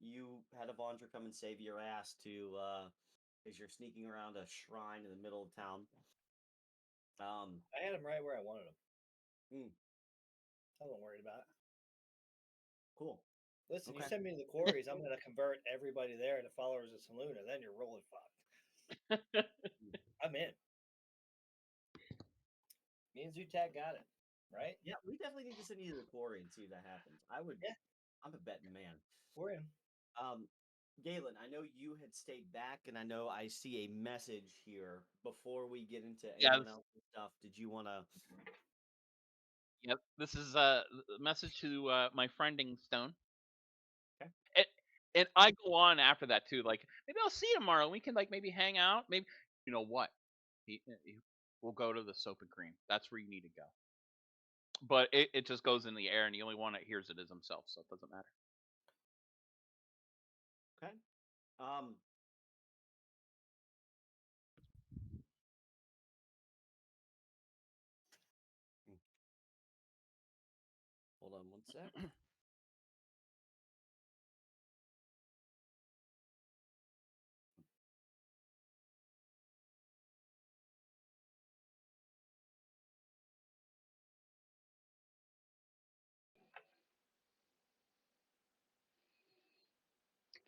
Speaker 1: You had Avandra come and save your ass as you're sneaking around a shrine in the middle of town.
Speaker 5: I had him right where I wanted him.
Speaker 1: Hmm.
Speaker 5: I wasn't worried about it.
Speaker 1: Cool.
Speaker 5: Listen, you
Speaker 1: Okay.
Speaker 5: send me to the quarries, I'm going to convert everybody there to followers of Saluna. Then you're rolling fucked. I'm in. Me and Zutag got it, right?
Speaker 1: Yeah, we definitely need to send you to the quarry and see if that happens.
Speaker 5: Yeah.
Speaker 1: I'm a betting man.
Speaker 5: We're in.
Speaker 1: Galen, I know you had stayed back, and I know I see a message here before we get into
Speaker 2: Yeah,
Speaker 1: anyone else's stuff. Did you want to?
Speaker 2: Yep. This is a message to my friending Stone.
Speaker 1: Okay.
Speaker 2: And I go on after that too. Like maybe I'll see you tomorrow. We can like maybe hang out. Maybe you know what? We'll go to the Soap and Cream. That's where you need to go. But it just goes in the air, and the only one that hears it is himself, so it doesn't matter.
Speaker 1: Okay. Hold on one sec.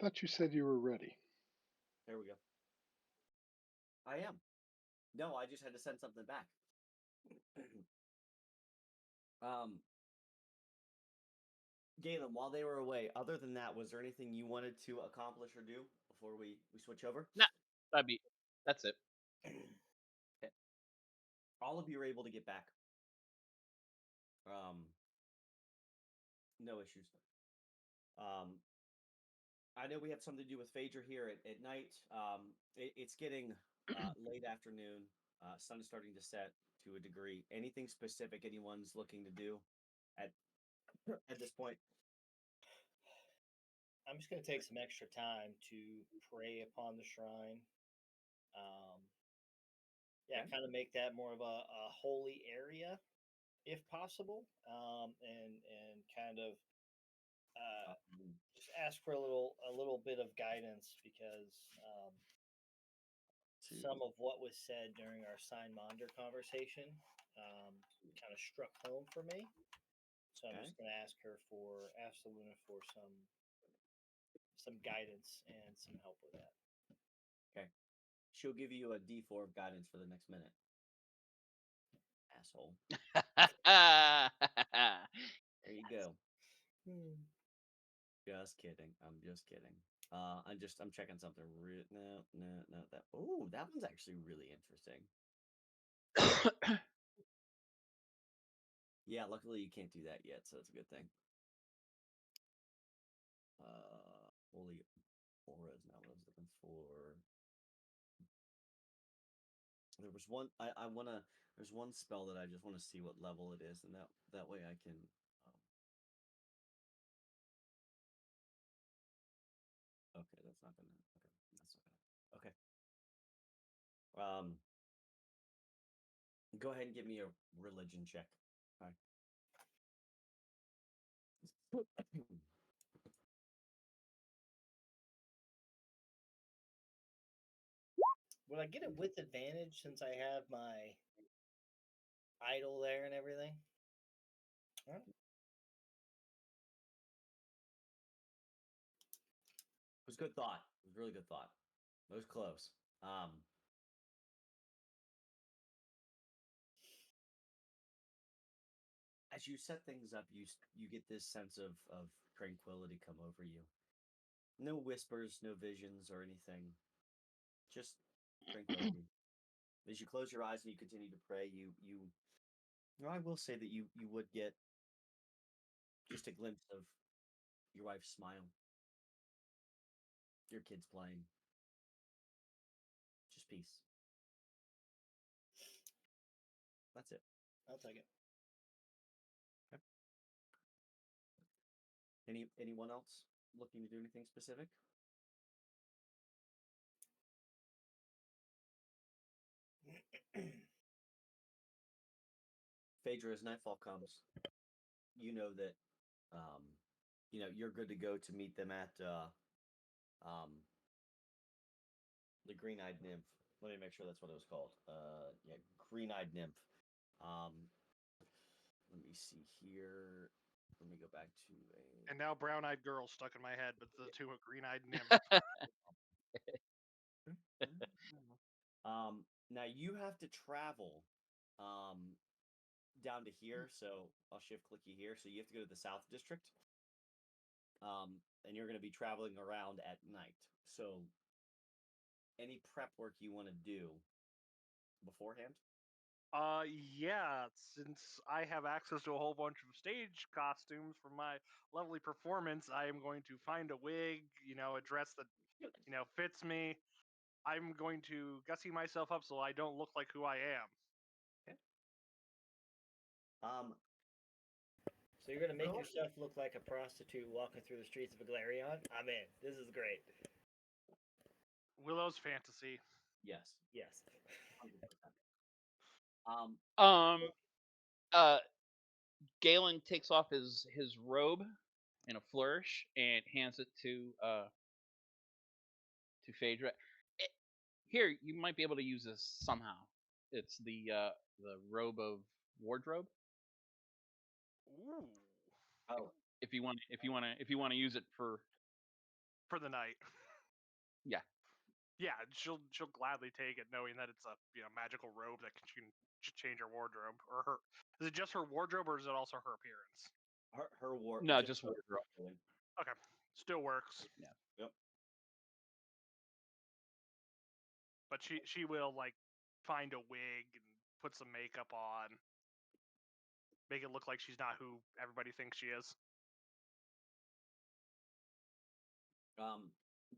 Speaker 4: Thought you said you were ready.
Speaker 1: There we go. I am. No, I just had to send something back. Galen, while they were away, other than that, was there anything you wanted to accomplish or do before we switch over?
Speaker 2: Nah, that's it.
Speaker 1: Okay. All of you are able to get back. No issues. I know we have something to do with Phaedra here at night. It's getting late afternoon. Sun is starting to set to a degree. Anything specific anyone's looking to do at this point?
Speaker 5: I'm just going to take some extra time to pray upon the shrine. Yeah, kind of make that more of a holy area, if possible, and kind of just ask for a little bit of guidance because some of what was said during our Sign-Monder conversation kind of struck home for me. So I'm just going to ask Saluna for some guidance and some help with that.
Speaker 1: Okay. She'll give you a D4 of guidance for the next minute. Asshole. There you go. Just kidding. I'm just kidding. I'm checking something. No. That. Oh, that one's actually really interesting. Yeah, luckily you can't do that yet, so it's a good thing. Holy aura is not what I was looking for. There was one. I wanna. There's one spell that I just want to see what level it is, and that way I can. Okay, that's not gonna. Okay, that's not gonna. Okay. Go ahead and give me a religion check. All right.
Speaker 5: Would I get it with advantage since I have my idol there and everything? Huh?
Speaker 1: It was a good thought. It was a really good thought. It was close. As you set things up, you get this sense of tranquility come over you. No whispers, no visions or anything. Just tranquility. As you close your eyes and you continue to pray, I will say that you would get just a glimpse of your wife's smile, your kids playing, just peace. That's it.
Speaker 5: I'll take it.
Speaker 1: Okay. Anyone else looking to do anything specific? Phaedra, as nightfall comes, you know that you're good to go to meet them at the Green-Eyed Nymph. Let me make sure that's what it was called. Yeah, Green-Eyed Nymph. Let me see here. Let me go back to a.
Speaker 3: And now brown-eyed girl stuck in my head, but the two are green-eyed nymph.
Speaker 1: Now you have to travel down to here, so I'll shift click you here. So you have to go to the South District. And you're going to be traveling around at night. So any prep work you want to do beforehand?
Speaker 3: Yeah, since I have access to a whole bunch of stage costumes for my lovely performance, I am going to find a wig, a dress that, fits me. I'm going to gussy myself up so I don't look like who I am.
Speaker 1: Okay.
Speaker 5: So you're gonna make
Speaker 1: Go-
Speaker 5: yourself look like a prostitute walking through the streets of Aglarion? I'm in. This is great.
Speaker 3: Willow's fantasy.
Speaker 1: Yes.
Speaker 5: Yes.
Speaker 1: 100%.
Speaker 2: Galen takes off his robe in a flourish and hands it to Phaedra. Here, you might be able to use this somehow. It's the robe of wardrobe.
Speaker 3: Ooh.
Speaker 1: Oh,
Speaker 2: If you want to use it for
Speaker 3: the night.
Speaker 2: Yeah.
Speaker 3: Yeah, she'll gladly take it, knowing that it's a magical robe that can change her wardrobe. Or her, is it just her wardrobe, or is it also her appearance?
Speaker 1: her war.
Speaker 2: No, just wardrobe.
Speaker 3: Okay, still works.
Speaker 2: Yeah.
Speaker 1: Yep.
Speaker 3: But she will find a wig and put some makeup on, make it look like she's not who everybody thinks she is.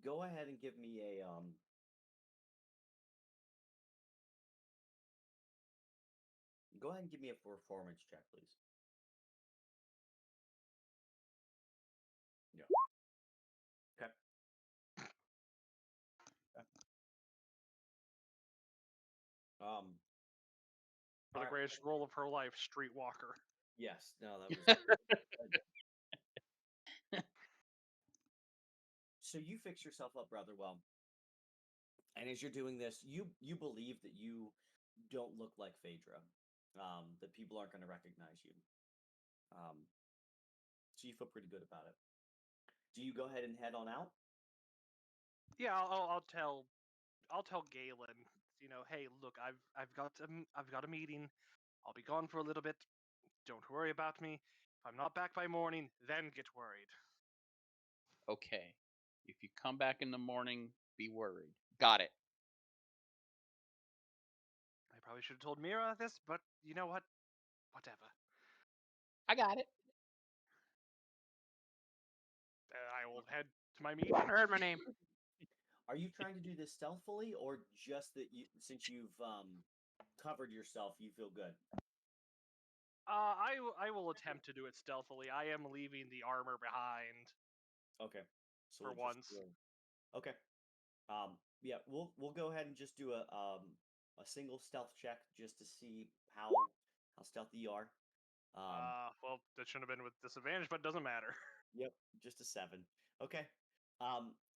Speaker 1: Go ahead and give me a Go ahead and give me a performance check, please. Yeah. Okay.
Speaker 3: For the
Speaker 1: alright.
Speaker 3: greatest role of her life, streetwalker.
Speaker 1: Yes. No, that was. So you fix yourself up rather well, and as you're doing this, you believe that you don't look like Phaedra, that people aren't going to recognize you. So you feel pretty good about it. Do you go ahead and head on out?
Speaker 3: Yeah, I'll tell Galen. Hey, look, I've got a meeting. I'll be gone for a little bit. Don't worry about me. If I'm not back by morning, then get worried.
Speaker 2: Okay. If you come back in the morning, be worried. Got it.
Speaker 3: I probably should have told Mira this, but you know what? Whatever.
Speaker 2: I got it.
Speaker 3: I will head to my meeting.
Speaker 7: I heard my name.
Speaker 1: Are you trying to do this stealthily, or just that since you've covered yourself, you feel good?
Speaker 3: I will attempt to do it stealthily. I am leaving the armor behind.
Speaker 1: Okay. So
Speaker 3: for
Speaker 1: we'll just
Speaker 3: once.
Speaker 1: Okay. Yeah, we'll go ahead and just do a single stealth check just to see how stealthy you are.
Speaker 3: Well, that shouldn't have been with disadvantage, but it doesn't matter.
Speaker 1: Yep, just a 7. Okay.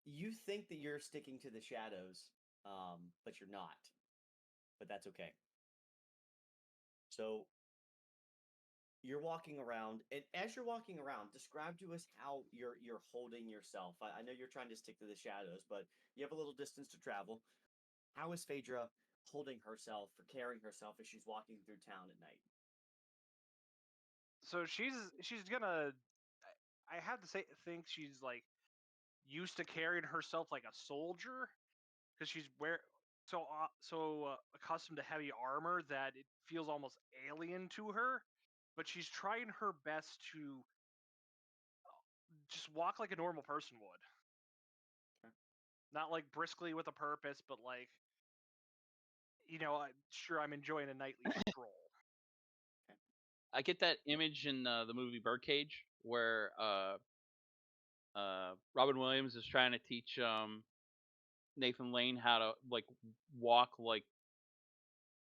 Speaker 1: You think that you're sticking to the shadows, but you're not. But that's okay. So you're walking around, and as you're walking around, describe to us how you're holding yourself. I know you're trying to stick to the shadows, but you have a little distance to travel. How is Phaedra holding herself or carrying herself as she's walking through town at night?
Speaker 3: So she's gonna. I have to think she's used to carrying herself like a soldier, because she's so accustomed to heavy armor that it feels almost alien to her. But she's trying her best to just walk like a normal person would.
Speaker 1: Okay.
Speaker 3: Not briskly with a purpose, but sure, I'm enjoying a nightly stroll.
Speaker 2: I get that image in the movie Birdcage where Robin Williams is trying to teach Nathan Lane how to walk like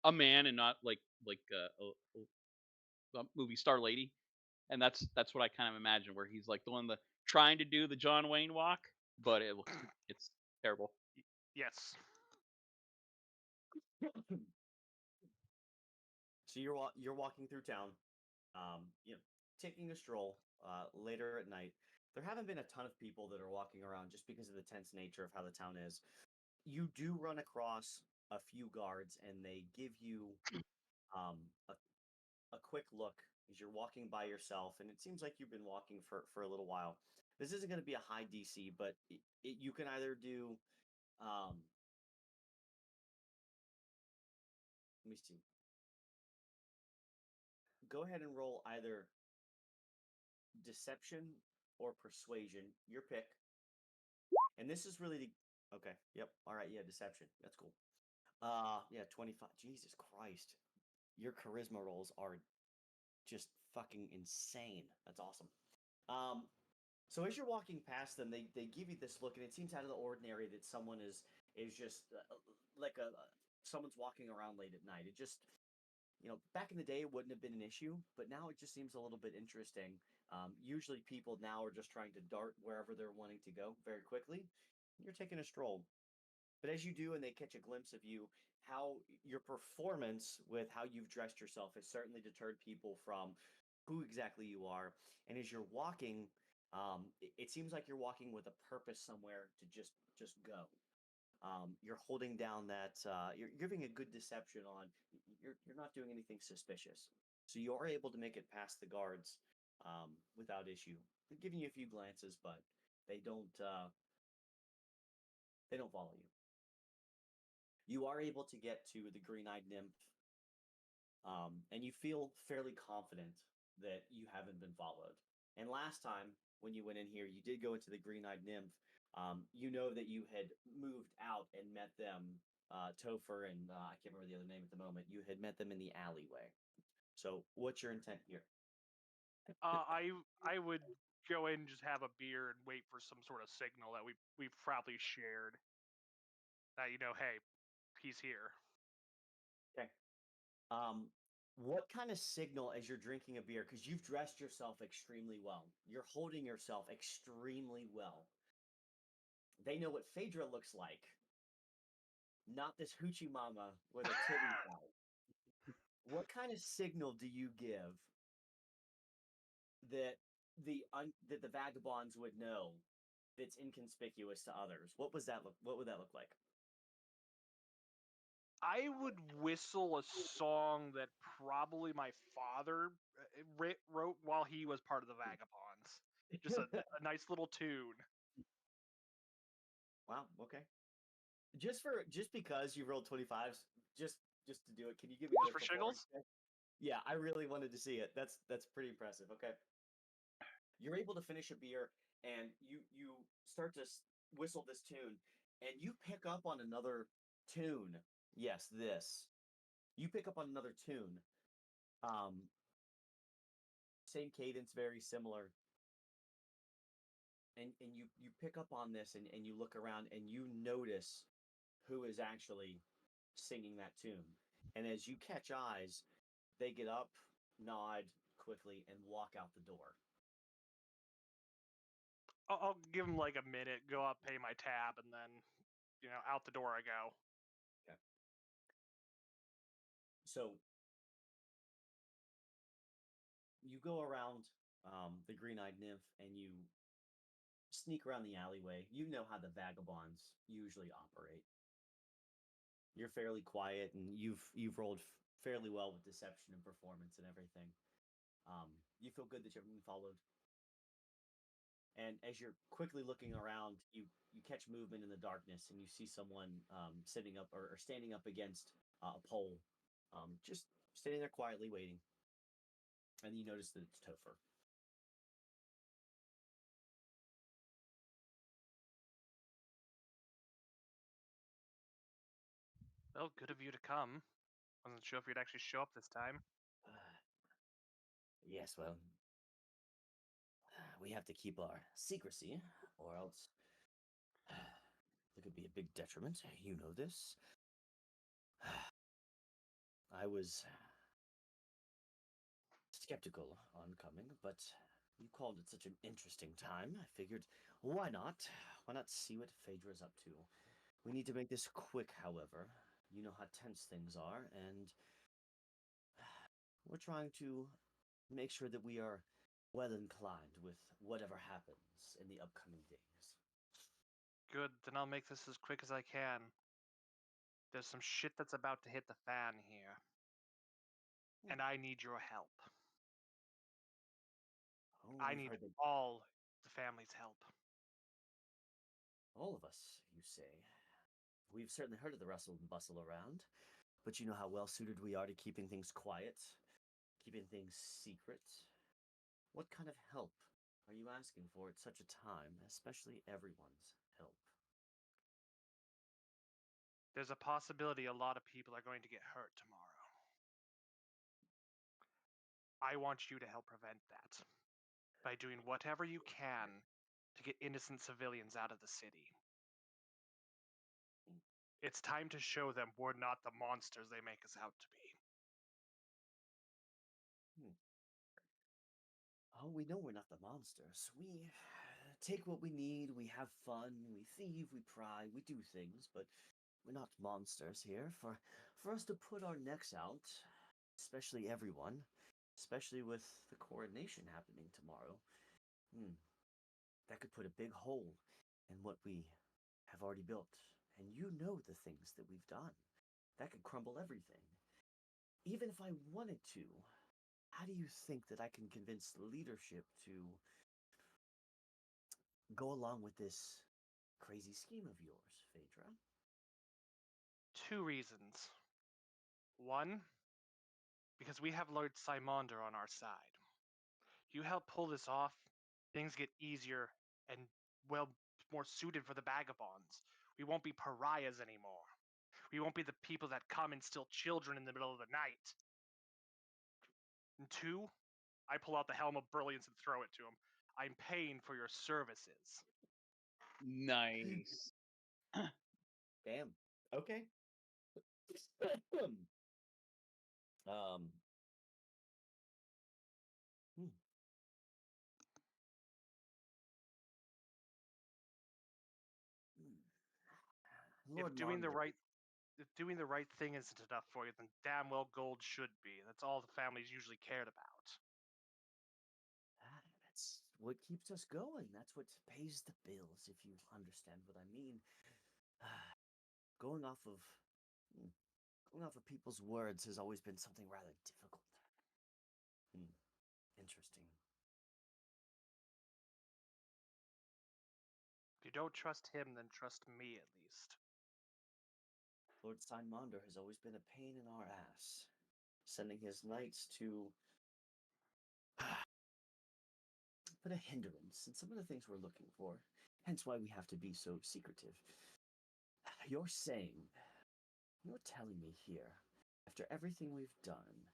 Speaker 2: a man and not like movie Star Lady, and that's what I kind of imagine, where he's like the one that trying to do the John Wayne walk, but it's terrible.
Speaker 3: Yes.
Speaker 1: So you're walking through town, taking a stroll later at night. There haven't been a ton of people that are walking around just because of the tense nature of how the town is. You do run across a few guards, and they give you um, a quick look as you're walking by yourself, and it seems like you've been walking for a little while. This isn't going to be a high DC, but you can either do. Let me see. Go ahead and roll either deception or persuasion, your pick. And this is really okay. Yep. All right. Yeah, deception. That's cool. Yeah, 25. Jesus Christ. Your charisma rolls are just fucking insane. That's awesome. So as you're walking past them, they give you this look, and it seems out of the ordinary that someone is just like someone's walking around late at night. It just back in the day, it wouldn't have been an issue, but now it just seems a little bit interesting. Usually, people now are just trying to dart wherever they're wanting to go very quickly. You're taking a stroll, but as you do, and they catch a glimpse of you, how your performance with how you've dressed yourself has certainly deterred people from who exactly you are. And as you're walking, it seems like you're walking with a purpose somewhere to just go. You're holding down that you're giving a good deception on you're not doing anything suspicious, so you are able to make it past the guards without issue. They're giving you a few glances, but they don't uh, they don't follow you. You are able to get to the green-eyed nymph, and you feel fairly confident that you haven't been followed. And last time when you went in here, you did go into the green-eyed nymph. You know that you had moved out and met them, Topher and I can't remember the other name at the moment. You had met them in the alleyway. So, what's your intent here?
Speaker 3: I would go in and just have a beer and wait for some sort of signal that we've probably shared that hey, he's here.
Speaker 1: Okay. What kind of signal as you're drinking a beer? Because you've dressed yourself extremely well. You're holding yourself extremely well. They know what Phaedra looks like, not this hoochie mama with a titty out. What kind of signal do you give that that the vagabonds would know that's inconspicuous to others? What would that look like?
Speaker 3: I would whistle a song that probably my father wrote while he was part of the Vagabonds. Just a nice little tune.
Speaker 1: Wow. Okay. Just because you rolled 25s, just to do it, can you give me
Speaker 3: Just
Speaker 1: another
Speaker 3: for
Speaker 1: performance
Speaker 3: shiggles?
Speaker 1: check? Yeah, I really wanted to see it. That's pretty impressive. Okay. You're able to finish a beer, and you start to whistle this tune, and you pick up on another tune. Yes, this. You pick up on another tune. Um, Same cadence, very similar. And you pick up on this, and you look around, and you notice who is actually singing that tune. And as you catch eyes, they get up, nod quickly, and walk out the door.
Speaker 3: I'll give him like a minute, go up, pay my tab, and then out the door I go.
Speaker 1: Okay. So you go around the green-eyed nymph, and you sneak around the alleyway. You know how the vagabonds usually operate. You're fairly quiet, and you've rolled fairly well with deception and performance and everything. You feel good that you haven't been followed. And as you're quickly looking around, you catch movement in the darkness, and you see someone sitting up or standing up against a pole, just standing there quietly waiting. And you notice that it's Topher.
Speaker 3: Well, good of you to come. Wasn't sure if you'd actually show up this time.
Speaker 1: Yes, well, we have to keep our secrecy, or else there could be a big detriment. You know this. I was skeptical on coming, but you called it such an interesting time. I figured, why not? Why not see what Phaedra's up to? We need to make this quick, however. You know how tense things are, and we're trying to make sure that we are well inclined with whatever happens in the upcoming days.
Speaker 3: Good, then I'll make this as quick as I can. There's some shit that's about to hit the fan here. And I need your help.
Speaker 1: Oh,
Speaker 3: I
Speaker 1: we've
Speaker 3: need
Speaker 1: heard that
Speaker 3: all the family's help.
Speaker 1: all of us, you say. We've certainly heard of the rustle and bustle around, but you know how well suited we are to keeping things quiet, keeping things secret. What kind of help are you asking for at such a time, especially everyone's help?
Speaker 3: There's a possibility a lot of people are going to get hurt tomorrow. I want you to help prevent that by doing whatever you can to get innocent civilians out of the city. It's time to show them we're not the monsters they make us out to be.
Speaker 1: Oh, we know we're not the monsters. We take what we need, we have fun, we thieve, we pry, we do things, but we're not monsters here. For us to put our necks out, especially everyone, especially with the coronation happening tomorrow, that could put a big hole in what we have already built. And you know the things that we've done. That could crumble everything. Even if I wanted to, how do you think that I can convince leadership to go along with this crazy scheme of yours, Phaedra?
Speaker 3: 2 reasons. One, because we have Lord Simonder on our side. You help pull this off, things get easier and, well, more suited for the vagabonds. We won't be pariahs anymore. We won't be the people that come and steal children in the middle of the night. And 2, I pull out the Helm of Brilliance and throw it to him. I'm paying for your services.
Speaker 2: Nice.
Speaker 1: Damn. Okay. um. Hmm. Lord
Speaker 3: If doing the
Speaker 1: Monder,
Speaker 3: right thing isn't enough for you, then damn well gold should be. That's all the family's usually cared about.
Speaker 1: that's what keeps us going. That's what pays the bills, if you understand what I mean. Going off of hmm, going off of people's words has always been something rather difficult. Interesting.
Speaker 3: If you don't trust him, then trust me at least.
Speaker 1: Lord Signmonder has always been a pain in our ass, sending his knights to put a hindrance in some of the things we're looking for. Hence why we have to be so secretive. You're saying, you're telling me here, after everything we've done,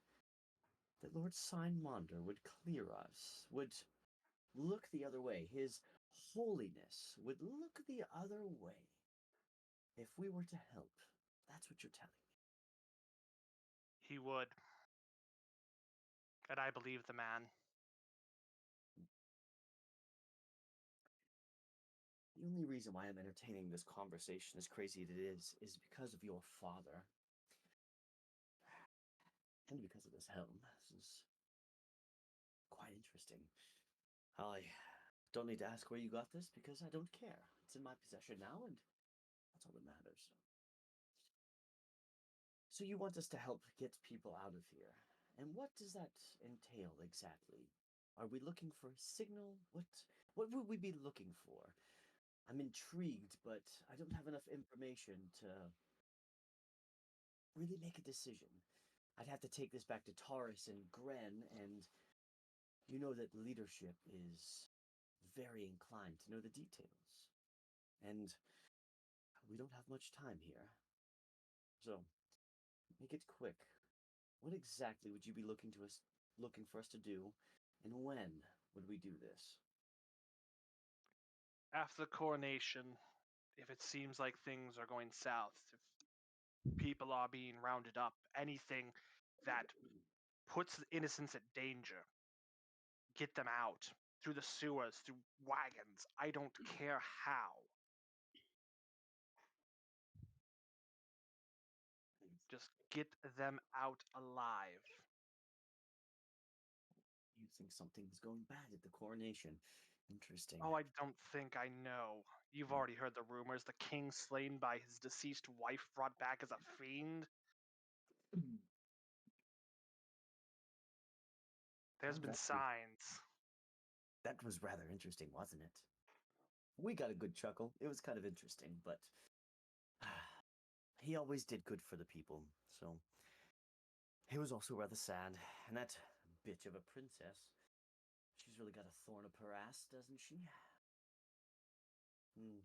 Speaker 1: that Lord Signmonder would clear us, would look the other way. His holiness would look the other way if we were to help. That's what you're telling me.
Speaker 3: He would. And I believe the man.
Speaker 1: The only reason why I'm entertaining this conversation, as crazy as it is because of your father. And because of this helm. This is quite interesting. I don't need to ask where you got this because I don't care. It's in my possession now, and that's all that matters. So you want us to help get people out of here. And what does that entail exactly? Are we looking for a signal? What would we be looking for? I'm intrigued, but I don't have enough information to really make a decision. I'd have to take this back to Taurus and Gren, and you know that leadership is very inclined to know the details. And we don't have much time here. So, make it quick. What exactly would you be looking for us to do, and when would we do this?
Speaker 3: After the coronation, if it seems like things are going south, if people are being rounded up, anything that puts the innocents at danger. Get them out through the sewers, through wagons. I don't care how. Just get them out alive.
Speaker 1: You think something's going bad at the coronation? Interesting.
Speaker 3: Oh, I don't think I know. You've already heard the rumors. The king slain by his deceased wife brought back as a fiend. There's
Speaker 1: Oh,
Speaker 3: been
Speaker 1: that's good.
Speaker 3: signs.
Speaker 1: That was rather interesting, wasn't it? We got a good chuckle. It was kind of interesting, but he always did good for the people, so it was also rather sad. And that bitch of a princess, she's really got a thorn up her ass, doesn't she? Hmm.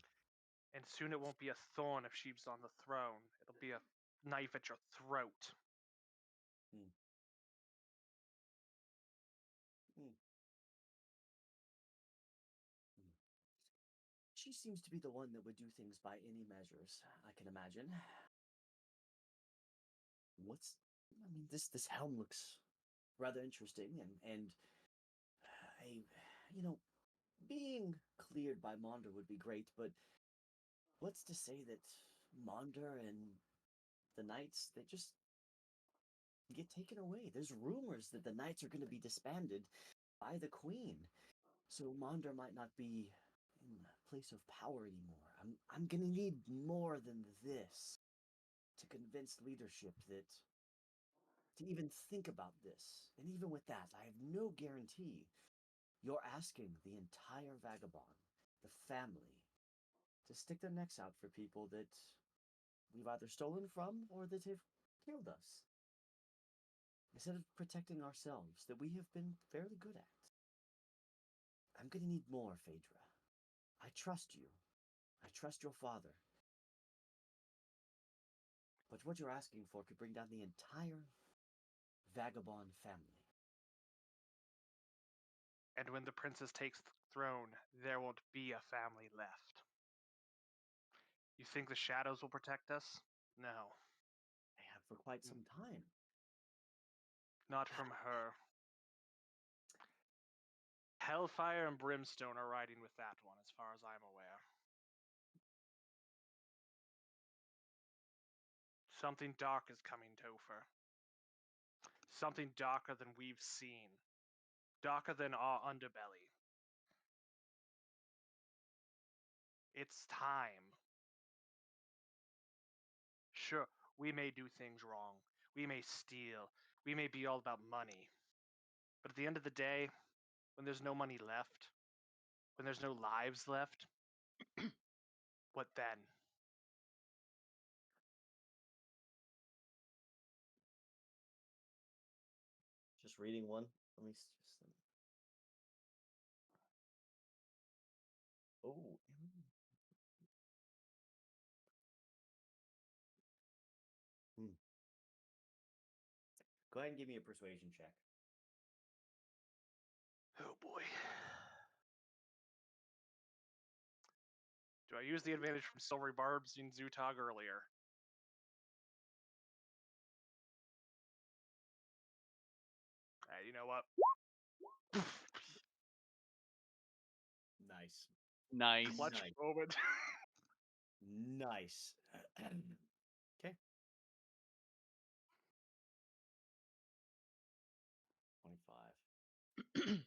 Speaker 3: And soon it won't be a thorn if she's on the throne. It'll be a knife at your throat.
Speaker 1: Hmm. Hmm. Hmm. She seems to be the one that would do things by any measures, I can imagine. This helm looks rather interesting, and you know, being cleared by Monder would be great, but what's to say that Monder and the Knights, they just get taken away? There's rumors that the Knights are going to be disbanded by the Queen, so Monder might not be in a place of power anymore. I'm going to need more than this to convince leadership that to even think about this. And even with that, I have no guarantee. You're asking the entire Vagabond, the family, to stick their necks out for people that we've either stolen from or that have killed us. Instead of protecting ourselves, that we have been fairly good at. I'm gonna need more, Phaedra. I trust you. I trust your father. But what you're asking for could bring down the entire Vagabond family.
Speaker 3: And when the princess takes the throne, there won't be a family left. You think the shadows will protect us? No,
Speaker 1: They have for quite some time.
Speaker 3: not from her. Hellfire and Brimstone are riding with that one, as far as I'm aware. Something dark is coming, Topher. Something darker than we've seen. Darker than our underbelly. It's time. Sure, we may do things wrong. We may steal. We may be all about money. But at the end of the day, when there's no money left, when there's no lives left, what then?
Speaker 1: Just reading one. Let me just. Oh. Hmm. Go ahead and give me a persuasion check.
Speaker 3: Oh boy. Do I use the advantage from Silvery Barbs in Zutog earlier? You know what?
Speaker 1: Nice.
Speaker 2: Nice.
Speaker 3: Clutch
Speaker 1: Nice.
Speaker 3: moment.
Speaker 1: Nice. Okay. 25.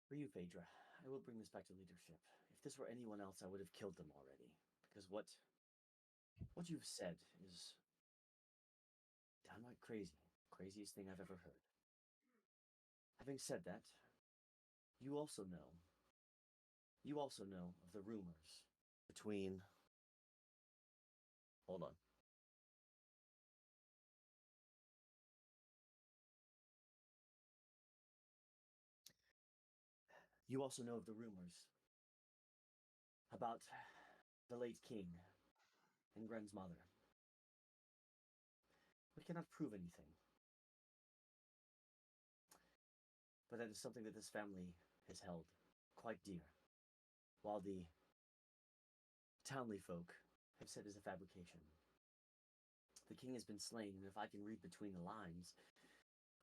Speaker 1: For you, Phaedra, I will bring this back to leadership. If this were anyone else, I would have killed them already. Because what you've said is downright crazy. Craziest thing I've ever heard. Having said that, you also know. You also know of the rumors between. Hold on. You also know of the rumors about the late king and Gren's mother. We cannot prove anything. but that is something that this family has held quite dear, while the Townley folk have said is a fabrication. The king has been slain, and if I can read between the lines,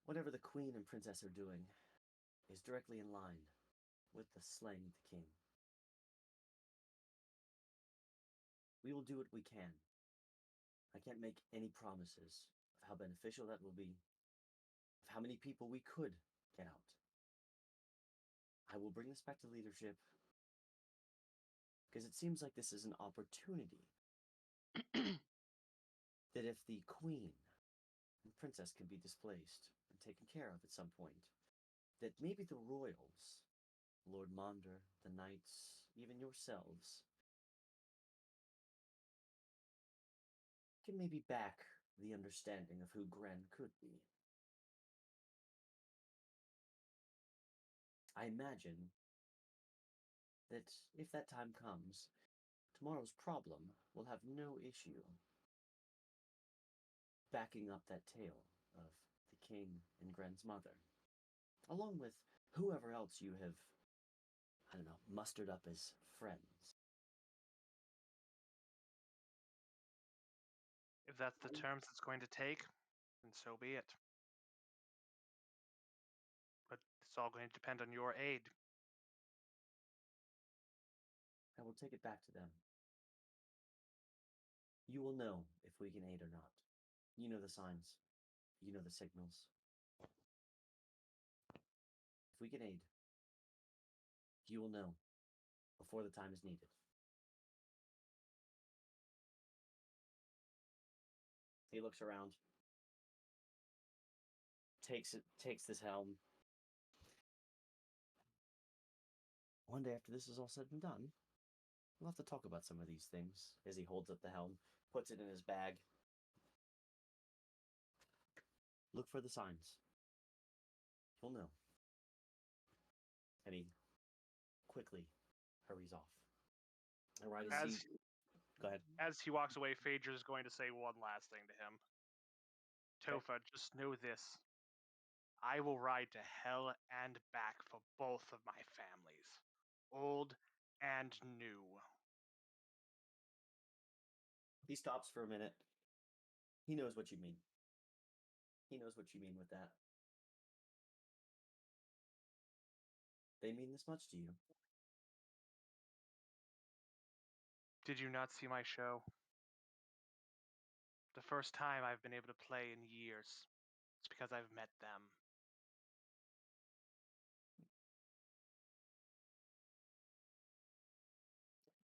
Speaker 1: whatever the queen and princess are doing is directly in line with the slaying of the king. We will do what we can. I can't make any promises of how beneficial that will be, of how many people we could get out. I will bring this back to leadership because it seems like this is an opportunity that if the queen and princess can be displaced and taken care of at some point, that maybe the royals, Lord Maunder, the knights, even yourselves, can maybe back the understanding of who Gren could be. I imagine that if that time comes, tomorrow's problem will have no issue backing up that tale of the king and Gren's mother, along with whoever else you have, I don't know, mustered up as friends.
Speaker 3: If that's the terms it's going to take, then so be it. But it's all going to depend on your aid.
Speaker 1: I will take it back to them. You will know if we can aid or not. You know the signs. You know the signals. If we can aid, you will know before the time is needed. He looks around, takes this helm. One day after this is all said and done, we'll have to talk about some of these things. As he holds up the helm, puts it in his bag. Look for the signs. You'll know. And he quickly hurries off. And right as he... Go ahead.
Speaker 3: As he walks away, Phaedra is going to say one last thing to him. Topha, just know this. I will ride to hell and back for both of my families, old and new.
Speaker 1: He stops for a minute. He knows what you mean. He knows what you mean with that. They mean this much to you.
Speaker 3: Did you not see my show? The first time I've been able to play in years. It's because I've met them.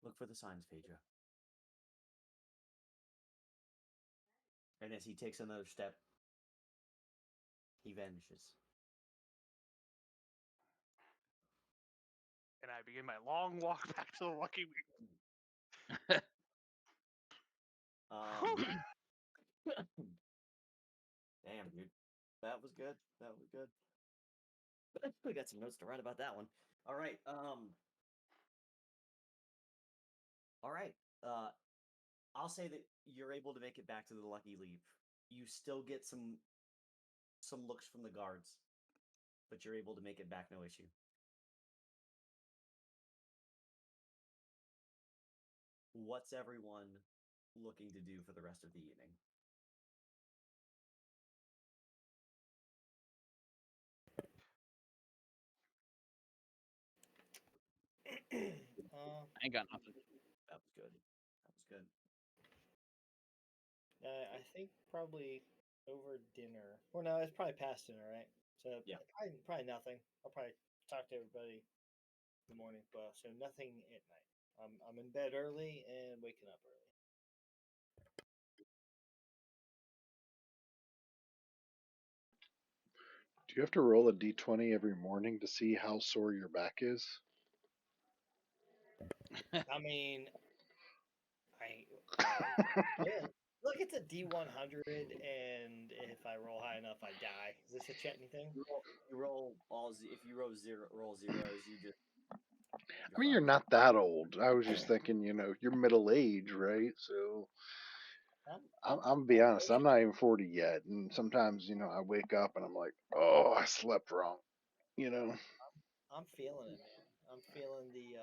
Speaker 1: Look for the signs, Phaedra. And as he takes another step, he vanishes.
Speaker 3: And I begin my long walk back to the Lucky Week.
Speaker 1: Damn, dude. That was good. That was good. We got some notes to write about that one. All right. All right. I'll say that you're able to make it back to the Lucky Leap. You still get some looks from the guards, but you're able to make it back, no issue. What's everyone looking to do for the rest of the evening?
Speaker 2: I ain't got nothing.
Speaker 1: That was good. That was good.
Speaker 5: I think probably over dinner. Well, no, it's probably past dinner, right? So
Speaker 1: Yeah.
Speaker 5: probably nothing. I'll probably talk to everybody in the morning, but so nothing at night. I'm in bed early and waking up early.
Speaker 4: Do you have to roll a d20 every morning to see how sore your back is?
Speaker 5: I mean, yeah. Look, it's a D100, and if I roll high enough, I die. Is this a Chetney thing?
Speaker 1: You roll all. If you roll zeros, you just.
Speaker 4: I mean, you're not that old. I was just thinking, you're middle age, right? So I'm gonna be honest, I'm not even 40 yet, and sometimes, I wake up and I'm like, oh, I slept wrong. you know.
Speaker 5: I'm feeling it, man. I'm feeling the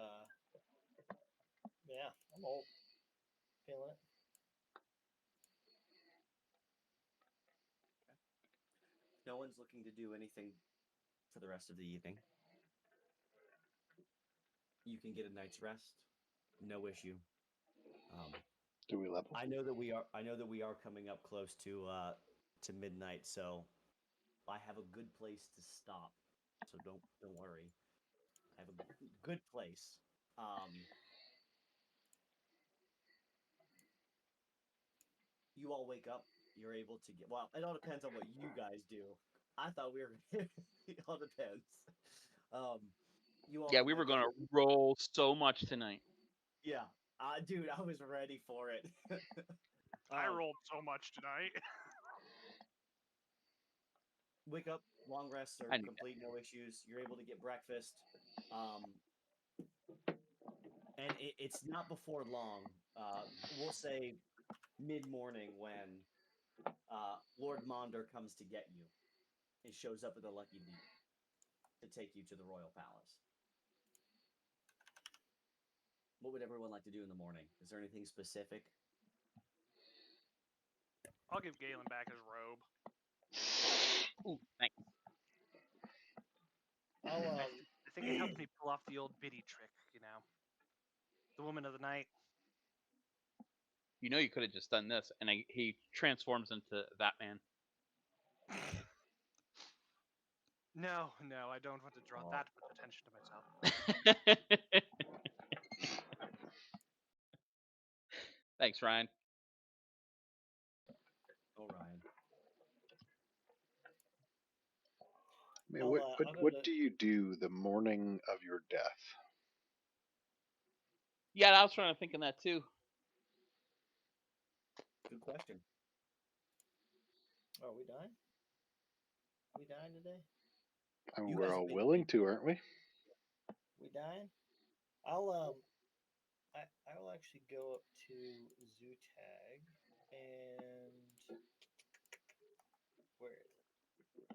Speaker 5: yeah, I'm old. Feeling it.
Speaker 1: No one's looking to do anything for the rest of the evening. You can get a night's rest, no issue. Um,
Speaker 4: Do we level?
Speaker 1: I know that we are. I know that we are coming up close to midnight, so I have a good place to stop. So don't worry. I have a good place. You all wake up. You're able to get. Well, it all depends on what you guys do. I thought we were. It all depends. Um, you all
Speaker 2: Yeah,
Speaker 1: can
Speaker 2: we were
Speaker 1: wake up.
Speaker 2: gonna roll so much tonight.
Speaker 1: Yeah, dude, I was ready for it.
Speaker 3: I
Speaker 1: Um,
Speaker 3: rolled so much tonight.
Speaker 1: Wake up, long rests are
Speaker 2: I knew
Speaker 1: complete, no issues. You're able to get breakfast. And it's not before long. We'll say mid-morning when Lord Monder comes to get you. He shows up at the Lucky Leap to take you to the royal palace. What would everyone like to do in the morning? Is there anything specific?
Speaker 3: I'll give Galen back his robe.
Speaker 2: Ooh, thanks.
Speaker 5: I'll
Speaker 3: I think it helped me pull off the old biddy trick, you know. The woman of the night.
Speaker 2: You know, you could have just done this, and he transforms into that man.
Speaker 3: No, I don't want to draw
Speaker 1: Oh.
Speaker 3: that much attention to myself.
Speaker 2: Thanks, Ryan.
Speaker 1: Oh, Ryan.
Speaker 4: I mean,
Speaker 5: I'll,
Speaker 4: what
Speaker 5: I'm
Speaker 4: what
Speaker 5: gonna-
Speaker 4: do you do the morning of your death?
Speaker 2: Yeah, I was trying to think of that too.
Speaker 1: Good question.
Speaker 5: Are we dying? We dying today?
Speaker 4: I mean,
Speaker 1: You
Speaker 4: we're
Speaker 1: guys
Speaker 4: all
Speaker 1: have been-
Speaker 4: willing to, aren't we?
Speaker 5: We dying? I'll I will actually go up to Zootag and where is it?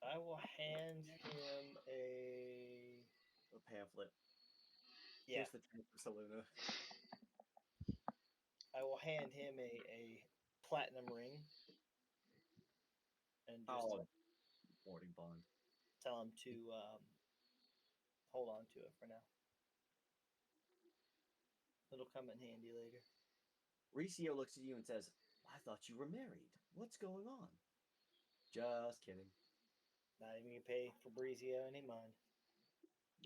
Speaker 5: I will hand him a
Speaker 1: pamphlet.
Speaker 5: yeah.
Speaker 1: Here's the tank for Saluna.
Speaker 5: I will hand him a platinum ring and just
Speaker 1: Boarding bond.
Speaker 5: tell him to hold on to it for now. It'll come in handy later.
Speaker 1: Riccio looks at you and says, I thought you were married. What's going on? Just kidding.
Speaker 5: Not even gonna pay Fabrizio any mind.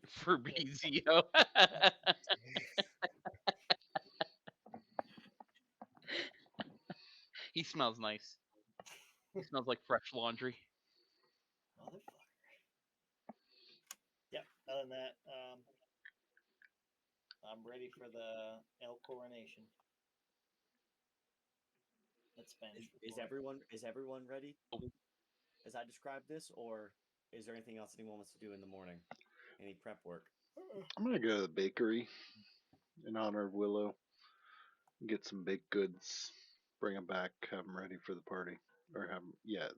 Speaker 2: Fabrizio. He smells nice. He smells like fresh laundry.
Speaker 5: Motherfucker. Yep. Other than that, I'm ready for the El Coronation. That's Spanish.
Speaker 1: Is everyone ready as I described this, or is there anything else anyone wants to do in the morning? Any prep work?
Speaker 4: I'm gonna go to the bakery in honor of Willow. Get some baked goods. Bring them back. Have them ready for the party, or have 'em- yeah,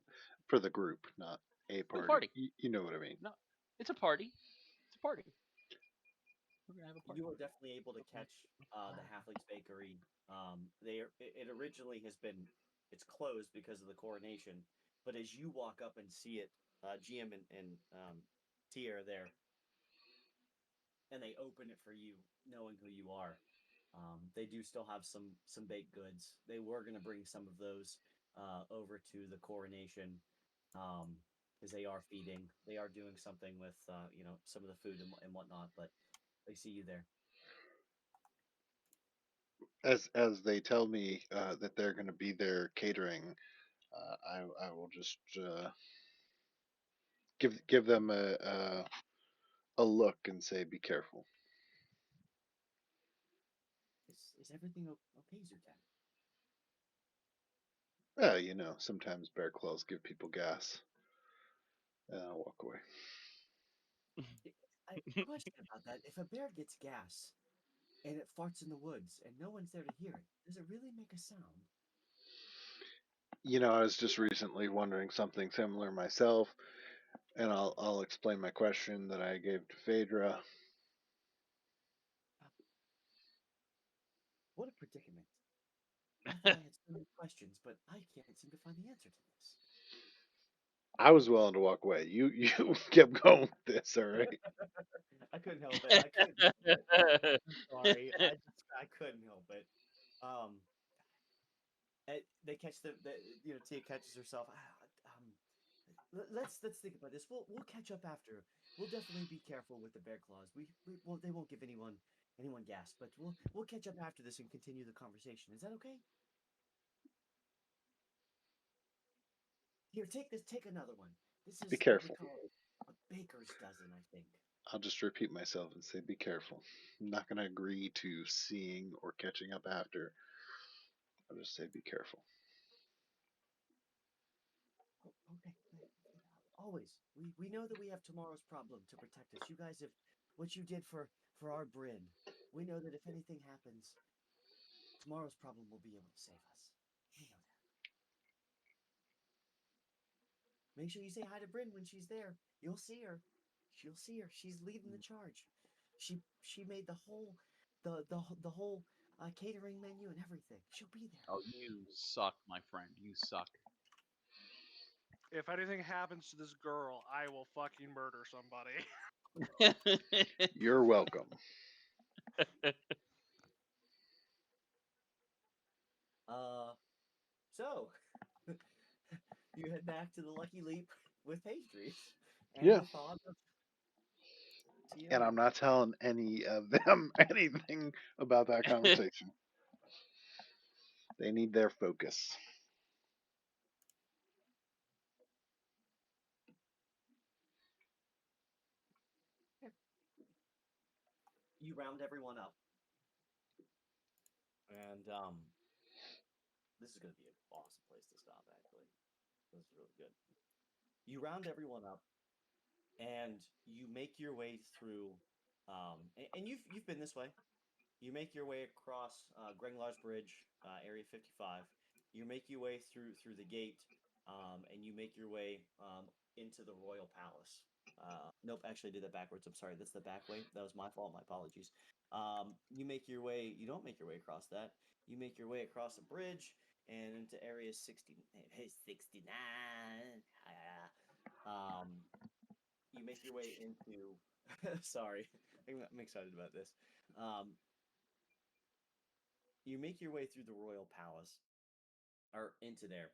Speaker 4: for the group, not a
Speaker 2: For the
Speaker 4: party.
Speaker 2: party.
Speaker 4: You know what I mean?
Speaker 2: No, it's a party. It's a party. We're gonna have a party.
Speaker 1: You are definitely able to catch the Halflings Bakery. It originally has been it's closed because of the coronation, but as you walk up and see it, GM and Tia are there, and they open it for you, knowing who you are. They do still have some baked goods. They were going to bring some of those over to the coronation because they are feeding. They are doing something with some of the food and whatnot, but they see you there.
Speaker 4: As they tell me that they're going to be there catering, I will just give them a look and say, "Be careful."
Speaker 1: Is everything okay, Zertan?
Speaker 4: You know, sometimes bear claws give people gas. And I'll walk away.
Speaker 1: Question about that. If a bear gets gas and it farts in the woods and no one's there to hear it, does it really make a sound?
Speaker 4: I was just recently wondering something similar myself, and I'll explain my question that I gave to Phaedra.
Speaker 1: What a predicament. I thought I had so many questions, but I can't seem to find the answer to this.
Speaker 4: I was willing to walk away. You kept going with this, all right?
Speaker 1: I couldn't help it. I couldn't help it. I'm sorry. I couldn't help it. Um, they catch Tia catches herself. Let's think about this. We'll catch up after. We'll definitely be careful with the bear claws. Well, they won't give anyone gas, but we'll catch up after this and continue the conversation. Is that okay? Here, take this. Take another one. This is
Speaker 4: Be
Speaker 1: what we
Speaker 4: careful.
Speaker 1: call a baker's dozen, I think.
Speaker 4: I'll just repeat myself and say, be careful. I'm not going to agree to seeing or catching up after. I'll just say, be careful.
Speaker 1: Okay. Always. We know that we have tomorrow's problem to protect us. You guys have what you did for our Bryn. We know that if anything happens, tomorrow's problem will be able to save us. We know that. Make sure you say hi to Bryn when she's there. You'll see her. She'll see her. She's leading the charge. She made the whole whole catering menu and everything. She'll be there.
Speaker 2: Oh, you suck, my friend. You suck.
Speaker 3: If anything happens to this girl, I will fucking murder somebody.
Speaker 4: You're welcome.
Speaker 1: So you head back to the Lucky Leap with pastries and
Speaker 4: Yeah.
Speaker 1: the thought of Tia.
Speaker 4: And I'm not telling any of them anything about that conversation. They need their focus.
Speaker 1: You round everyone up, and this is going to be an awesome place to stop. Actually, this is really good. You round everyone up, and you make your way through. And you've been this way. You make your way across Grenglar's Bridge, Area 55. You make your way through the gate, and you make your way into the Royal Palace. Nope, actually I did that backwards. I'm sorry. That's the back way. That was my fault. My apologies. You make your way. You don't make your way across that. You make your way across a bridge and into Area 69. You make your way into. Sorry, I'm excited about this. You make your way through the Royal Palace, or into there,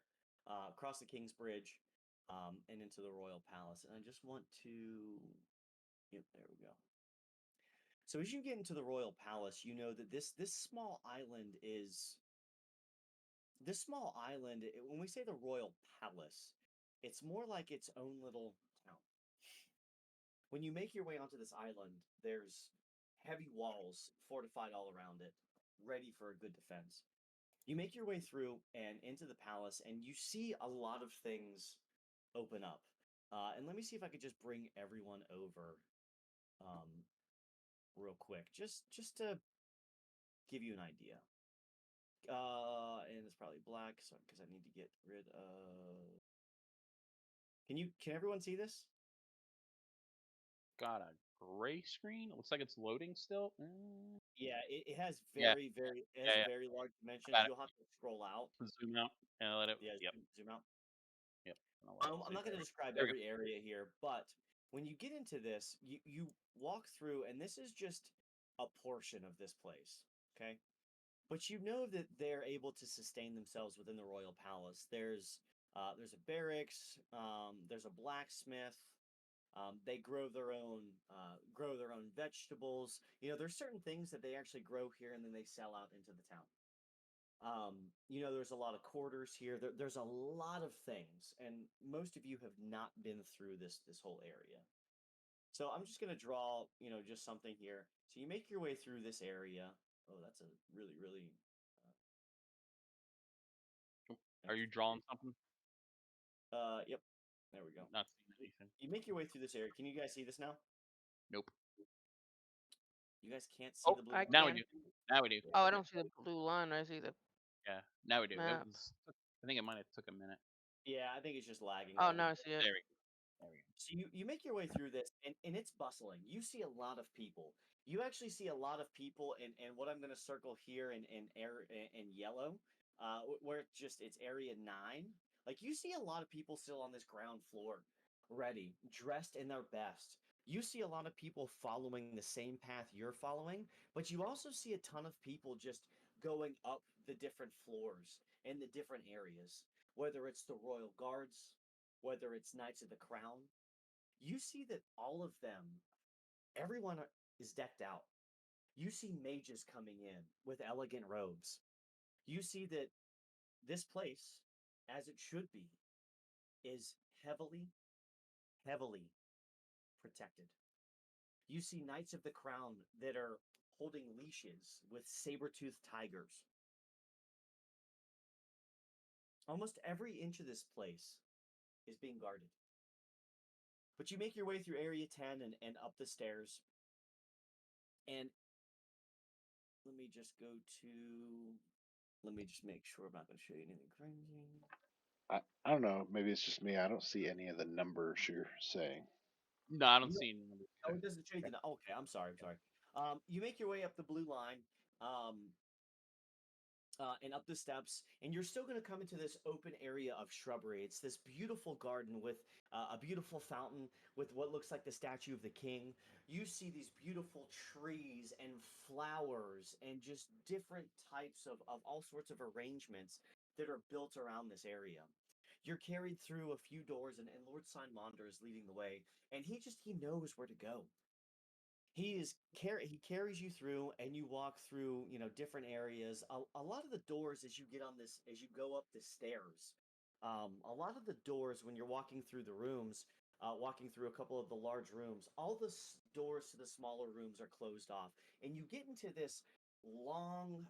Speaker 1: across the King's Bridge, and into the Royal Palace. And I just want to. Yep, there we go. So as you get into the Royal Palace, you know that this small island is this small island. When we say the Royal Palace, it's more like its own little town. When you make your way onto this island, there's heavy walls fortified all around it, ready for a good defense. You make your way through and into the palace, and you see a lot of things open up. And let me see if I could just bring everyone over real quick, just to give you an idea. And it's probably black, so because I need to get rid of. Can everyone see this?
Speaker 2: Got a gray screen. It looks like it's loading still.
Speaker 1: Yeah, it has
Speaker 2: Yeah.
Speaker 1: very large dimensions.
Speaker 2: Got it.
Speaker 1: You'll have to scroll out.
Speaker 2: Zoom out and let it.
Speaker 1: Yeah,
Speaker 2: Yep.
Speaker 1: zoom out.
Speaker 2: Yep.
Speaker 1: I'm not going to describe
Speaker 2: There we
Speaker 1: every area here, but when you get into this, you walk through, and this is just a portion of this place, okay? But you know that they're able to sustain themselves within the royal palace. There's a barracks, there's a blacksmith. They grow their own vegetables. There's certain things that they actually grow here, and then they sell out into the town. There's a lot of quarters here. There's a lot of things, and most of you have not been through this whole area. So I'm just gonna draw, just something here. So you make your way through this area. Oh, that's a really, really.
Speaker 2: Are you drawing something?
Speaker 1: Yep. There we go.
Speaker 2: Not seeing anything.
Speaker 1: You make your way through this area. Can you guys see this now?
Speaker 2: Nope.
Speaker 1: You guys can't see
Speaker 2: Oh,
Speaker 1: the blue.
Speaker 7: I
Speaker 1: line?
Speaker 2: now we
Speaker 7: can.
Speaker 2: do. Now we do.
Speaker 7: Oh, I don't see the blue line. I see the
Speaker 2: Yeah. Now we do. It
Speaker 7: map.
Speaker 2: was I think it might have took a minute.
Speaker 1: Yeah, I think it's just lagging.
Speaker 7: Oh,
Speaker 1: a little
Speaker 7: no, I
Speaker 1: bit.
Speaker 7: see it.
Speaker 2: There we go. There we go.
Speaker 1: So you make your way through this, and it's bustling. You see a lot of people. You actually see a lot of people, and what I'm going to circle here in yellow, where it's area 9. Like you see a lot of people still on this ground floor, ready, dressed in their best. You see a lot of people following the same path you're following, but you also see a ton of people just going up the different floors in the different areas, whether it's the Royal Guards, whether it's Knights of the Crown. You see that all of them, everyone is decked out. You see mages coming in with elegant robes. You see that this place, as it should be, is heavily, heavily protected. You see Knights of the Crown that are holding leashes with saber-toothed tigers. Almost every inch of this place is being guarded. But you make your way through Area 10 and up the stairs. And let me just go to. Let me just make sure I'm not going to show you anything crazy.
Speaker 4: I don't know. Maybe it's just me. I don't see any of the numbers you're saying.
Speaker 2: No, I don't
Speaker 1: No.
Speaker 2: see any numbers.
Speaker 1: Oh, it doesn't show you the. Okay, I'm sorry. I'm sorry. You make your way up the blue line. And up the steps, and you're still going to come into this open area of shrubbery. It's this beautiful garden with a beautiful fountain with what looks like the statue of the king. You see these beautiful trees and flowers and just different types of all sorts of arrangements that are built around this area. You're carried through a few doors, and Lord Signmonder is leading the way, and he knows where to go. He carries you through, and you walk through different areas. A lot of the doors, as you get on this as you go up the stairs, a lot of the doors when you're walking through the rooms, walking through a couple of the large rooms, all the doors to the smaller rooms are closed off, and you get into this long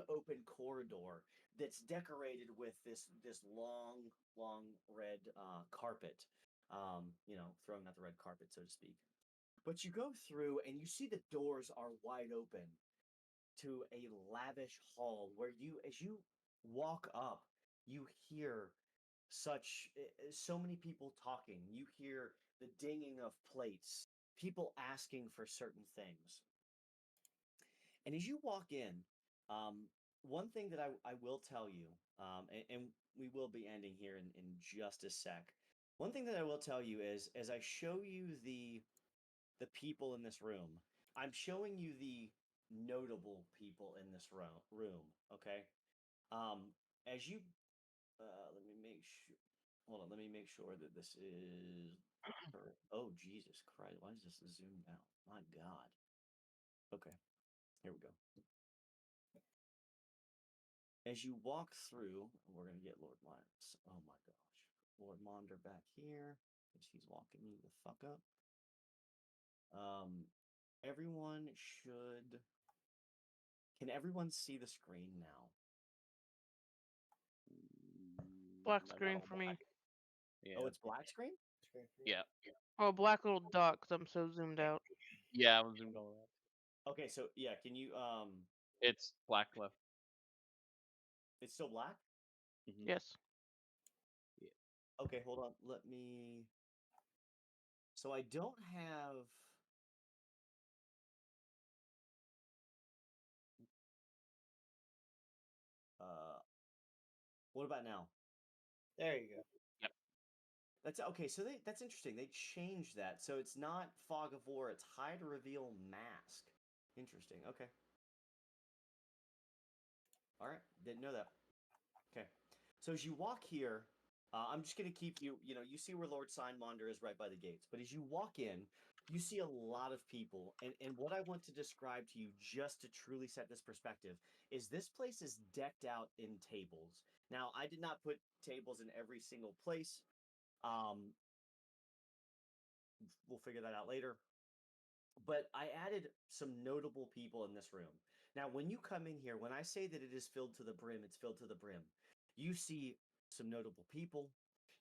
Speaker 1: open corridor that's decorated with this long red carpet, throwing out the red carpet, so to speak. But you go through and you see the doors are wide open to a lavish hall where as you walk up, you hear so many people talking. You hear the dinging of plates, people asking for certain things. And as you walk in, one thing that I will tell you, and we will be ending here in just a sec. One thing that I will tell you is, as I show you the people in this room, I'm showing you the notable people in this room. Okay. As you, let me make sure. Hold on. Let me make sure that this is. Oh Jesus Christ! Why is this zoomed out? My God. Okay. Here we go. As you walk through, we're gonna get Lord Myers. Oh my gosh, Lord Monder back here, as he's walking me the fuck up. Everyone should. Can everyone see the screen now?
Speaker 7: Black
Speaker 2: No,
Speaker 7: screen
Speaker 2: not all
Speaker 7: for me.
Speaker 2: black. Yeah.
Speaker 1: Oh, it's black screen?
Speaker 2: Yeah.
Speaker 7: Oh, black little dot because I'm so zoomed out.
Speaker 2: Yeah, I was zoomed all around.
Speaker 1: Okay, so yeah, can you
Speaker 2: It's black left.
Speaker 1: it's still black?
Speaker 2: Mhm.
Speaker 7: Yes.
Speaker 1: Okay, hold on. Let me. So I don't have. What about now?
Speaker 5: There you go.
Speaker 2: Yep.
Speaker 1: That's okay. So that's interesting. They changed that, so it's not Fog of War. It's Hide to Reveal Mask. Interesting. Okay. All right. Didn't know that. Okay. So as you walk here, I'm just gonna keep you. You see where Lord Signmonder is right by the gates. But as you walk in, you see a lot of people, and what I want to describe to you, just to truly set this perspective, is this place is decked out in tables. Now, I did not put tables in every single place. Um, we'll figure that out later. But I added some notable people in this room. Now, when you come in here, when I say that it is filled to the brim, it's filled to the brim. You see some notable people.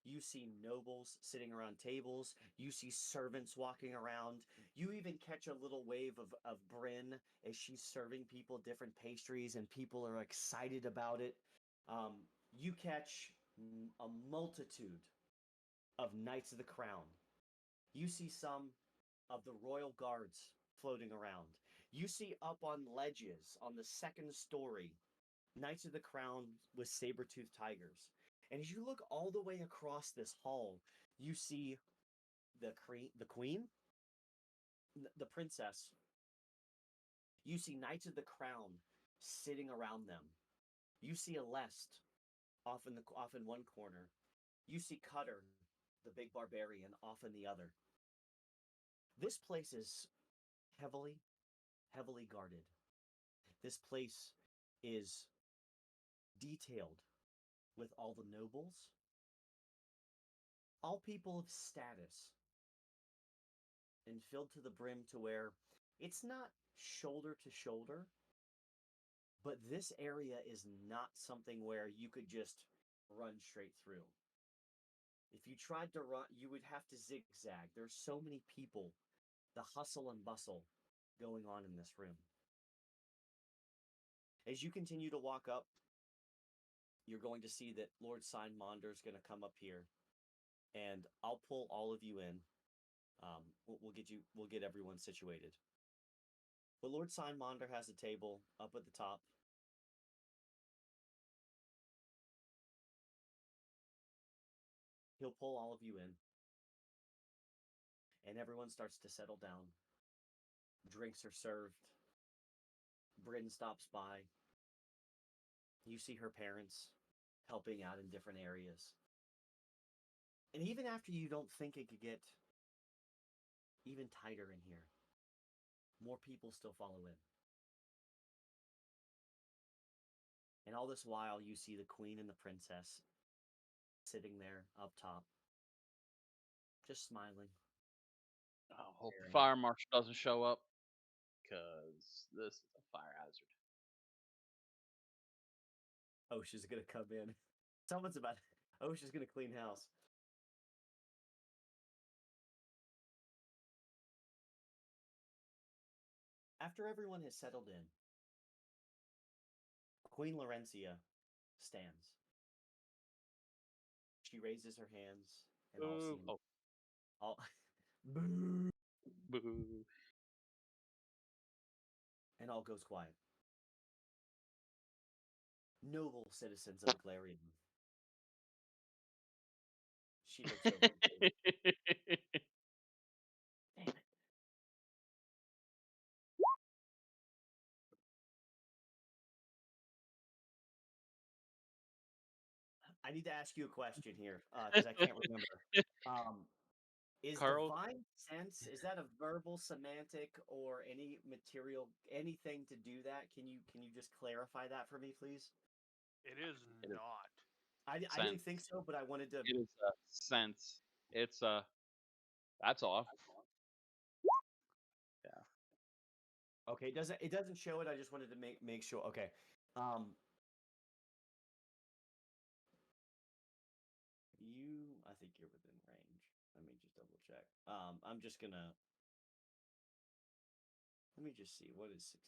Speaker 1: You see nobles sitting around tables. You see servants walking around. You even catch a little wave of Bryn as she's serving people different pastries, and people are excited about it. Um, you catch a multitude of Knights of the Crown. You see some of the royal guards floating around. You see up on ledges on the second story Knights of the Crown with saber-toothed tigers. And as you look all the way across this hall, you see the queen, the princess. You see Knights of the Crown sitting around them. You see Aleste off in one corner. You see Cutter, the big barbarian, off in the other. This place is heavily guarded. This place is detailed with all the nobles, all people of status, and filled to the brim to where it's not shoulder to shoulder, but this area is not something where you could just run straight through. If you tried to run, you would have to zigzag. There's so many people, the hustle and bustle going on in this room. As you continue to walk up, you're going to see that Lord Signmonder is going to come up here, and I'll pull all of you in. We'll get everyone situated. But Lord Signmonder has a table up at the top. He'll pull all of you in, and everyone starts to settle down. Drinks are served. Bryn stops by. You see her parents helping out in different areas. And even after you don't think it could get even tighter in here, more people still follow in. And all this while, you see the queen and the princess sitting there up top, just smiling.
Speaker 2: I hope the fire marshal doesn't show up, because this is a fire hazard.
Speaker 1: OSHA's gonna come in. Someone's about. OSHA's gonna clean house. After everyone has settled in, Queen Laurencia stands. She raises her hands, and all
Speaker 2: Boo.
Speaker 1: seem
Speaker 2: Oh,
Speaker 1: all boo,
Speaker 2: boo.
Speaker 1: and all goes quiet. Noble citizens of Glarian. She looks over. And says, damn it. I need to ask you a question here because I can't remember. Is
Speaker 2: Carl?
Speaker 1: divine sense, is that a verbal, semantic, or any material, anything to do that? Can you just clarify that for me, please?
Speaker 3: It is
Speaker 2: It is.
Speaker 3: not.
Speaker 1: I didn't think so, but I wanted to.
Speaker 2: It is a sense. It's a. That's all. Yeah.
Speaker 1: Okay, it doesn't show it. I just wanted to make sure. Okay. I think you're within range. Let me just double check. I'm just gonna. Let me just see. What is 60?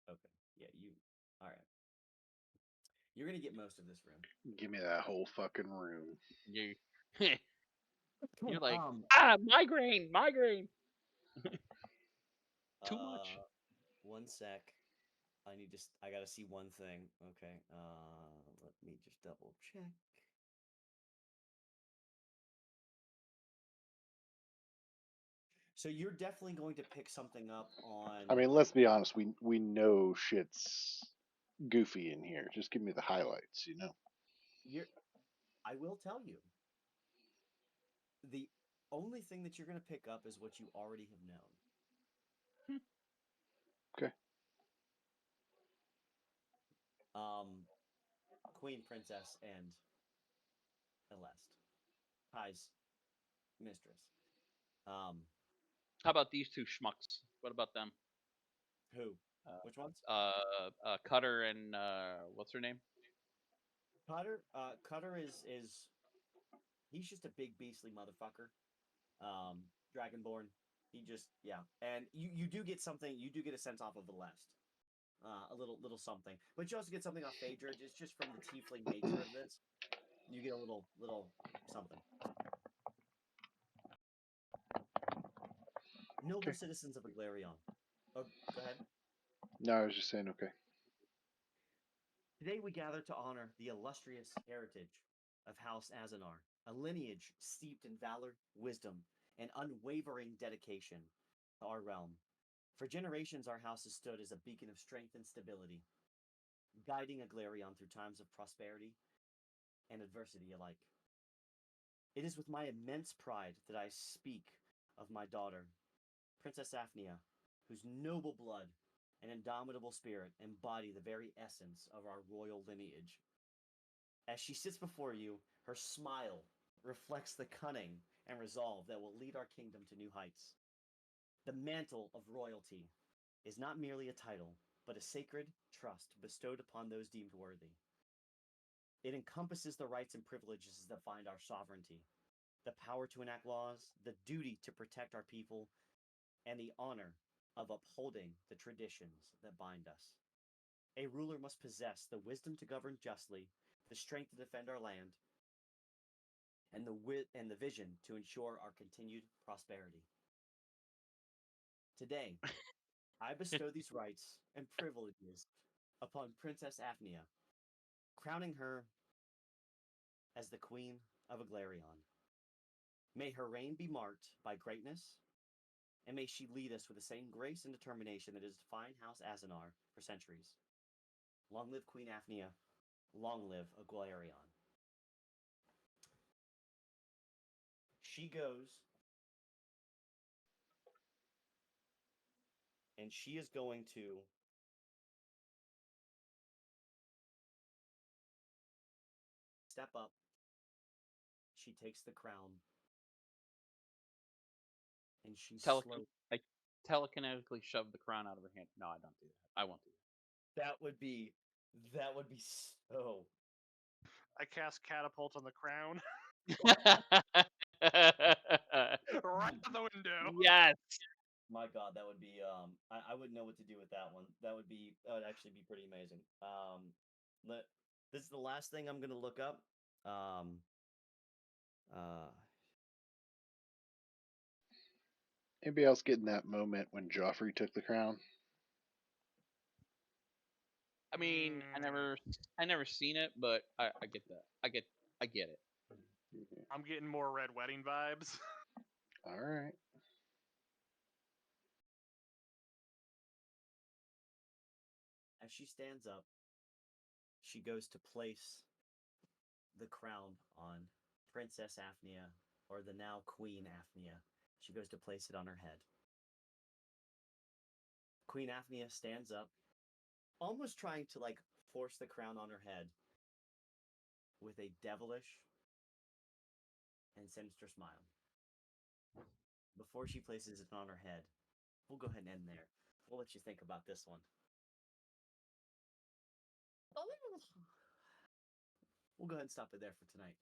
Speaker 1: Okay. Yeah, you. All right. You're gonna get most of this room.
Speaker 4: Give me that whole fucking room.
Speaker 2: You. You're like,
Speaker 1: Um,
Speaker 2: migraine. Too much.
Speaker 1: 1 sec. I gotta see one thing. Okay. Let me just double check. So you're definitely going to pick something up on.
Speaker 4: I mean, let's be honest. We know shit's goofy in here. Just give me the highlights, you know.
Speaker 1: I will tell you. The only thing that you're going to pick up is what you already have known.
Speaker 4: Okay.
Speaker 1: Queen, princess, and Aleste, Kai's mistress.
Speaker 2: How about these two schmucks? What about them?
Speaker 1: Who? Which ones?
Speaker 2: Cutter and what's her name?
Speaker 1: Cutter is he's just a big beastly motherfucker. Dragonborn. He just and you do get something. You do get a sense off of Aleste. a little something. But you also get something off Phaedra. It's just from the tiefling nature of this. You get a little something. Noble
Speaker 4: Okay.
Speaker 1: citizens of Aglarion. Oh, go ahead.
Speaker 4: No, I was just saying, okay.
Speaker 1: Today we gather to honor the illustrious heritage of House Azanar, a lineage steeped in valor, wisdom, and unwavering dedication to our realm. For generations, our house has stood as a beacon of strength and stability, guiding Aglarion through times of prosperity and adversity alike. It is with my immense pride that I speak of my daughter, Princess Aphnia, whose noble blood and indomitable spirit embody the very essence of our royal lineage. As she sits before you, her smile reflects the cunning and resolve that will lead our kingdom to new heights. The mantle of royalty is not merely a title, but a sacred trust bestowed upon those deemed worthy. It encompasses the rights and privileges that bind our sovereignty, the power to enact laws, the duty to protect our people, and the honor of upholding the traditions that bind us. A ruler must possess the wisdom to govern justly, the strength to defend our land, and the vision to ensure our continued prosperity. Today, I bestow these rights and privileges upon Princess Aphnia, crowning her as the Queen of Aglarion. May her reign be marked by greatness, and may she lead us with the same grace and determination that has defined House Azanar for centuries. Long live Queen Aphnia, long live Aglarion. She goes, and she is going to step up. She takes the crown, and she slowly.
Speaker 2: I telekinetically shove the crown out of her hand. No, I don't do that. I won't do
Speaker 1: That would be so.
Speaker 3: I cast catapult on the crown.
Speaker 2: that.
Speaker 3: Right out the window.
Speaker 2: Yes.
Speaker 1: My God, that would be I wouldn't know what to do with that one. That would actually be pretty amazing. This is the last thing I'm gonna look up. Uh,
Speaker 4: Anybody else get in that moment when Joffrey took the crown?
Speaker 2: I mean, I never seen it, but I get that. I get it.
Speaker 3: I'm getting more Red Wedding vibes.
Speaker 4: All right.
Speaker 1: as she stands up, she goes to place the crown on Princess Aphnia, or the now Queen Aphnia. She goes to place it on her head. Queen Aphnia stands up, almost trying to like force the crown on her head with a devilish and sinister smile. Before she places it on her head, we'll go ahead and end there. We'll let you think about this one. We'll go ahead and stop it there for tonight.